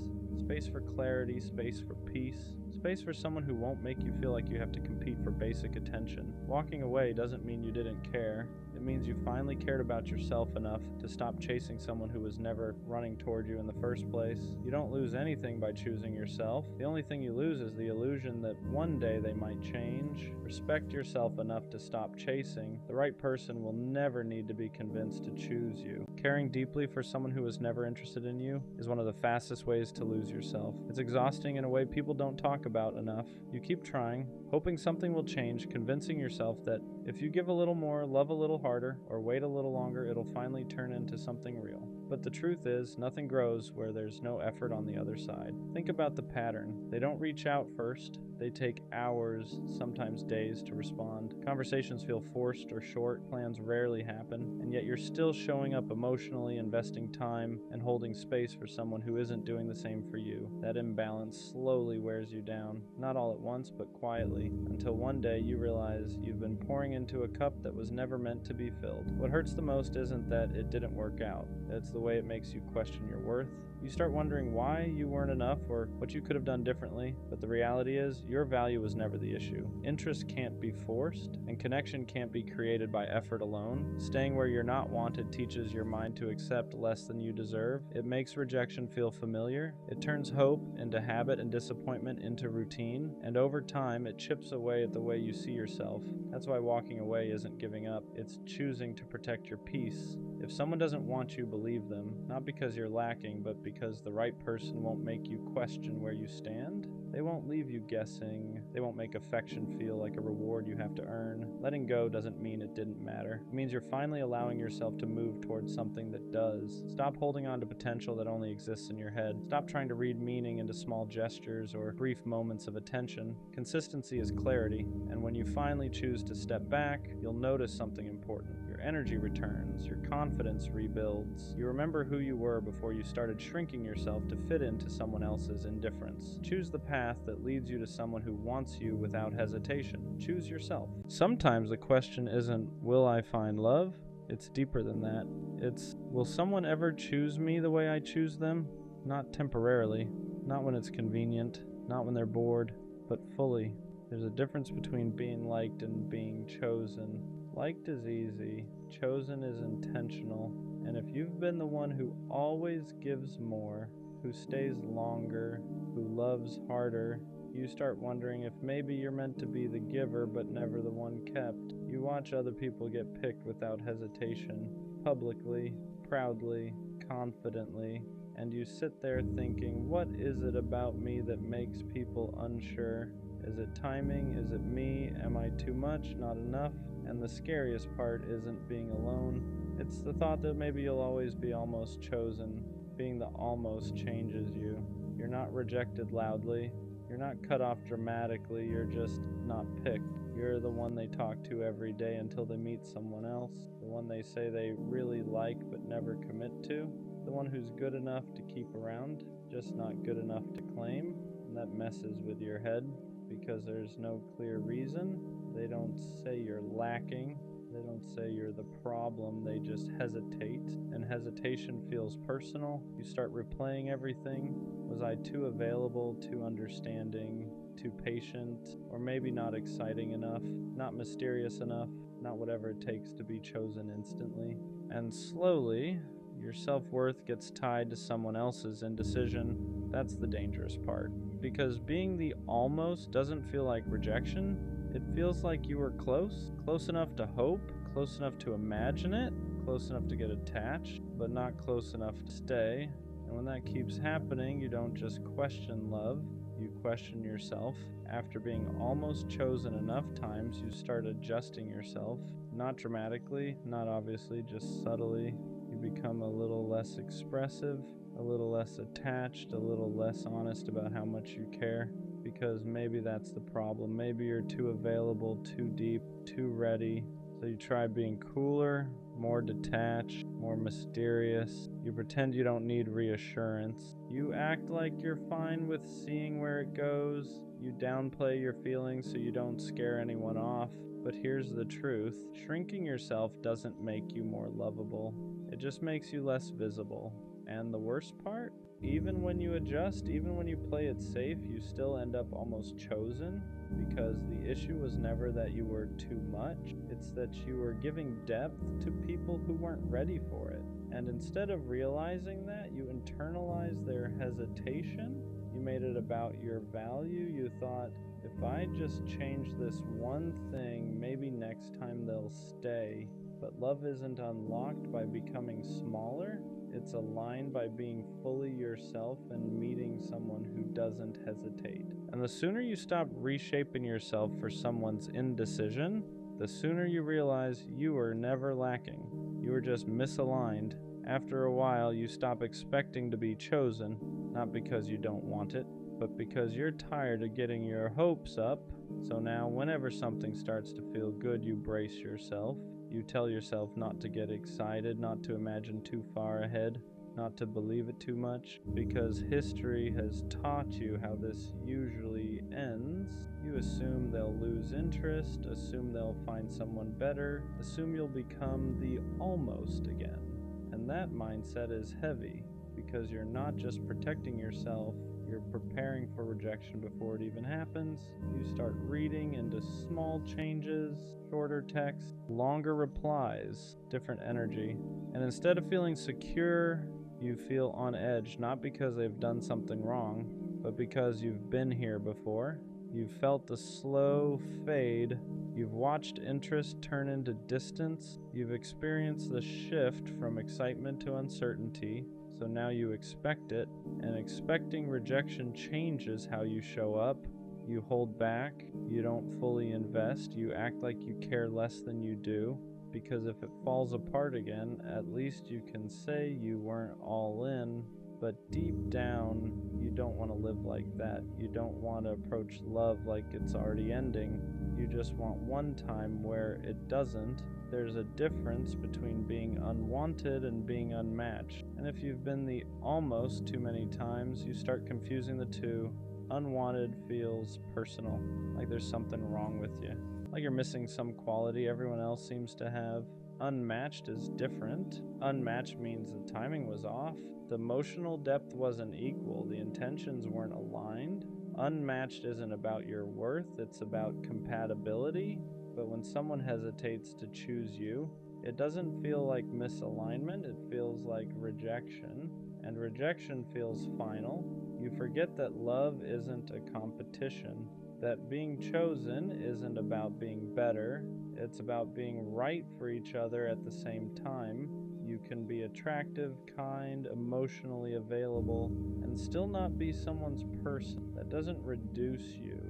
for clarity, space for peace, space for someone who won't make you feel like you have to compete for basic attention. Walking away doesn't mean you didn't care. It means you finally cared about yourself enough to stop chasing someone who was never running toward you in the first place. You don't lose anything by choosing yourself. The only thing you lose is the illusion that one day they might change. Respect yourself enough to stop chasing. The right person will never need to be convinced to choose you. Caring deeply for someone who was never interested in you is one of the fastest ways to lose yourself. It's exhausting in a way people don't talk about enough. You keep trying, hoping something will change, convincing yourself that if you give a little more, love a little harder, or wait a little longer, it'll finally turn into something real. But the truth is, nothing grows where there's no effort on the other side. Think about the pattern. They don't reach out first. They take hours, sometimes days, to respond. Conversations feel forced or short. Plans rarely happen. And yet you're still showing up emotionally, investing time, and holding space for someone who isn't doing the same for you. That imbalance slowly wears you down. Not all at once, but quietly. Until one day you realize you've been pouring into a cup that was never meant to be filled. What hurts the most isn't that it didn't work out. It's the way it makes you question your worth. You start wondering why you weren't enough or what you could have done differently, but the reality is your value was never the issue. Interest can't be forced, and connection can't be created by effort alone. Staying where you're not wanted teaches your mind to accept less than you deserve. It makes rejection feel familiar. It turns hope into habit and disappointment into routine, and over time it chips away at the way you see yourself. That's why walking away isn't giving up, it's choosing to protect your peace. If someone doesn't want you, believe them, not because you're lacking, but because the right person won't make you question where you stand. They won't leave you guessing. They won't make affection feel like a reward you have to earn. Letting go doesn't mean it didn't matter. It means you're finally allowing yourself to move towards something that does. Stop holding on to potential that only exists in your head. Stop trying to read meaning into small gestures or brief moments of attention. Consistency is clarity, and when you finally choose to step back, you'll notice something important. Your energy returns, your confidence rebuilds. You remember who you were before you started shrinking yourself to fit into someone else's indifference. Choose the path that leads you to someone who wants you without hesitation. Choose yourself. Sometimes the question isn't, will I find love? It's deeper than that. It's, will someone ever choose me the way I choose them? Not temporarily, not when it's convenient, not when they're bored, but fully. There's a difference between being liked and being chosen. Liked is easy, chosen is intentional, and if you've been the one who always gives more, who stays longer, who loves harder, you start wondering if maybe you're meant to be the giver but never the one kept. You watch other people get picked without hesitation, publicly, proudly, confidently, and you sit there thinking, what is it about me that makes people unsure? Is it timing? Is it me? Am I too much? Not enough? And the scariest part isn't being alone. It's the thought that maybe you'll always be almost chosen. Being the almost changes you. You're not rejected loudly. You're not cut off dramatically. You're just not picked. You're the one they talk to every day until they meet someone else. The one they say they really like but never commit to. The one who's good enough to keep around, just not good enough to claim. And that messes with your head because there's no clear reason. They don't say you're lacking. They don't say you're the problem. They just hesitate. And hesitation feels personal. You start replaying everything. Was I too available, too understanding, too patient, or maybe not exciting enough, not mysterious enough, not whatever it takes to be chosen instantly? And slowly, your self-worth gets tied to someone else's indecision. That's the dangerous part. Because being the almost doesn't feel like rejection. It feels like you were close enough to hope, close enough to imagine it, close enough to get attached, but not close enough to stay. And when that keeps happening, you don't just question love, you question yourself. After being almost chosen enough times, you start adjusting yourself. Not dramatically, not obviously, just subtly. You become a little less expressive, a little less attached, a little less honest about how much you care. Because maybe that's the problem. Maybe you're too available, too deep, too ready. So you try being cooler, more detached, more mysterious. You pretend you don't need reassurance. You act like you're fine with seeing where it goes. You downplay your feelings so you don't scare anyone off. But here's the truth. Shrinking yourself doesn't make you more lovable. It just makes you less visible. And the worst part? Even when you adjust, even when you play it safe, you still end up almost chosen, because the issue was never that you were too much, it's that you were giving depth to people who weren't ready for it. And instead of realizing that, you internalized their hesitation. You made it about your value. You thought, if I just change this one thing, maybe next time they'll stay. But love isn't unlocked by becoming smaller. It's aligned by being fully yourself and meeting someone who doesn't hesitate. And the sooner you stop reshaping yourself for someone's indecision, the sooner you realize you were never lacking. You were just misaligned. After a while, you stop expecting to be chosen, not because you don't want it, but because you're tired of getting your hopes up. So now, whenever something starts to feel good, you brace yourself. You tell yourself not to get excited, not to imagine too far ahead, not to believe it too much, because history has taught you how this usually ends. You assume they'll lose interest, assume they'll find someone better, assume you'll become the almost again. And that mindset is heavy, because you're not just protecting yourself, you're preparing for rejection before it even happens. You start reading into small changes, shorter text, longer replies, different energy. And instead of feeling secure, you feel on edge, not because they've done something wrong, but because you've been here before. You've felt the slow fade. You've watched interest turn into distance. You've experienced the shift from excitement to uncertainty. So now you expect it, and expecting rejection changes how you show up. You hold back, you don't fully invest, you act like you care less than you do, because if it falls apart again, at least you can say you weren't all in, but deep down, you don't want to live like that. You don't want to approach love like it's already ending. You just want one time where it doesn't. There's a difference between being unwanted and being unmatched. And if you've been the almost too many times, you start confusing the two. Unwanted feels personal, like there's something wrong with you, like you're missing some quality everyone else seems to have. Unmatched is different. Unmatched means the timing was off, the emotional depth wasn't equal, the intentions weren't aligned. Unmatched isn't about your worth, it's about compatibility. But when someone hesitates to choose you, it doesn't feel like misalignment, it feels like rejection. And rejection feels final. You forget that love isn't a competition, that being chosen isn't about being better, it's about being right for each other at the same time. You can be attractive, kind, emotionally available, and still not be someone's person. That doesn't reduce you.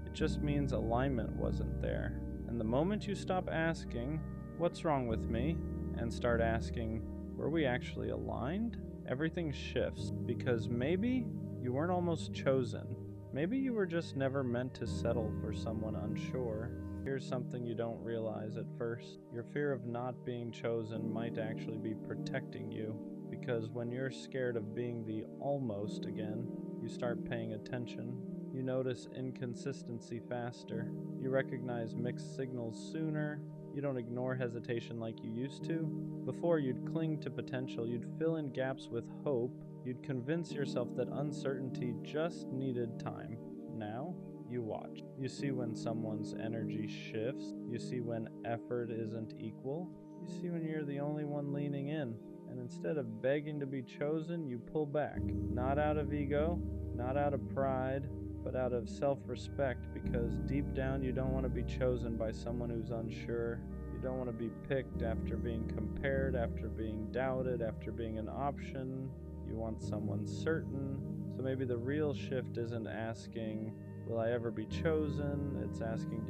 It just means alignment wasn't there. And the moment you stop asking, what's wrong with me, and start asking, were we actually aligned? Everything shifts, because maybe you weren't almost chosen. Maybe you were just never meant to settle for someone unsure. Here's something you don't realize at first. Your fear of not being chosen might actually be protecting you, because when you're scared of being the almost again, you start paying attention. You notice inconsistency faster. You recognize mixed signals sooner. You don't ignore hesitation like you used to. Before, you'd cling to potential. You'd fill in gaps with hope. You'd convince yourself that uncertainty just needed time. Now, you watch. You see when someone's energy shifts. You see when effort isn't equal. You see when you're the only one leaning in. And instead of begging to be chosen, you pull back. Not out of ego, not out of pride, but out of self-respect, because deep down you don't want to be chosen by someone who's unsure. You don't want to be picked after being compared, after being doubted, after being an option. You want someone certain. So maybe the real shift isn't asking, will I ever be chosen? It's asking,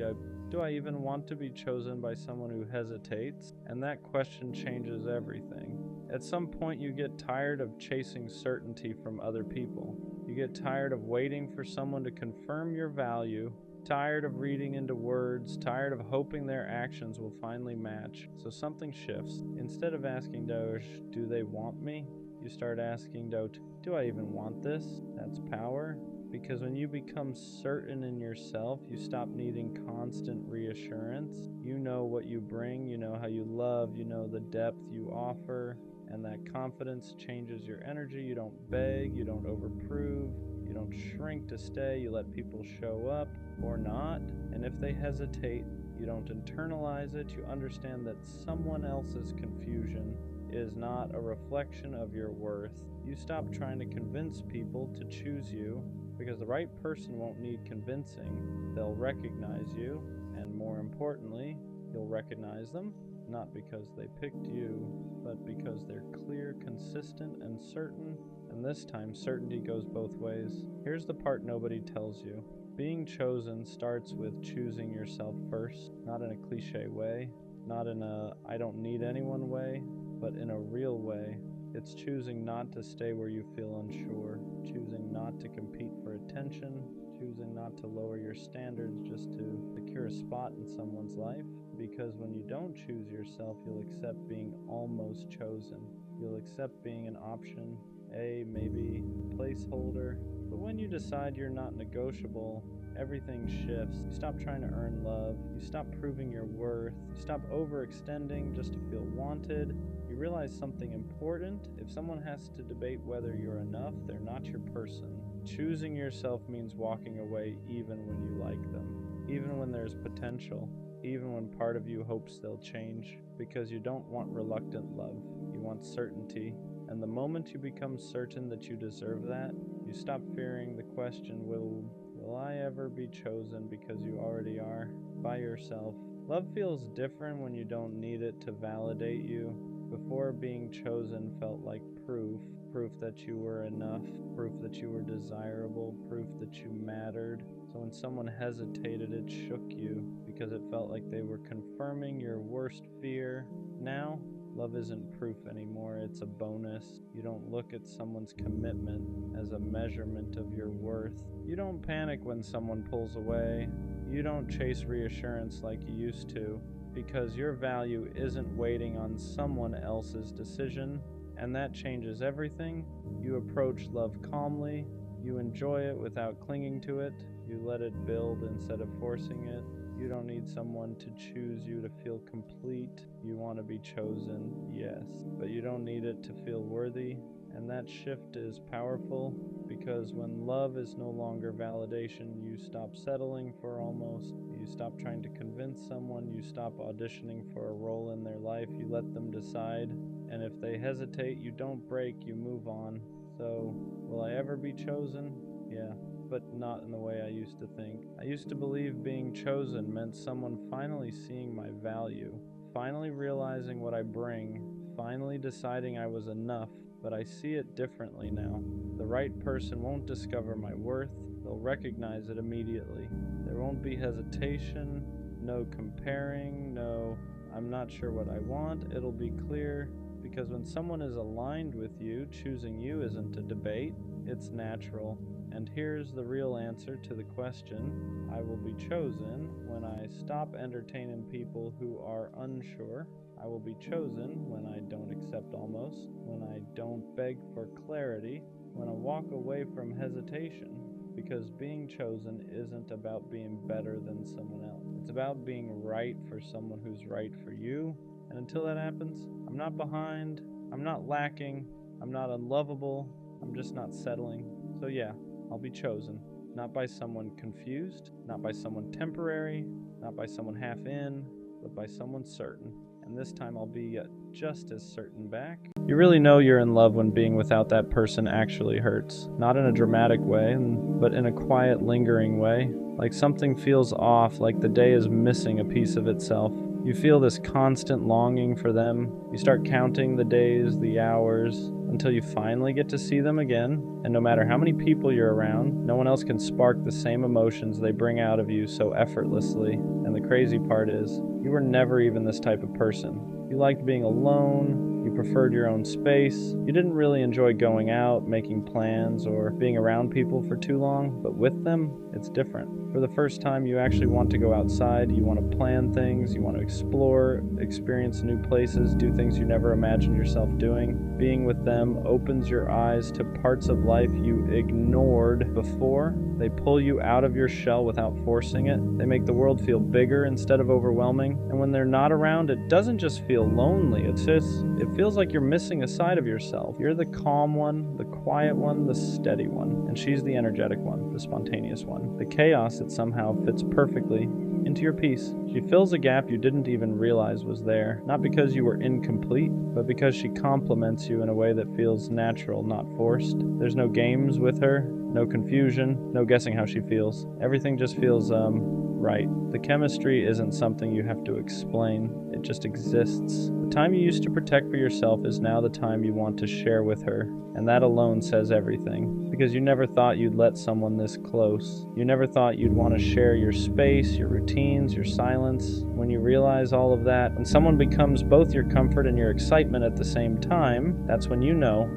do I even want to be chosen by someone who hesitates? And that question changes everything. At some point you get tired of chasing certainty from other people. You get tired of waiting for someone to confirm your value, tired of reading into words, tired of hoping their actions will finally match. So something shifts. Instead of asking, do they want me? You start asking, do I even want this? That's power. Because when you become certain in yourself, you stop needing constant reassurance. You know what you bring, you know how you love, you know the depth you offer, and that confidence changes your energy. You don't beg, you don't overprove, you don't shrink to stay, you let people show up or not. And if they hesitate, you don't internalize it. You understand that someone else's confusion is not a reflection of your worth. You stop trying to convince people to choose you, because the right person won't need convincing. They'll recognize you, and more importantly, you'll recognize them, not because they picked you, but because they're clear, consistent, and certain. And this time, certainty goes both ways. Here's the part nobody tells you. Being chosen starts with choosing yourself first, not in a cliche way, not in a I don't need anyone way, but in a real way. It's choosing not to stay where you feel unsure, choosing not to compete for attention, choosing not to lower your standards just to secure a spot in someone's life. Because when you don't choose yourself, you'll accept being almost chosen. You'll accept being an option, maybe placeholder. But when you decide you're not negotiable, everything shifts. You stop trying to earn love. You stop proving your worth. You stop overextending just to feel wanted. You realize something important. If someone has to debate whether you're enough, they're not your person. Choosing yourself means walking away even when you like them, even when there's potential, even when part of you hopes they'll change, because you don't want reluctant love. You want certainty. And the moment you become certain that you deserve that, you stop fearing the question, will I ever be chosen, because you already are, by yourself. Love feels different when you don't need it to validate you. Before, being chosen felt like proof that you were enough, proof that you were desirable, proof that you mattered. So when someone hesitated, it shook you because it felt like they were confirming your worst fear. Now, love isn't proof anymore, it's a bonus. You don't look at someone's commitment as a measurement of your worth. You don't panic when someone pulls away. You don't chase reassurance like you used to, because your value isn't waiting on someone else's decision, and that changes everything. You approach love calmly. You enjoy it without clinging to it. You let it build instead of forcing it. You don't need someone to choose you to feel complete. You want to be chosen, yes, but you don't need it to feel worthy. And that shift is powerful, because when love is no longer validation, you stop settling for almost. You stop trying to convince someone. You stop auditioning for a role in their life. You let them decide. And if they hesitate, you don't break, you move on. So, will I ever be chosen? Yeah, but not in the way I used to think. I used to believe being chosen meant someone finally seeing my value, finally realizing what I bring, finally deciding I was enough. But I see it differently now. The right person won't discover my worth. They'll recognize it immediately. There won't be hesitation, no comparing, no, I'm not sure what I want. It'll be clear, because when someone is aligned with you, choosing you isn't a debate, it's natural. And here's the real answer to the question, I will be chosen when I stop entertaining people who are unsure. I will be chosen when I don't accept almost, when I don't beg for clarity, when I walk away from hesitation. Because being chosen isn't about being better than someone else. It's about being right for someone who's right for you. And until that happens, I'm not behind, I'm not lacking, I'm not unlovable, I'm just not settling. So yeah, I'll be chosen. Not by someone confused, not by someone temporary, not by someone half in, but by someone certain. And this time I'll be just as certain back. You really know you're in love when being without that person actually hurts. Not in a dramatic way, but in a quiet, lingering way. like something feels off, like the day is missing a piece of itself. You feel this constant longing for them. You start counting the days, the hours, until you finally get to see them again. And no matter how many people you're around, no one else can spark the same emotions they bring out of you so effortlessly. And the crazy part is, you were never even this type of person. You liked being alone. You preferred your own space. You didn't really enjoy going out, making plans, or being around people for too long, but with them, it's different. For the first time, you actually want to go outside, you want to plan things, you want to explore, experience new places, do things you never imagined yourself doing. Being with them opens your eyes to parts of life you ignored before. They pull you out of your shell without forcing it. They make the world feel bigger instead of overwhelming. And when they're not around, it doesn't just feel lonely. It feels like you're missing a side of yourself. You're the calm one, the quiet one, the steady one. And she's the energetic one, the spontaneous one. The chaos that somehow fits perfectly into your peace. She fills a gap you didn't even realize was there, not because you were incomplete, but because she complements you in a way that feels natural, not forced. There's no games with her, no confusion, no guessing how she feels. Everything just feels, right. The chemistry isn't something you have to explain, it just exists. The time you used to protect for yourself is now the time you want to share with her, and that alone says everything. Because you never thought you'd let someone this close. You never thought you'd want to share your space, your routines, your silence. When you realize all of that, when someone becomes both your comfort and your excitement at the same time, that's when you know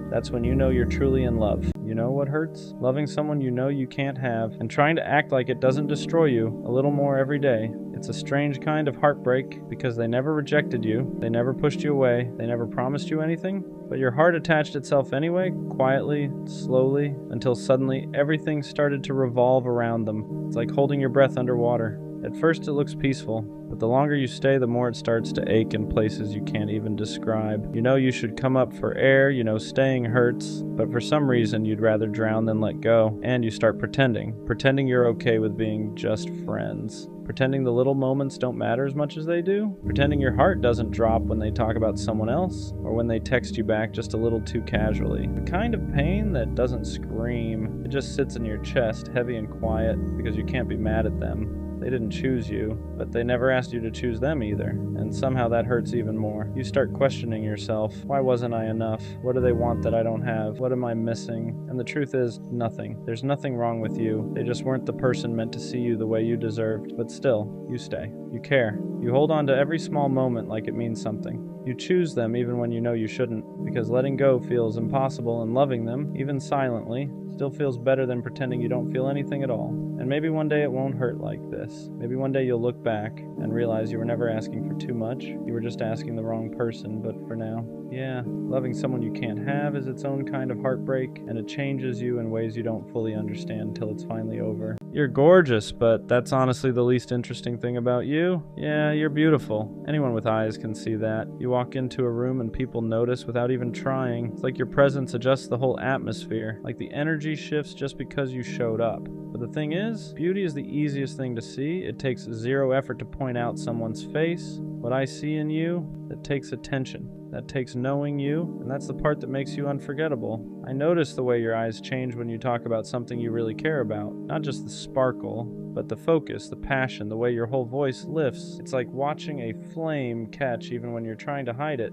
you're truly in love. You know what hurts? Loving someone you know you can't have, and trying to act like it doesn't destroy you a little more every day. It's a strange kind of heartbreak, because they never rejected you, they never pushed you away, they never promised you anything, but your heart attached itself anyway, quietly, slowly, until suddenly everything started to revolve around them. It's like holding your breath underwater. At first it looks peaceful, but the longer you stay, the more it starts to ache in places you can't even describe. You know you should come up for air, you know staying hurts, but for some reason you'd rather drown than let go, and you start pretending you're okay with being just friends. Pretending the little moments don't matter as much as they do. Pretending your heart doesn't drop when they talk about someone else, or when they text you back just a little too casually. The kind of pain that doesn't scream, it just sits in your chest, heavy and quiet, because you can't be mad at them. They didn't choose you, but they never asked you to choose them either, and somehow that hurts even more. You start questioning yourself. Why wasn't I enough? What do they want that I don't have? What am I missing? And the truth is, nothing. There's nothing wrong with you. They just weren't the person meant to see you the way you deserved, but still, you stay. You care. You hold on to every small moment like it means something. You choose them even when you know you shouldn't, because letting go feels impossible, and loving them, even silently, still feels better than pretending you don't feel anything at all. And maybe one day it won't hurt like this. Maybe one day you'll look back and realize you were never asking for too much. You were just asking the wrong person, but for now, yeah, loving someone you can't have is its own kind of heartbreak, and it changes you in ways you don't fully understand until it's finally over. You're gorgeous, but that's honestly the least interesting thing about you. Yeah, you're beautiful. Anyone with eyes can see that. You walk into a room and people notice without even trying. It's like your presence adjusts the whole atmosphere, like the energy shifts just because you showed up. But the thing is, beauty is the easiest thing to see. It takes zero effort to point out someone's face. What I see in you, that takes attention. That takes knowing you, and that's the part that makes you unforgettable. I notice the way your eyes change when you talk about something you really care about. Not just the sparkle, but the focus, the passion, the way your whole voice lifts. It's like watching a flame catch even when you're trying to hide it.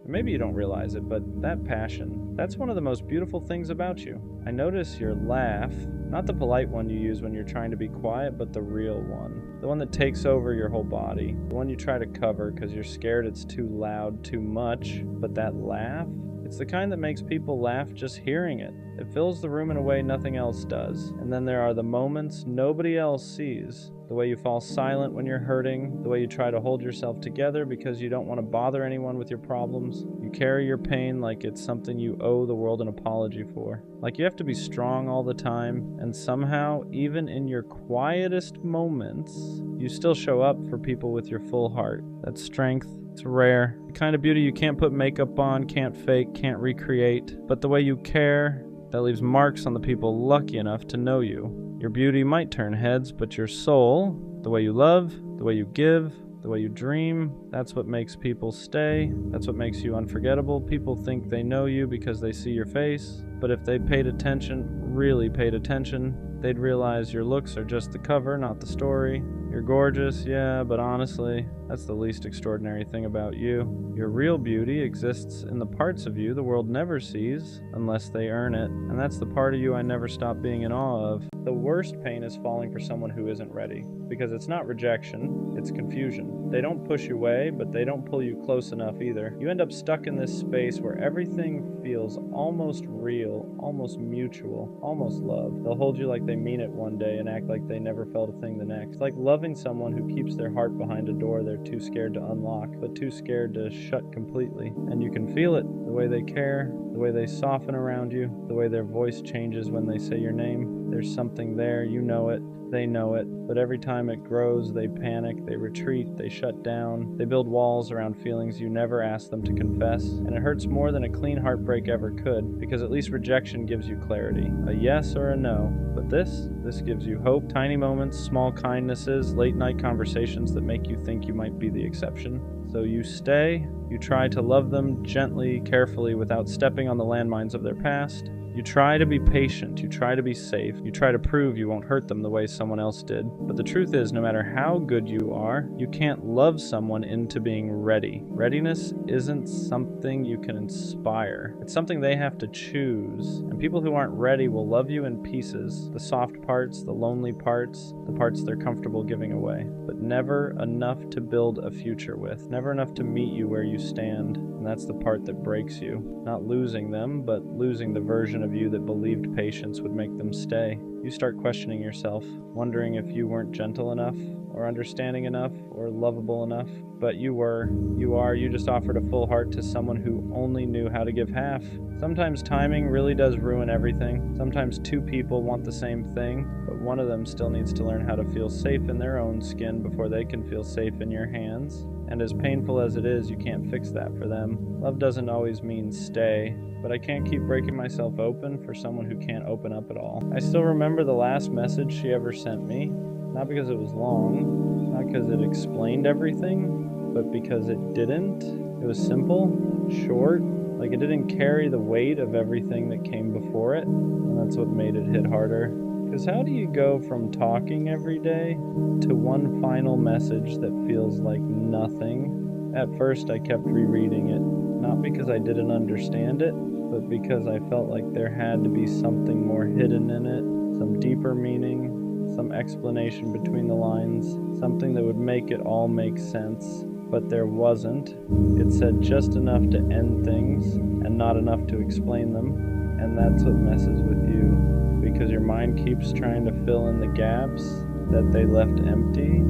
Maybe you don't realize it, but that passion, that's one of the most beautiful things about you. I notice your laugh, not the polite one you use when you're trying to be quiet, but the real one. The one that takes over your whole body. The one you try to cover because you're scared it's too loud, too much. But that laugh, it's the kind that makes people laugh just hearing it. It fills the room in a way nothing else does. And then there are the moments nobody else sees. The way you fall silent when you're hurting, the way you try to hold yourself together because you don't want to bother anyone with your problems. You carry your pain like it's something you owe the world an apology for. Like you have to be strong all the time, and somehow, even in your quietest moments, you still show up for people with your full heart. That strength, it's rare. The kind of beauty you can't put makeup on, can't fake, can't recreate. But the way you care, that leaves marks on the people lucky enough to know you. Your beauty might turn heads, but your soul, the way you love, the way you give, The way you dream, that's what makes people stay. That's what makes you unforgettable. People think they know you because they see your face, but if they paid attention, really paid attention, they'd realize your looks are just the cover, not the story. You're gorgeous, yeah, but honestly, that's the least extraordinary thing about you. Your real beauty exists in the parts of you the world never sees unless they earn it, and that's the part of you I never stop being in awe of. The worst pain is falling for someone who isn't ready, because it's not rejection, it's confusion. They don't push you away, but they don't pull you close enough either. You end up stuck in this space where everything feels almost real, almost mutual, almost love. They'll hold you like they mean it one day and act like they never felt a thing the next. It's like loving someone who keeps their heart behind a door they're too scared to unlock, but too scared to shut completely. And you can feel it, the way they care, the way they soften around you, the way their voice changes when they say your name. There's something there, you know it, they know it, but every time it grows, they panic, they retreat, they shut down, they build walls around feelings you never asked them to confess, and it hurts more than a clean heartbreak ever could, because at least rejection gives you clarity, a yes or a no, but this gives you hope, tiny moments, small kindnesses, late night conversations that make you think you might be the exception. So you stay, you try to love them gently, carefully, without stepping on the landmines of their past. You try to be patient, you try to be safe, you try to prove you won't hurt them the way someone else did. But the truth is, no matter how good you are, you can't love someone into being ready. Readiness isn't something you can inspire. It's something they have to choose. And people who aren't ready will love you in pieces. The soft parts, the lonely parts, the parts they're comfortable giving away. But never enough to build a future with. Never enough to meet you where you stand. And that's the part that breaks you. Not losing them, but losing the version of you that believed patience would make them stay. You start questioning yourself, wondering if you weren't gentle enough, or understanding enough, or lovable enough. But you just offered a full heart to someone who only knew how to give half. Sometimes timing really does ruin everything. Sometimes two people want the same thing, but one of them still needs to learn how to feel safe in their own skin before they can feel safe in your hands. And as painful as it is, you can't fix that for them. Love doesn't always mean stay, but I can't keep breaking myself open for someone who can't open up at all. I still remember the last message she ever sent me, not because it was long, not because it explained everything, but because it didn't. It was simple, short, like it didn't carry the weight of everything that came before it, and that's what made it hit harder. Because how do you go from talking every day to one final message that feels like nothing? At first I kept rereading it, not because I didn't understand it, but because I felt like there had to be something more hidden in it, some deeper meaning, some explanation between the lines, something that would make it all make sense. But there wasn't. It said just enough to end things and not enough to explain them, and that's what messes with you. Because your mind keeps trying to fill in the gaps that they left empty.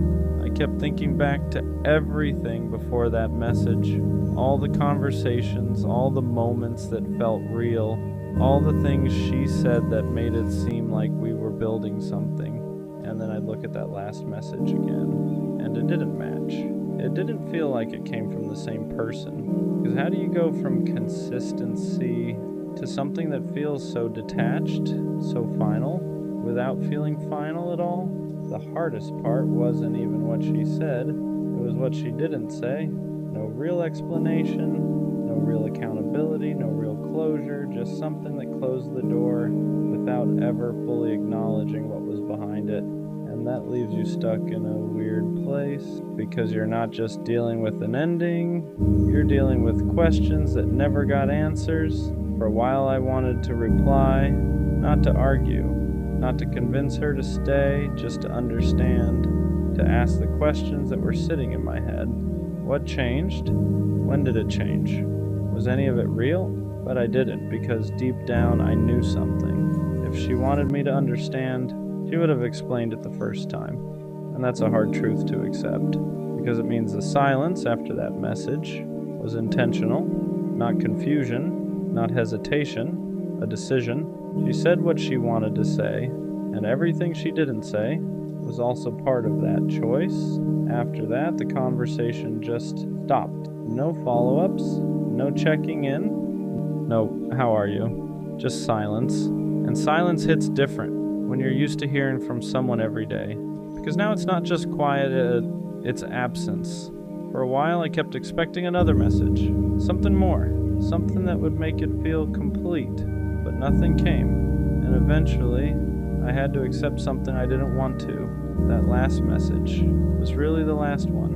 I kept thinking back to everything before that message, all the conversations, all the moments that felt real, all the things she said that made it seem like we were building something. And then I'd look at that last message again, and it didn't match. It didn't feel like it came from the same person. Because how do you go from consistency to something that feels so detached, so final, without feeling final at all? The hardest part wasn't even what she said, it was what she didn't say. No real explanation, no real accountability, no real closure, just something that closed the door without ever fully acknowledging what was behind it. And that leaves you stuck in a weird place, because you're not just dealing with an ending, you're dealing with questions that never got answers. For a while I wanted to reply, not to argue, not to convince her to stay, just to understand, to ask the questions that were sitting in my head. What changed? When did it change? Was any of it real? But I didn't, because deep down I knew something. If she wanted me to understand, she would have explained it the first time. And that's a hard truth to accept, because it means the silence after that message was intentional, not confusion, not hesitation, a decision. She said what she wanted to say, and everything she didn't say was also part of that choice. After that, the conversation just stopped. No follow-ups, no checking in, no, how are you? Just silence. And silence hits different when you're used to hearing from someone every day. Because now it's not just quiet its absence. For a while I kept expecting another message, something more, something that would make it feel complete, but nothing came, and eventually I had to accept something I didn't want to. That last message was really the last one,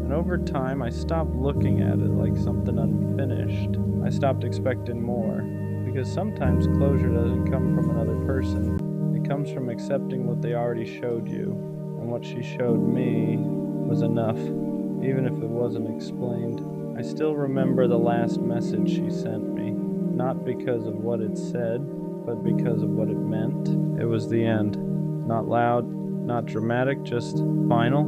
and over time I stopped looking at it like something unfinished. I stopped expecting more, because sometimes closure doesn't come from another person. It comes from accepting what they already showed you, and what she showed me was enough, even if it wasn't explained. I still remember the last message she sent me, not because of what it said, but because of what it meant. It was the end. Not loud, not dramatic, just final.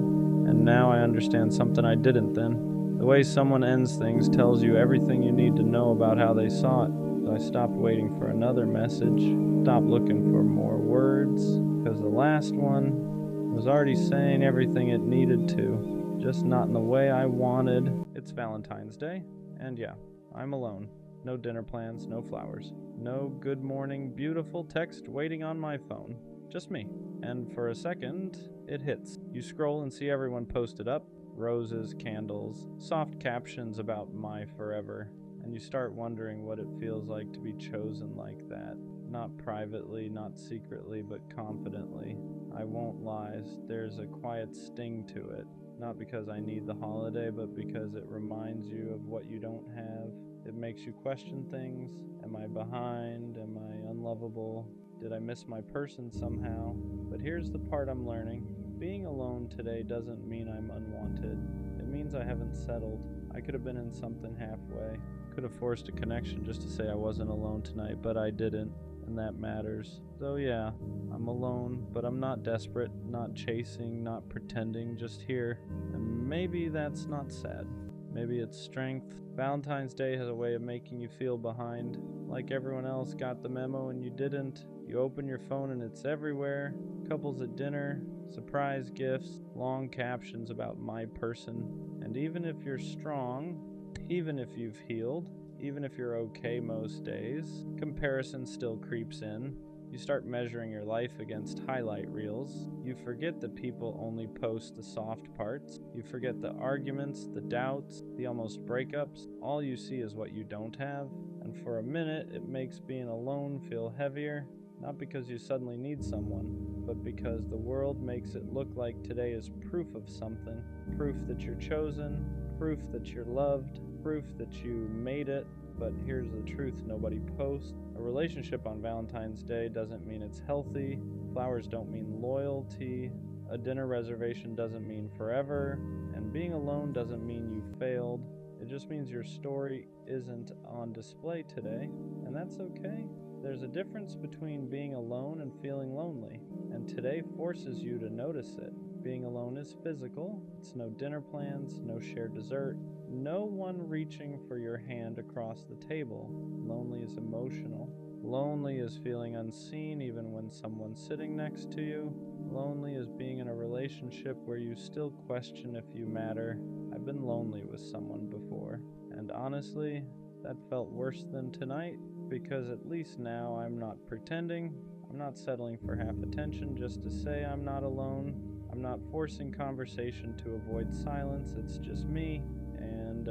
And now I understand something I didn't then. The way someone ends things tells you everything you need to know about how they saw it. So I stopped waiting for another message, stopped looking for more words, because the last one was already saying everything it needed to, just not in the way I wanted. It's Valentine's Day, and yeah, I'm alone. No dinner plans, no flowers, no good morning, beautiful text waiting on my phone. Just me. And for a second, it hits. You scroll and see everyone posted up. Roses, candles, soft captions about my forever. And you start wondering what it feels like to be chosen like that. Not privately, not secretly, but confidently. I won't lie, there's a quiet sting to it. Not because I need the holiday, but because it reminds you of what you don't have. It makes you question things. Am I behind? Am I unlovable? Did I miss my person somehow? But here's the part I'm learning. Being alone today doesn't mean I'm unwanted. It means I haven't settled. I could have been in something halfway. Could have forced a connection just to say I wasn't alone tonight, but I didn't, and that matters. So yeah, I'm alone, but I'm not desperate, not chasing, not pretending, just here. And maybe that's not sad. Maybe it's strength. Valentine's Day has a way of making you feel behind. Like everyone else got the memo and you didn't. You open your phone and it's everywhere. Couples at dinner, surprise gifts, long captions about my person. And even if you're strong, even if you've healed, even if you're okay most days, comparison still creeps in. You start measuring your life against highlight reels. You forget that people only post the soft parts. You forget the arguments, the doubts, the almost breakups. All you see is what you don't have. And for a minute, it makes being alone feel heavier. Not because you suddenly need someone, but because the world makes it look like today is proof of something. Proof that you're chosen, proof that you're loved, proof that you made it. But here's the truth nobody posts. A relationship on Valentine's Day doesn't mean it's healthy. Flowers don't mean loyalty. A dinner reservation doesn't mean forever. And being alone doesn't mean you failed. It just means your story isn't on display today. And that's okay. There's a difference between being alone and feeling lonely. And today forces you to notice it. Being alone is physical. It's no dinner plans, no shared dessert, no one reaching for your hand across the table. Lonely is emotional. Lonely is feeling unseen even when someone's sitting next to you. Lonely is being in a relationship where you still question if you matter. I've been lonely with someone before, and honestly, that felt worse than tonight, because at least now I'm not pretending. I'm not settling for half attention just to say I'm not alone. I'm not forcing conversation to avoid silence. It's just me. And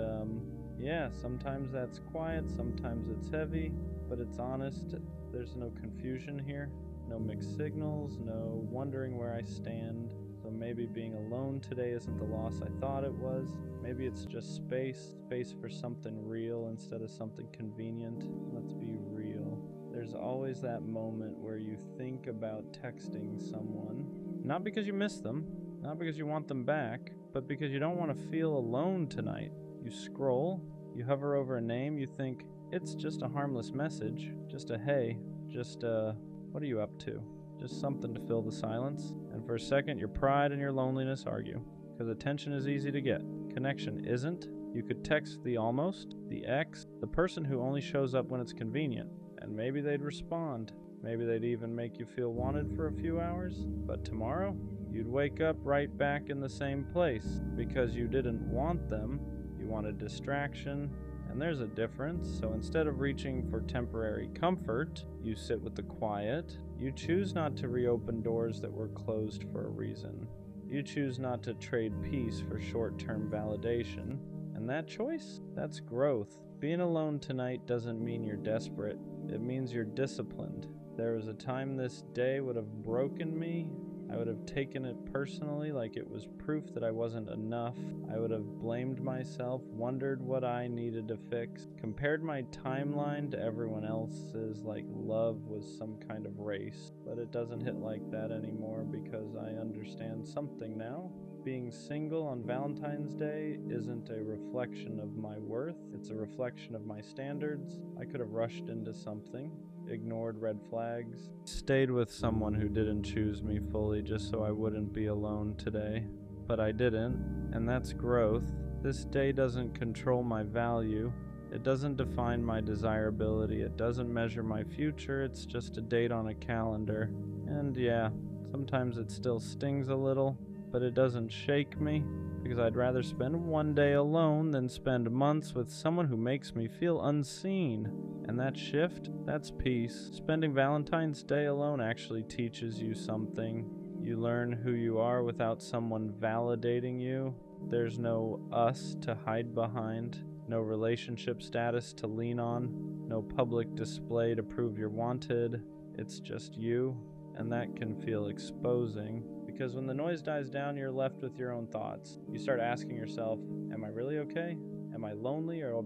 yeah, sometimes that's quiet, sometimes it's heavy, but it's honest. There's no confusion here, no mixed signals, no wondering where I stand. So maybe being alone today isn't the loss I thought it was. Maybe it's just space for something real instead of something convenient. Let's be real. There's always that moment where you think about texting someone, not because you miss them, not because you want them back, but because you don't want to feel alone tonight. You scroll, you hover over a name, you think, it's just a harmless message, just a hey, just what are you up to? Just something to fill the silence. And for a second, your pride and your loneliness argue, because attention is easy to get. Connection isn't. You could text the almost, the ex, the person who only shows up when it's convenient, and maybe they'd respond. Maybe they'd even make you feel wanted for a few hours. But tomorrow, you'd wake up right back in the same place, because you didn't want them, you wanted distraction. And there's a difference. So instead of reaching for temporary comfort, you sit with the quiet. You choose not to reopen doors that were closed for a reason. You choose not to trade peace for short-term validation. And that choice, that's growth. Being alone tonight doesn't mean you're desperate. It means you're disciplined. There was a time this day would have broken me. I would have taken it personally, like it was proof that I wasn't enough. I would have blamed myself, wondered what I needed to fix, compared my timeline to everyone else's like love was some kind of race. But it doesn't hit like that anymore because I understand something now. Being single on Valentine's Day isn't a reflection of my worth, it's a reflection of my standards. I could have rushed into something, ignored red flags, stayed with someone who didn't choose me fully just so I wouldn't be alone today. But I didn't, and that's growth. This day doesn't control my value. It doesn't define my desirability. It doesn't measure my future. It's just a date on a calendar. And yeah, sometimes it still stings a little, but it doesn't shake me, because I'd rather spend one day alone than spend months with someone who makes me feel unseen. And that shift, that's peace. Spending Valentine's Day alone actually teaches you something. You learn who you are without someone validating you. There's no us to hide behind, no relationship status to lean on, no public display to prove you're wanted. It's just you, and that can feel exposing. Because when the noise dies down, you're left with your own thoughts. You start asking yourself, am I really okay? Am I lonely or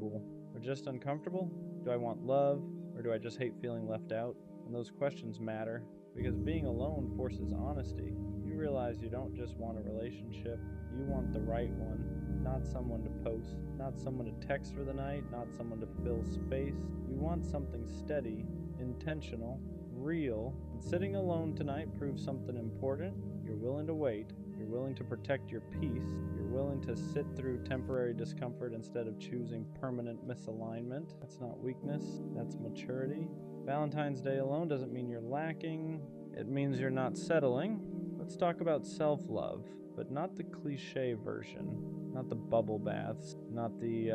just uncomfortable? Do I want love, or do I just hate feeling left out? And those questions matter, because being alone forces honesty. You realize you don't just want a relationship, you want the right one. Not someone to post, not someone to text for the night, not someone to fill space. You want something steady, intentional, real. And sitting alone tonight proves something important. You're willing to wait. You're willing to protect your peace. You're willing to sit through temporary discomfort instead of choosing permanent misalignment. That's not weakness, that's maturity. Valentine's Day alone doesn't mean you're lacking. It means you're not settling. Let's talk about self-love, but not the cliche version, not the bubble baths, not the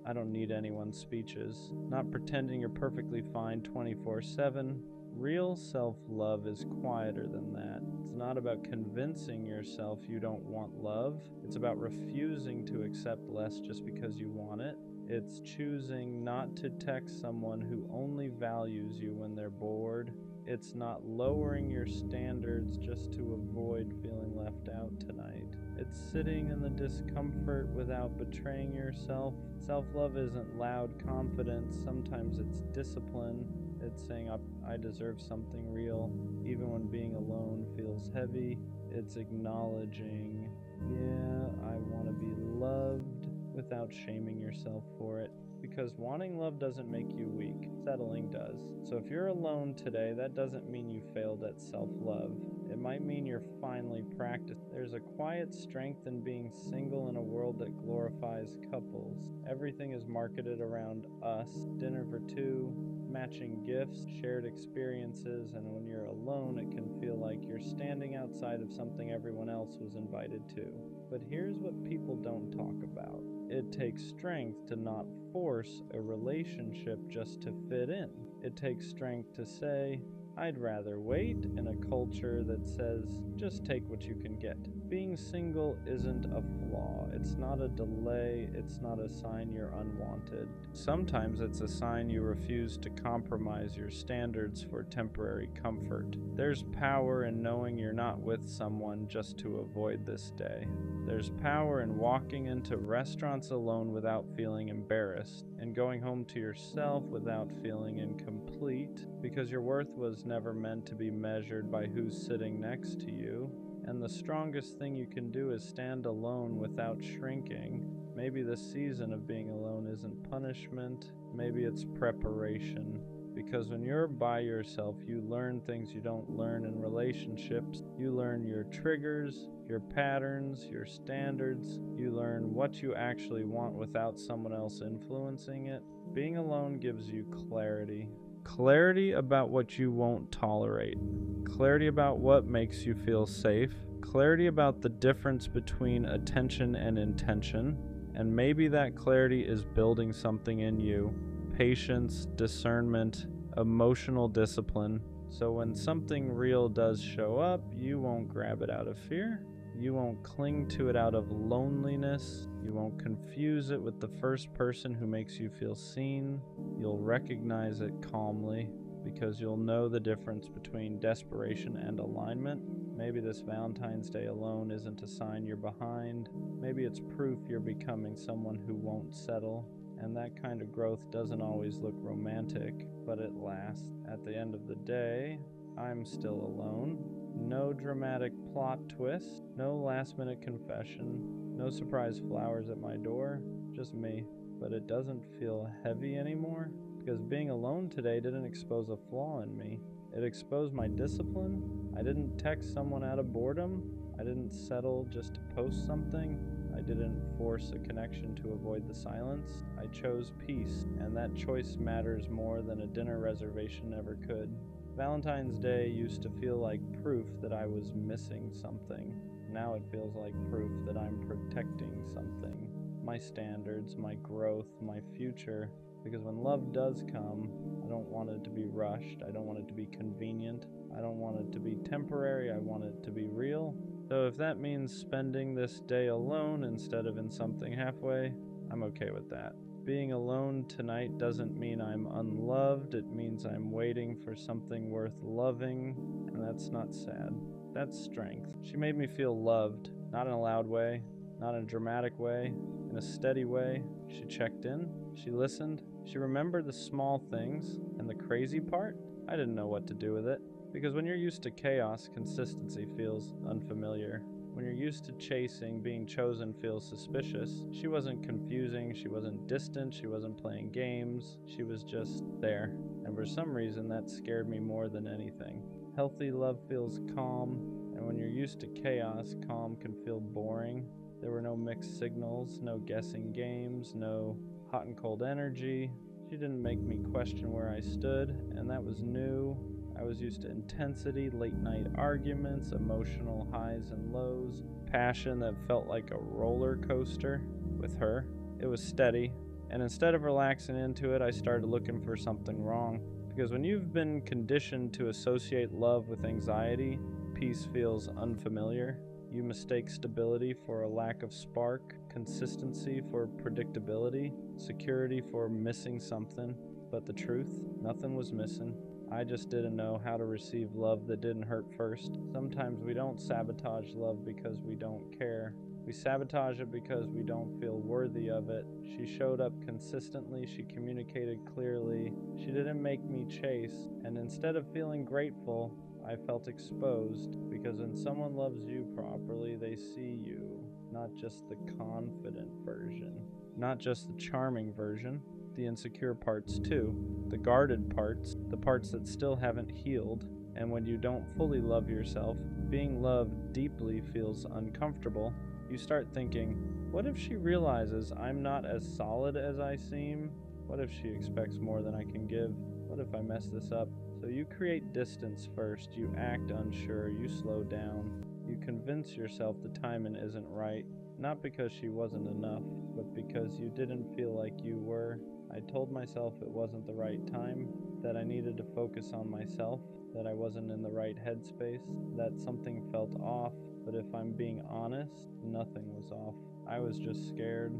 I don't need anyone speeches, not pretending you're perfectly fine 24/7. Real self-love is quieter than that. It's not about convincing yourself you don't want love. It's about refusing to accept less just because you want it. It's choosing not to text someone who only values you when they're bored. It's not lowering your standards just to avoid feeling left out tonight. It's sitting in the discomfort without betraying yourself. Self-love isn't loud confidence. Sometimes it's discipline. It's saying, I deserve something real, even when being alone feels heavy. It's acknowledging, yeah, I want to be loved without shaming yourself for it. Because wanting love doesn't make you weak, settling does. So if you're alone today, that doesn't mean you failed at self-love. It might mean you're finally practicing. There's a quiet strength in being single in a world that glorifies couples. Everything is marketed around us, dinner for two, matching gifts, shared experiences, and when you're alone, it can feel like you're standing outside of something everyone else was invited to. But here's what people don't talk about. It takes strength to not force a relationship just to fit in. It takes strength to say, I'd rather wait in a culture that says, just take what you can get. Being single isn't a flaw. It's not a delay. It's not a sign you're unwanted. Sometimes it's a sign you refuse to compromise your standards for temporary comfort. There's power in knowing you're not with someone just to avoid this day. There's power in walking into restaurants alone without feeling embarrassed, and going home to yourself without feeling incomplete, because your worth was never meant to be measured by who's sitting next to you. And the strongest thing you can do is stand alone without shrinking. Maybe the season of being alone isn't punishment, maybe it's preparation. Because when you're by yourself, you learn things you don't learn in relationships. You learn your triggers, your patterns, your standards. You learn what you actually want without someone else influencing it. Being alone gives you clarity. Clarity about what you won't tolerate. Clarity about what makes you feel safe. Clarity about the difference between attention and intention. And maybe that clarity is building something in you. Patience, discernment, emotional discipline. So when something real does show up, you won't grab it out of fear. You won't cling to it out of loneliness. You won't confuse it with the first person who makes you feel seen. You'll recognize it calmly because you'll know the difference between desperation and alignment. Maybe this Valentine's Day alone isn't a sign you're behind. Maybe it's proof you're becoming someone who won't settle. And that kind of growth doesn't always look romantic, but it lasts. At the end of the day, I'm still alone. No dramatic plot twist, no last-minute confession, no surprise flowers at my door, just me. But it doesn't feel heavy anymore, because being alone today didn't expose a flaw in me. It exposed my discipline. I didn't text someone out of boredom. I didn't settle just to post something. I didn't force a connection to avoid the silence. I chose peace, and that choice matters more than a dinner reservation ever could. Valentine's Day used to feel like proof that I was missing something. Now it feels like proof that I'm protecting something. My standards, my growth, my future. Because when love does come, I don't want it to be rushed. I don't want it to be convenient. I don't want it to be temporary. I want it to be real. So if that means spending this day alone instead of in something halfway, I'm okay with that. Being alone tonight doesn't mean I'm unloved. It means I'm waiting for something worth loving, and that's not sad. That's strength. She made me feel loved, not in a loud way, not in a dramatic way, in a steady way. She checked in, she listened, she remembered the small things, and the crazy part, I didn't know what to do with it. Because when you're used to chaos, consistency feels unfamiliar. When you're used to chasing, being chosen feels suspicious. She wasn't confusing, she wasn't distant, she wasn't playing games, she was just there. And for some reason, that scared me more than anything. Healthy love feels calm, and when you're used to chaos, calm can feel boring. There were no mixed signals, no guessing games, no hot and cold energy. She didn't make me question where I stood, and that was new. I was used to intensity, late-night arguments, emotional highs and lows, passion that felt like a roller coaster. With her, it was steady, and instead of relaxing into it, I started looking for something wrong. Because when you've been conditioned to associate love with anxiety, peace feels unfamiliar. You mistake stability for a lack of spark, consistency for predictability, security for missing something. But the truth, nothing was missing. I just didn't know how to receive love that didn't hurt first. Sometimes we don't sabotage love because we don't care. We sabotage it because we don't feel worthy of it. She showed up consistently, she communicated clearly, she didn't make me chase, and instead of feeling grateful, I felt exposed, because when someone loves you properly, they see you, not just the confident version, not just the charming version. The insecure parts too, the guarded parts, the parts that still haven't healed. And when you don't fully love yourself, being loved deeply feels uncomfortable. You start thinking, what if she realizes I'm not as solid as I seem? What if she expects more than I can give? What if I mess this up? So you create distance first, you act unsure, you slow down. You convince yourself the timing isn't right, not because she wasn't enough, but because you didn't feel like you were. I told myself it wasn't the right time, that I needed to focus on myself, that I wasn't in the right headspace, that something felt off, but if I'm being honest, nothing was off. I was just scared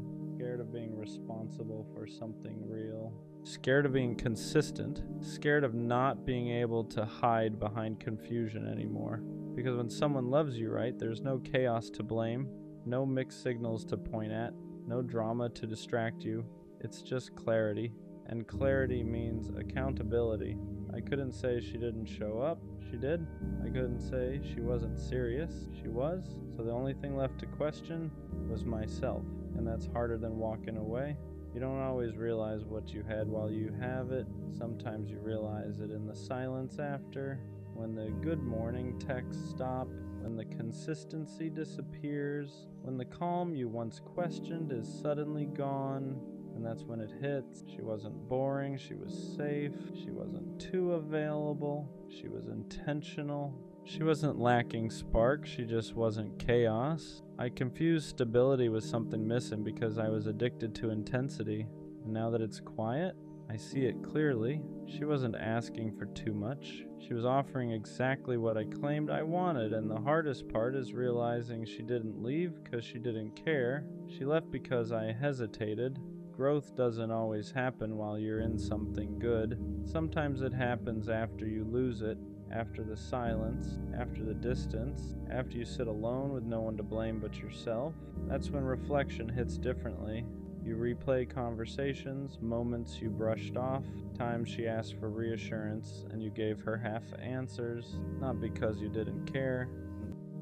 of being responsible for something real. Scared of being consistent, scared of not being able to hide behind confusion anymore. Because when someone loves you right, there's no chaos to blame, no mixed signals to point at, no drama to distract you. It's just clarity, and clarity means accountability. I couldn't say she didn't show up. She did. I couldn't say she wasn't serious. She was. So the only thing left to question was myself, and that's harder than walking away. You don't always realize what you had while you have it. Sometimes you realize it in the silence after, when the good morning texts stop, when the consistency disappears, when the calm you once questioned is suddenly gone. And that's when it hits. She wasn't boring, she was safe, she wasn't too available, she was intentional. She wasn't lacking spark, she just wasn't chaos. I confused stability with something missing because I was addicted to intensity. And now that it's quiet, I see it clearly. She wasn't asking for too much. She was offering exactly what I claimed I wanted, and the hardest part is realizing she didn't leave because she didn't care. She left because I hesitated. Growth doesn't always happen while you're in something good. Sometimes it happens after you lose it, after the silence, after the distance, after you sit alone with no one to blame but yourself. That's when reflection hits differently. You replay conversations, moments you brushed off, times she asked for reassurance and you gave her half answers, not because you didn't care,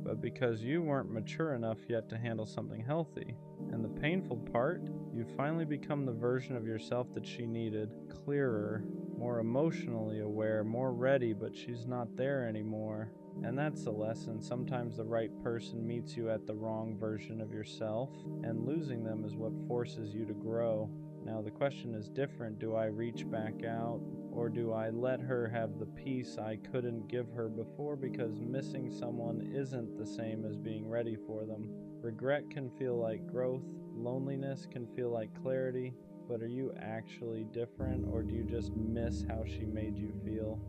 but because you weren't mature enough yet to handle something healthy. And the painful part, you finally become the version of yourself that she needed, clearer, more emotionally aware, more ready, but she's not there anymore. And that's the lesson. Sometimes the right person meets you at the wrong version of yourself, and losing them is what forces you to grow. Now the question is different. Do I reach back out, or do I let her have the peace I couldn't give her before because missing someone isn't the same as being ready for them? Regret can feel like growth, loneliness can feel like clarity, but are you actually different, or do you just miss how she made you feel?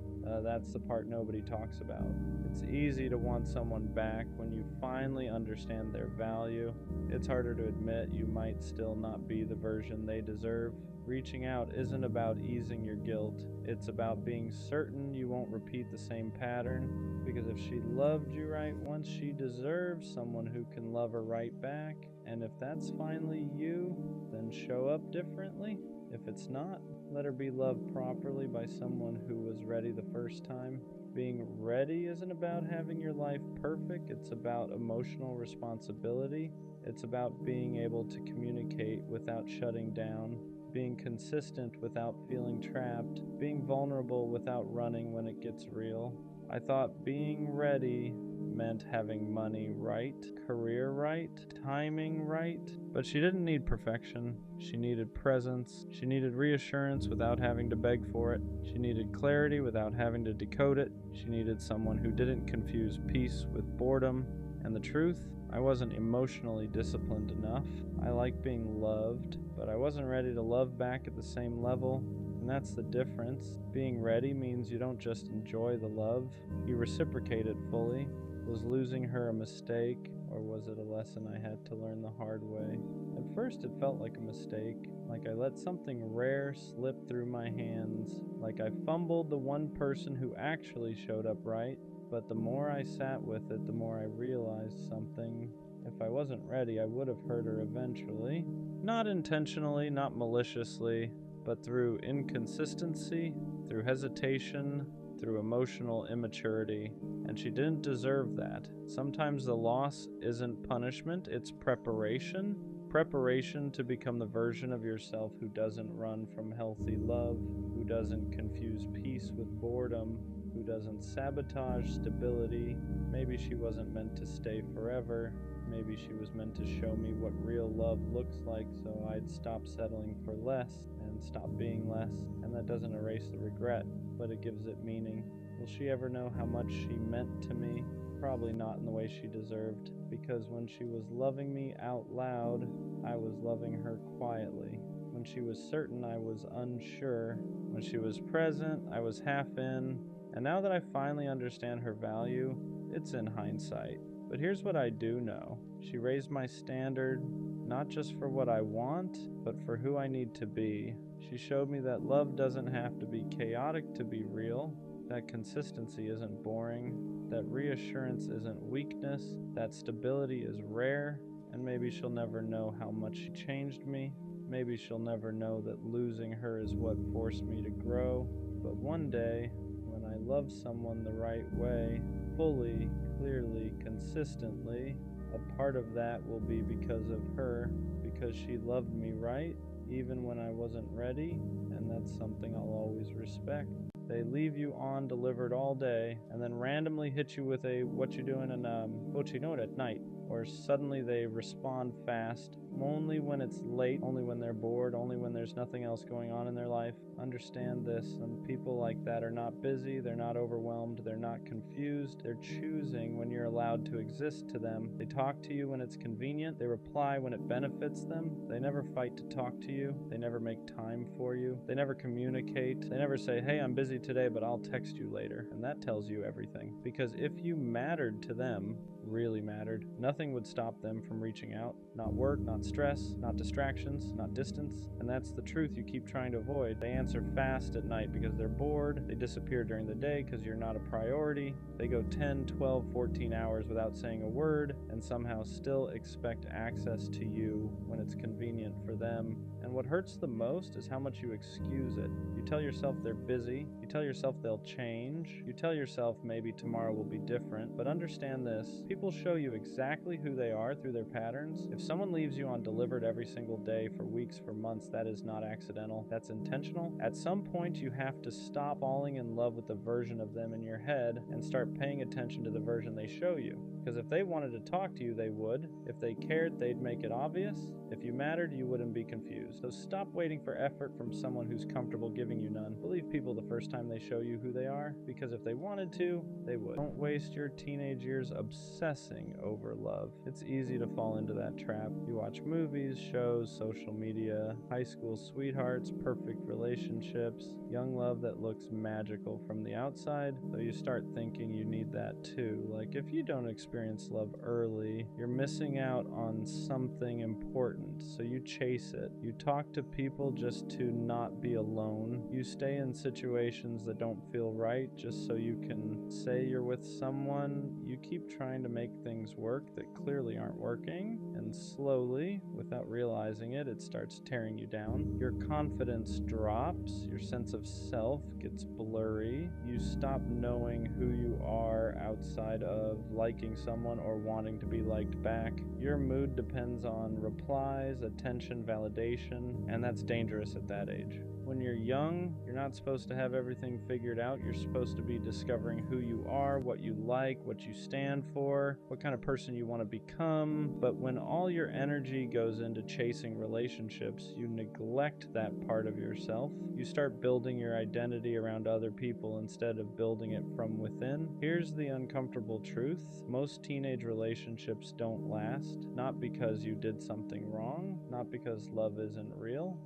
That's the part nobody talks about. It's easy to want someone back when you finally understand their value. It's harder to admit you might still not be the version they deserve. Reaching out isn't about easing your guilt. It's about being certain you won't repeat the same pattern. Because if she loved you right once, she deserves someone who can love her right back. And if that's finally you, then show up differently. If it's not, let her be loved properly by someone who was ready the first time. Being ready isn't about having your life perfect. It's about emotional responsibility. It's about being able to communicate without shutting down, being consistent without feeling trapped, being vulnerable without running when it gets real. I thought being ready meant having money right, career right, timing right, but she didn't need perfection. She needed presence. She needed reassurance without having to beg for it. She needed clarity without having to decode it. She needed someone who didn't confuse peace with boredom. And the truth, I wasn't emotionally disciplined enough. I liked being loved, but I wasn't ready to love back at the same level. And that's the difference. Being ready means you don't just enjoy the love, you reciprocate it fully. Was losing her a mistake, or was it a lesson I had to learn the hard way? At first it felt like a mistake, like I let something rare slip through my hands, like I fumbled the one person who actually showed up right. But the more I sat with it, the more I realized something. If I wasn't ready, I would have hurt her eventually. Not intentionally, not maliciously, but through inconsistency, through hesitation, through emotional immaturity. And she didn't deserve that. Sometimes the loss isn't punishment, it's preparation. Preparation to become the version of yourself who doesn't run from healthy love, who doesn't confuse peace with boredom, who doesn't sabotage stability. Maybe she wasn't meant to stay forever. Maybe she was meant to show me what real love looks like, so I'd stop settling for less and stop being less. And that doesn't erase the regret, but it gives it meaning. Will she ever know how much she meant to me? Probably not in the way she deserved, because when she was loving me out loud, I was loving her quietly. When she was certain, I was unsure. When she was present, I was half in. And now that I finally understand her value, it's in hindsight. But here's what I do know. She raised my standard, not just for what I want, but for who I need to be. She showed me that love doesn't have to be chaotic to be real, that consistency isn't boring, that reassurance isn't weakness, that stability is rare, and maybe she'll never know how much she changed me. Maybe she'll never know that losing her is what forced me to grow. But one day, when I love someone the right way, fully, clearly, consistently, a part of that will be because of her, because she loved me right, even when I wasn't ready, and that's something I'll always respect. They leave you on delivered all day, and then randomly hit you with a "what you doing" and "what you doing at night." or suddenly they respond fast, only when it's late, only when they're bored, only when there's nothing else going on in their life. Understand this, and people like that are not busy, they're not overwhelmed, they're not confused, they're choosing when you're allowed to exist to them. They talk to you when it's convenient, they reply when it benefits them, they never fight to talk to you, they never make time for you, they never communicate, they never say, hey, I'm busy today, but I'll text you later. And that tells you everything. Because if you mattered to them, really mattered, nothing would stop them from reaching out. Not work, not stress, not distractions, not distance. And that's the truth you keep trying to avoid. They answer fast at night because they're bored. They disappear during the day because you're not a priority. They go 10, 12, 14 hours without saying a word and somehow still expect access to you when it's convenient for them. And what hurts the most is how much you excuse it. You tell yourself they're busy. You tell yourself they'll change. You tell yourself maybe tomorrow will be different. But understand this, people show you exactly who they are through their patterns. If someone leaves you undelivered every single day for weeks, for months, that is not accidental. That's intentional. At some point, you have to stop falling in love with the version of them in your head and start paying attention to the version they show you. Because if they wanted to talk to you, they would. If they cared, they'd make it obvious. If you mattered, you wouldn't be confused. So stop waiting for effort from someone who's comfortable giving you none. Believe people the first time they show you who they are, because if they wanted to, they would. Don't waste your teenage years obsessing over love. It's easy to fall into that trap. You watch movies, shows, social media, high school sweethearts, perfect relationships, young love that looks magical from the outside, so you start thinking you need that too. Like, if you don't experience love early, you're missing out on something important, so you chase it. You talk to people just to not be alone. You stay in situations that don't feel right just so you can say you're with someone. You keep trying to make things work that clearly aren't working, and slowly, without realizing it, it starts tearing you down. Your confidence drops, your sense of self gets blurry, you stop knowing who you are outside of liking someone or wanting to be liked back. Your mood depends on replies, attention, validation, and that's dangerous at that age. When you're young, you're not supposed to have everything figured out. You're supposed to be discovering who you are, what you like, what you stand for, what kind of person you want to become. But when all your energy goes into chasing relationships, you neglect that part of yourself. You start building your identity around other people instead of building it from within. Here's the uncomfortable truth. Most teenage relationships don't last, not because you did something wrong, not because love isn't real,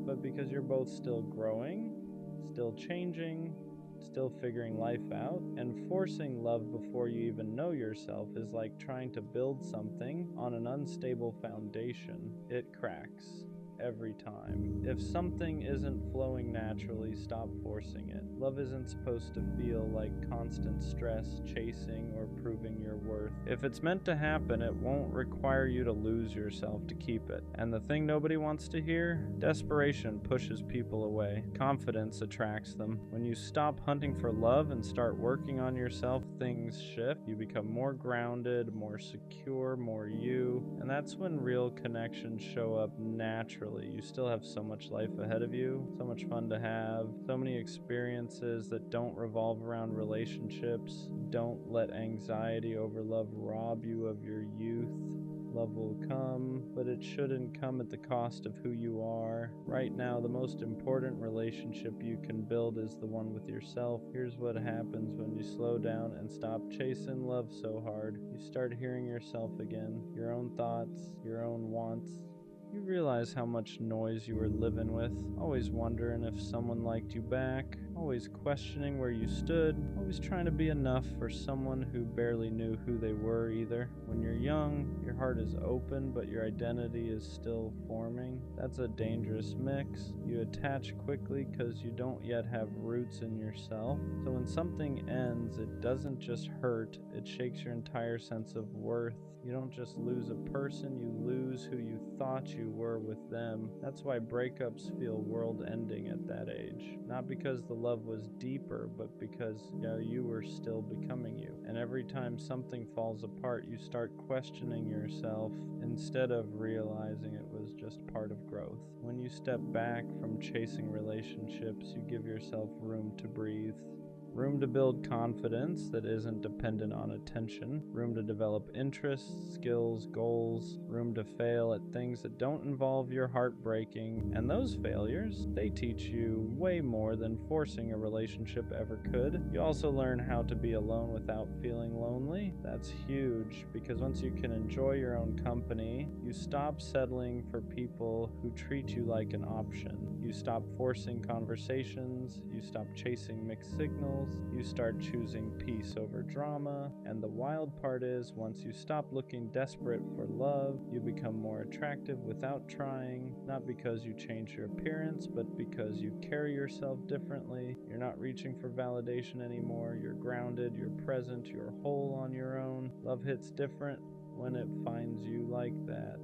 but because you're both still growing, still changing, still figuring life out, and forcing love before you even know yourself is like trying to build something on an unstable foundation. It cracks every time. If something isn't flowing naturally, stop forcing it. Love isn't supposed to feel like constant stress, chasing, or proving your worth. If it's meant to happen, it won't require you to lose yourself to keep it. And the thing nobody wants to hear? Desperation pushes people away. Confidence attracts them. When you stop hunting for love and start working on yourself, things shift. You become more grounded, more secure, more you. And that's when real connections show up naturally. You still have so much life ahead of you, so much fun to have, so many experiences that don't revolve around relationships. Don't let anxiety over love rob you of your youth. Love will come, but it shouldn't come at the cost of who you are. Right now, the most important relationship you can build is the one with yourself. Here's what happens when you slow down and stop chasing love so hard. You start hearing yourself again, your own thoughts, your own wants. You realize how much noise you were living with, always wondering if someone liked you back, always questioning where you stood, always trying to be enough for someone who barely knew who they were either. When you're young, your heart is open, but your identity is still forming. That's a dangerous mix. You attach quickly because you don't yet have roots in yourself. So when something ends, it doesn't just hurt, it shakes your entire sense of worth. You don't just lose a person, you lose who you thought you were with them. That's why breakups feel world-ending at that age. Not because the love was deeper, but because you were still becoming you. And every time something falls apart, you start questioning yourself instead of realizing it was just part of growth. When you step back from chasing relationships, you give yourself room to breathe. room to build confidence that isn't dependent on attention, room to develop interests, skills, goals, room to fail at things that don't involve your heart breaking, and those failures, they teach you way more than forcing a relationship ever could. You also learn how to be alone without feeling lonely. That's huge, because once you can enjoy your own company, you stop settling for people who treat you like an option. You stop forcing conversations, you stop chasing mixed signals, you start choosing peace over drama, and the wild part is, once you stop looking desperate for love, you become more attractive without trying, not because you change your appearance, but because you carry yourself differently. You're not reaching for validation anymore, you're grounded, you're present, you're whole on your own. Love hits different when it finds you like that.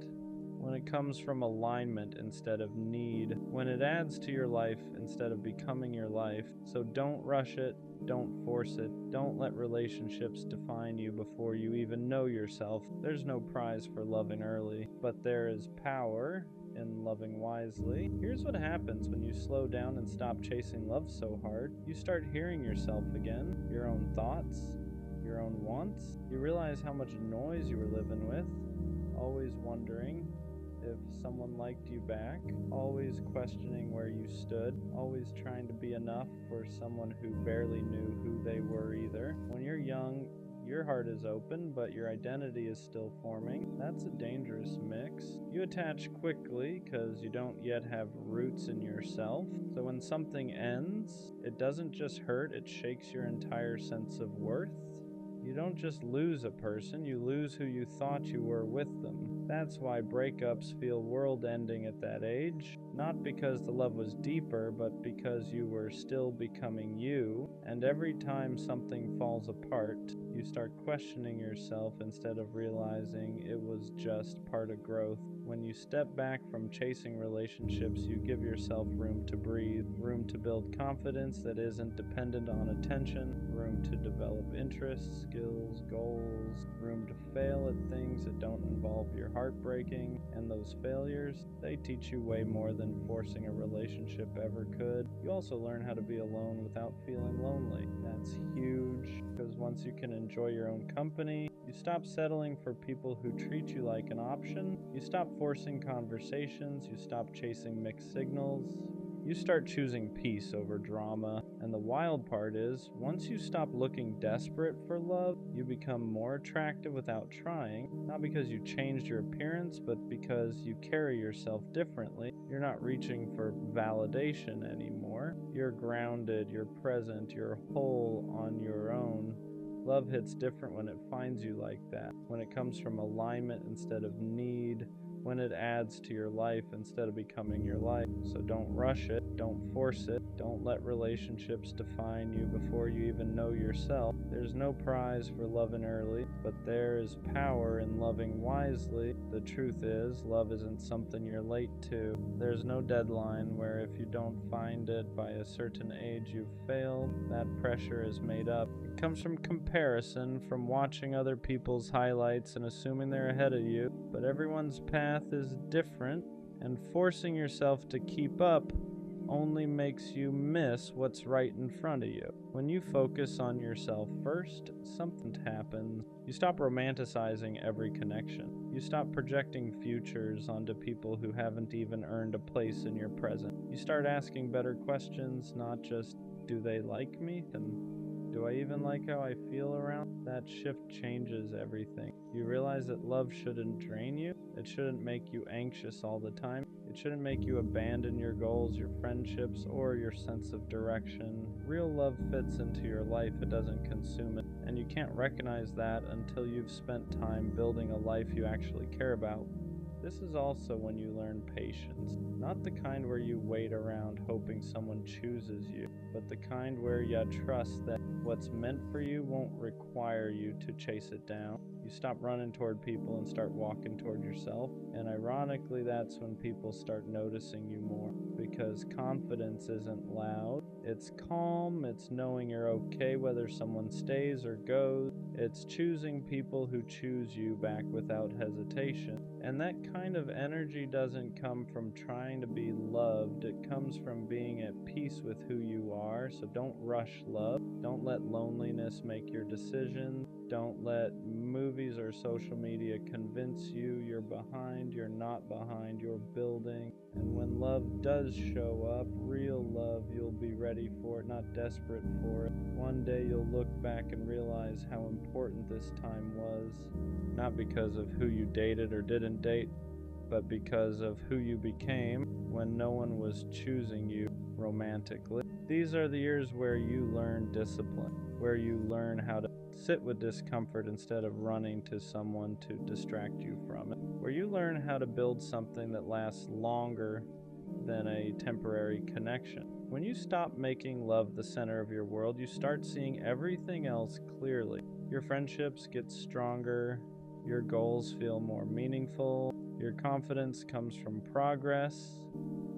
When it comes from alignment instead of need, when it adds to your life instead of becoming your life. So don't rush it, don't force it, don't let relationships define you before you even know yourself. There's no prize for loving early, but there is power in loving wisely. Here's what happens when you slow down and stop chasing love so hard. You start hearing yourself again, your own thoughts, your own wants. You realize how much noise you were living with, always wondering if someone liked you back, always questioning where you stood, always trying to be enough for someone who barely knew who they were either. When you're young, your heart is open, but your identity is still forming. That's a dangerous mix. You attach quickly because you don't yet have roots in yourself. So when something ends, it doesn't just hurt, it shakes your entire sense of worth. You don't just lose a person, you lose who you thought you were with them. That's why breakups feel world-ending at that age. Not because the love was deeper, but because you were still becoming you. And every time something falls apart, you start questioning yourself instead of realizing it was just part of growth. When you step back from chasing relationships, you give yourself room to breathe, room to build confidence that isn't dependent on attention, room to develop interests, skills, goals, room to fail at things that don't involve your heart breaking, and those failures, they teach you way more than forcing a relationship ever could. You also learn how to be alone without feeling lonely. That's huge, because once you can enjoy your own company, you stop settling for people who treat you like an option, you stop forcing conversations, you stop chasing mixed signals, you start choosing peace over drama. And the wild part is, once you stop looking desperate for love, you become more attractive without trying, not because you changed your appearance, but because you carry yourself differently. You're not reaching for validation anymore. You're grounded, you're present, you're whole on your own. Love hits different when it finds you like that, when it comes from alignment instead of need, when it adds to your life instead of becoming your life. So don't rush it, don't force it, don't let relationships define you before you even know yourself. There's no prize for loving early, but there is power in loving wisely. The truth is, love isn't something you're late to. There's no deadline where if you don't find it by a certain age you've failed. That pressure is made up. It comes from comparison, from watching other people's highlights and assuming they're ahead of you, but everyone's path is different, and forcing yourself to keep up only makes you miss what's right in front of you. When you focus on yourself first, something happens. You stop romanticizing every connection. You stop projecting futures onto people who haven't even earned a place in your present. You start asking better questions, not just, do they like me? And do I even like how I feel around? That shift changes everything. You realize that love shouldn't drain you. It shouldn't make you anxious all the time. It shouldn't make you abandon your goals, your friendships, or your sense of direction. Real love fits into your life, it doesn't consume it. And you can't recognize that until you've spent time building a life you actually care about. This is also when you learn patience. Not the kind where you wait around hoping someone chooses you, but the kind where you trust that what's meant for you won't require you to chase it down. You stop running toward people and start walking toward yourself. And ironically, that's when people start noticing you more, because confidence isn't loud. It's calm, it's knowing you're okay whether someone stays or goes. It's choosing people who choose you back without hesitation. And that kind of energy doesn't come from trying to be loved. It comes from being at peace with who you are. So don't rush love. Don't let loneliness make your decisions. Don't let movies or social media convince you you're behind. You're not behind. You're building. And when love does show up, real love, you'll be ready for it, not desperate for it. One day you'll look back and realize how important this time was, not because of who you dated or didn't date, but because of who you became when no one was choosing you romantically. These are the years where you learn discipline, where you learn how to sit with discomfort instead of running to someone to distract you from it, where you learn how to build something that lasts longer than a temporary connection. When you stop making love the center of your world, you start seeing everything else clearly. Your friendships get stronger, your goals feel more meaningful, your confidence comes from progress,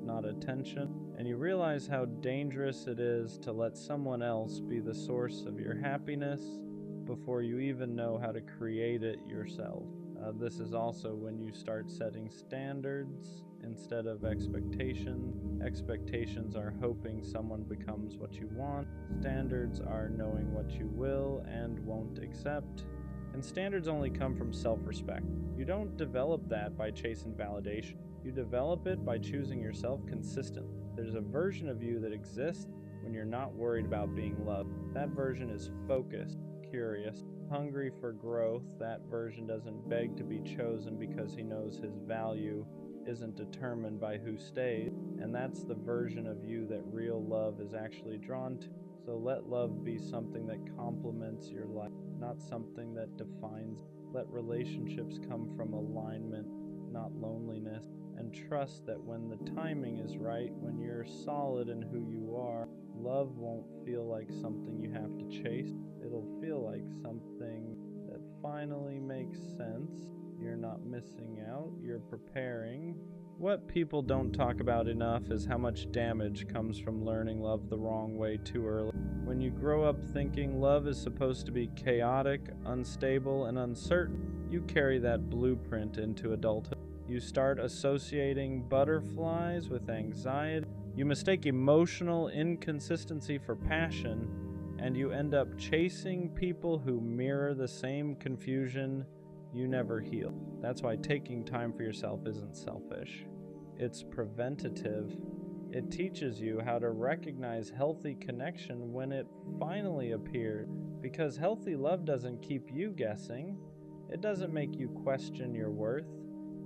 not attention, and you realize how dangerous it is to let someone else be the source of your happiness before you even know how to create it yourself. This is also when you start setting standards instead of expectations. Expectations are hoping someone becomes what you want. Standards are knowing what you will and won't accept. And standards only come from self-respect. You don't develop that by chasing validation. You develop it by choosing yourself consistently. There's a version of you that exists when you're not worried about being loved. That version is focused, curious, hungry for growth. That version doesn't beg to be chosen because he knows his value isn't determined by who stays. And that's the version of you that real love is actually drawn to. So let love be something that complements your life, not something that defines. Let relationships come from alignment, not loneliness. And trust that when the timing is right, when you're solid in who you are, love won't feel like something you have to chase. It'll feel like something that finally makes sense. You're not missing out, you're preparing. What people don't talk about enough is how much damage comes from learning love the wrong way too early. When you grow up thinking love is supposed to be chaotic, unstable, and uncertain, you carry that blueprint into adulthood. You start associating butterflies with anxiety. You mistake emotional inconsistency for passion, and you end up chasing people who mirror the same confusion you never heal. That's why taking time for yourself isn't selfish. It's preventative. It teaches you how to recognize healthy connection when it finally appears, because healthy love doesn't keep you guessing. It doesn't make you question your worth.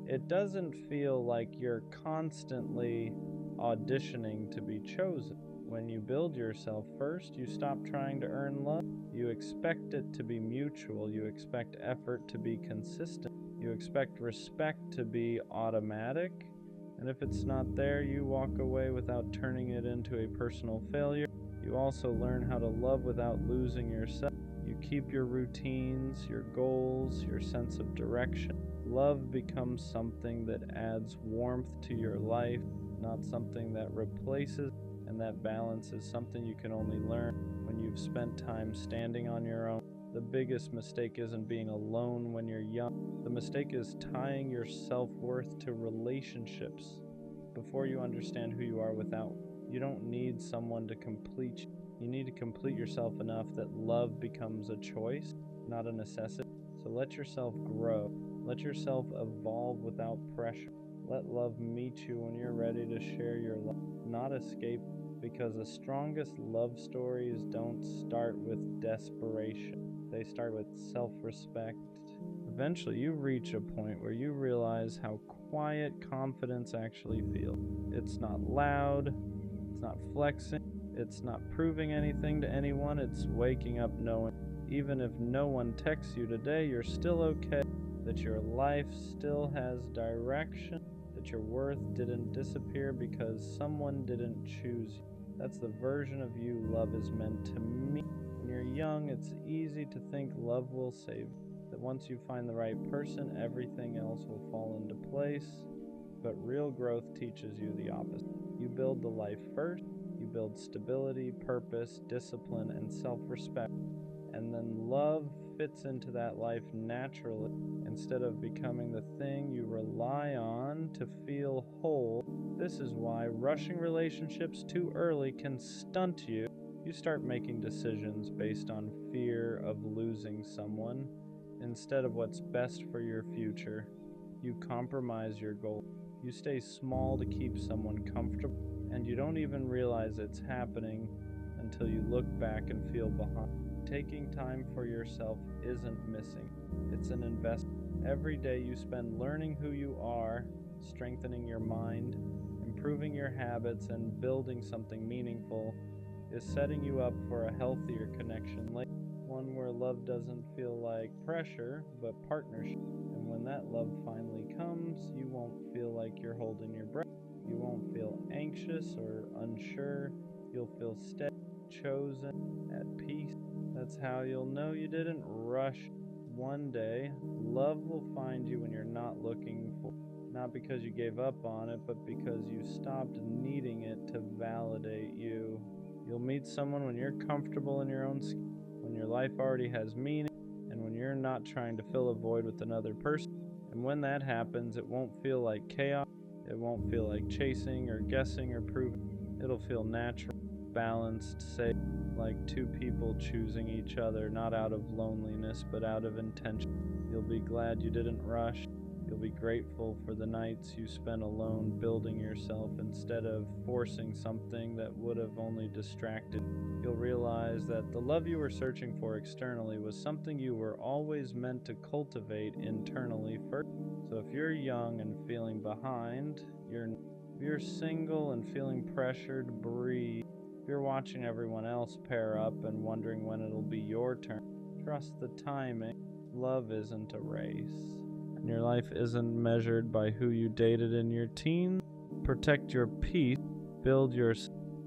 It doesn't feel like you're constantly auditioning to be chosen. When you build yourself first, you stop trying to earn love. You expect it to be mutual. You expect effort to be consistent. You expect respect to be automatic. And if it's not there, you walk away without turning it into a personal failure. You also learn how to love without losing yourself. You keep your routines, your goals, your sense of direction. Love becomes something that adds warmth to your life, not something that replaces, and that balance is something you can only learn when you've spent time standing on your own. The biggest mistake isn't being alone when you're young. The mistake is tying your self-worth to relationships before you understand who you are without. You don't need someone to complete you. You need to complete yourself enough that love becomes a choice, not a necessity. So let yourself grow. Let yourself evolve without pressure. Let love meet you when you're ready to share your love, not escape, because the strongest love stories don't start with desperation. They start with self-respect. Eventually, you reach a point where you realize how quiet confidence actually feels. It's not loud, it's not flexing, it's not proving anything to anyone, it's waking up knowing even if no one texts you today, you're still okay, that your life still has direction, that your worth didn't disappear because someone didn't choose you. That's the version of you love is meant to meet. When you're young, it's easy to think love will save you. that once you find the right person, everything else will fall into place. But real growth teaches you the opposite. You build the life first, you build stability, purpose, discipline, and self-respect. And then love fits into that life naturally instead of becoming the thing you rely on to feel whole. This is why rushing relationships too early can stunt you. You start making decisions based on fear of losing someone instead of what's best for your future. You compromise your goals. You stay small to keep someone comfortable, and you don't even realize it's happening until you look back and feel behind. Taking time for yourself isn't missing. It's an investment. Every day you spend learning who you are, strengthening your mind, improving your habits, and building something meaningful is setting you up for a healthier connection later. One where love doesn't feel like pressure, but partnership. And when that love finally comes, you won't feel like you're holding your breath. You won't feel anxious or unsure. You'll feel steady, chosen, at peace. That's how you'll know you didn't rush. One day, love will find you when you're not looking for it. Not because you gave up on it, but because you stopped needing it to validate you. You'll meet someone when you're comfortable in your own skin, when your life already has meaning, and when you're not trying to fill a void with another person. And when that happens, it won't feel like chaos. It won't feel like chasing or guessing or proving. It'll feel natural, balanced, safe, like two people choosing each other, not out of loneliness, but out of intention. You'll be glad you didn't rush. You'll be grateful for the nights you spent alone building yourself instead of forcing something that would have only distracted. You'll realize that the love you were searching for externally was something you were always meant to cultivate internally first. So if you're young and feeling behind, if you're single and feeling pressured, breathe. If you're watching everyone else pair up and wondering when it'll be your turn, trust the timing. Love isn't a race. And your life isn't measured by who you dated in your teens. Protect your peace, build your...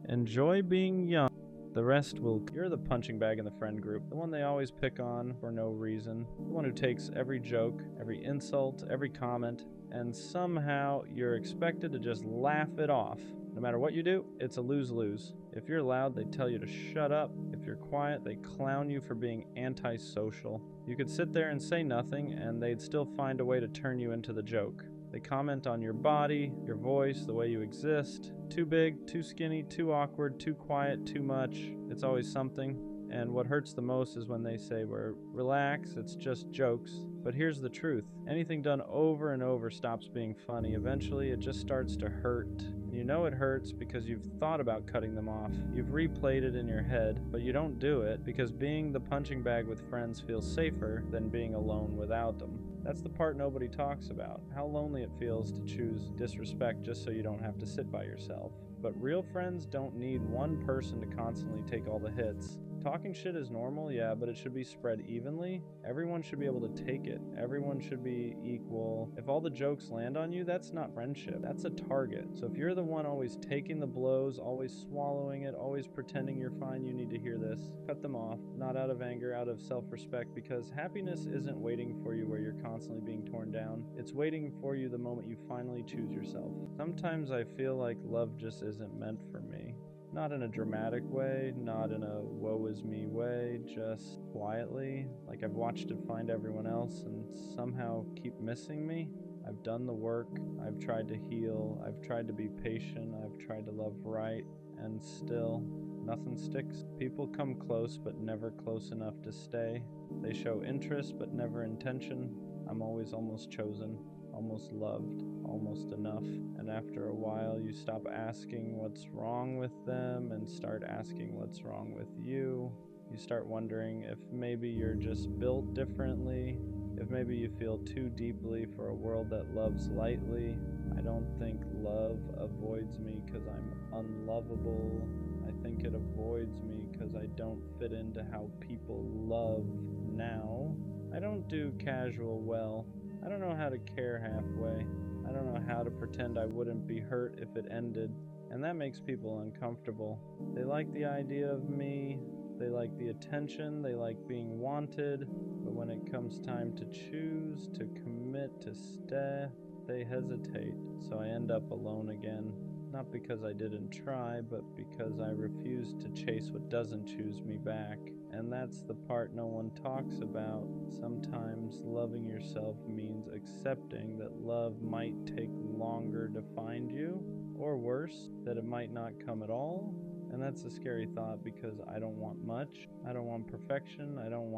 Enjoy being young. The rest will... You're the punching bag in the friend group, the one they always pick on for no reason, the one who takes every joke, every insult, every comment, and somehow you're expected to just laugh it off. No matter what you do, it's a lose-lose. If you're loud, they tell you to shut up. If you're quiet, they clown you for being antisocial. You could sit there and say nothing, and they'd still find a way to turn you into the joke. They comment on your body, your voice, the way you exist. Too big, too skinny, too awkward, too quiet, too much. It's always something. And what hurts the most is when they say, relax, it's just jokes. But here's the truth. Anything done over and over stops being funny. Eventually, it just starts to hurt. And you know it hurts because you've thought about cutting them off. You've replayed it in your head, but you don't do it because being the punching bag with friends feels safer than being alone without them. That's the part nobody talks about. How lonely it feels to choose disrespect just so you don't have to sit by yourself. But real friends don't need one person to constantly take all the hits. Talking shit is normal, yeah, but it should be spread evenly. Everyone should be able to take it. Everyone should be equal. If all the jokes land on you, that's not friendship. That's a target. So if you're the one always taking the blows, always swallowing it, always pretending you're fine, you need to hear this. Cut them off, not out of anger, out of self-respect, because happiness isn't waiting for you where you're constantly being torn down. It's waiting for you the moment you finally choose yourself. Sometimes I feel like love just isn't meant for me. Not in a dramatic way, not in a woe is me way, just quietly, like I've watched it find everyone else and somehow keep missing me. I've done the work, I've tried to heal, I've tried to be patient, I've tried to love right, and still, nothing sticks. People come close, but never close enough to stay. They show interest, but never intention. I'm always almost chosen, almost loved, almost enough. And after a while, you stop asking what's wrong with them and start asking what's wrong with you. You start wondering if maybe you're just built differently, if maybe you feel too deeply for a world that loves lightly. I don't think love avoids me because I'm unlovable. I think it avoids me because I don't fit into how people love now. I don't do casual well. I don't know how to care halfway. I don't know how to pretend I wouldn't be hurt if it ended. And that makes people uncomfortable. They like the idea of me They like the attention, they like being wanted, but when it comes time to choose, to commit, to stay, they hesitate. So I end up alone again. Not because I didn't try, but because I refuse to chase what doesn't choose me back. And that's the part no one talks about. Sometimes loving yourself means accepting that love might take longer to find you, or worse, that it might not come at all. And that's a scary thought because I don't want much. I don't want perfection. I don't want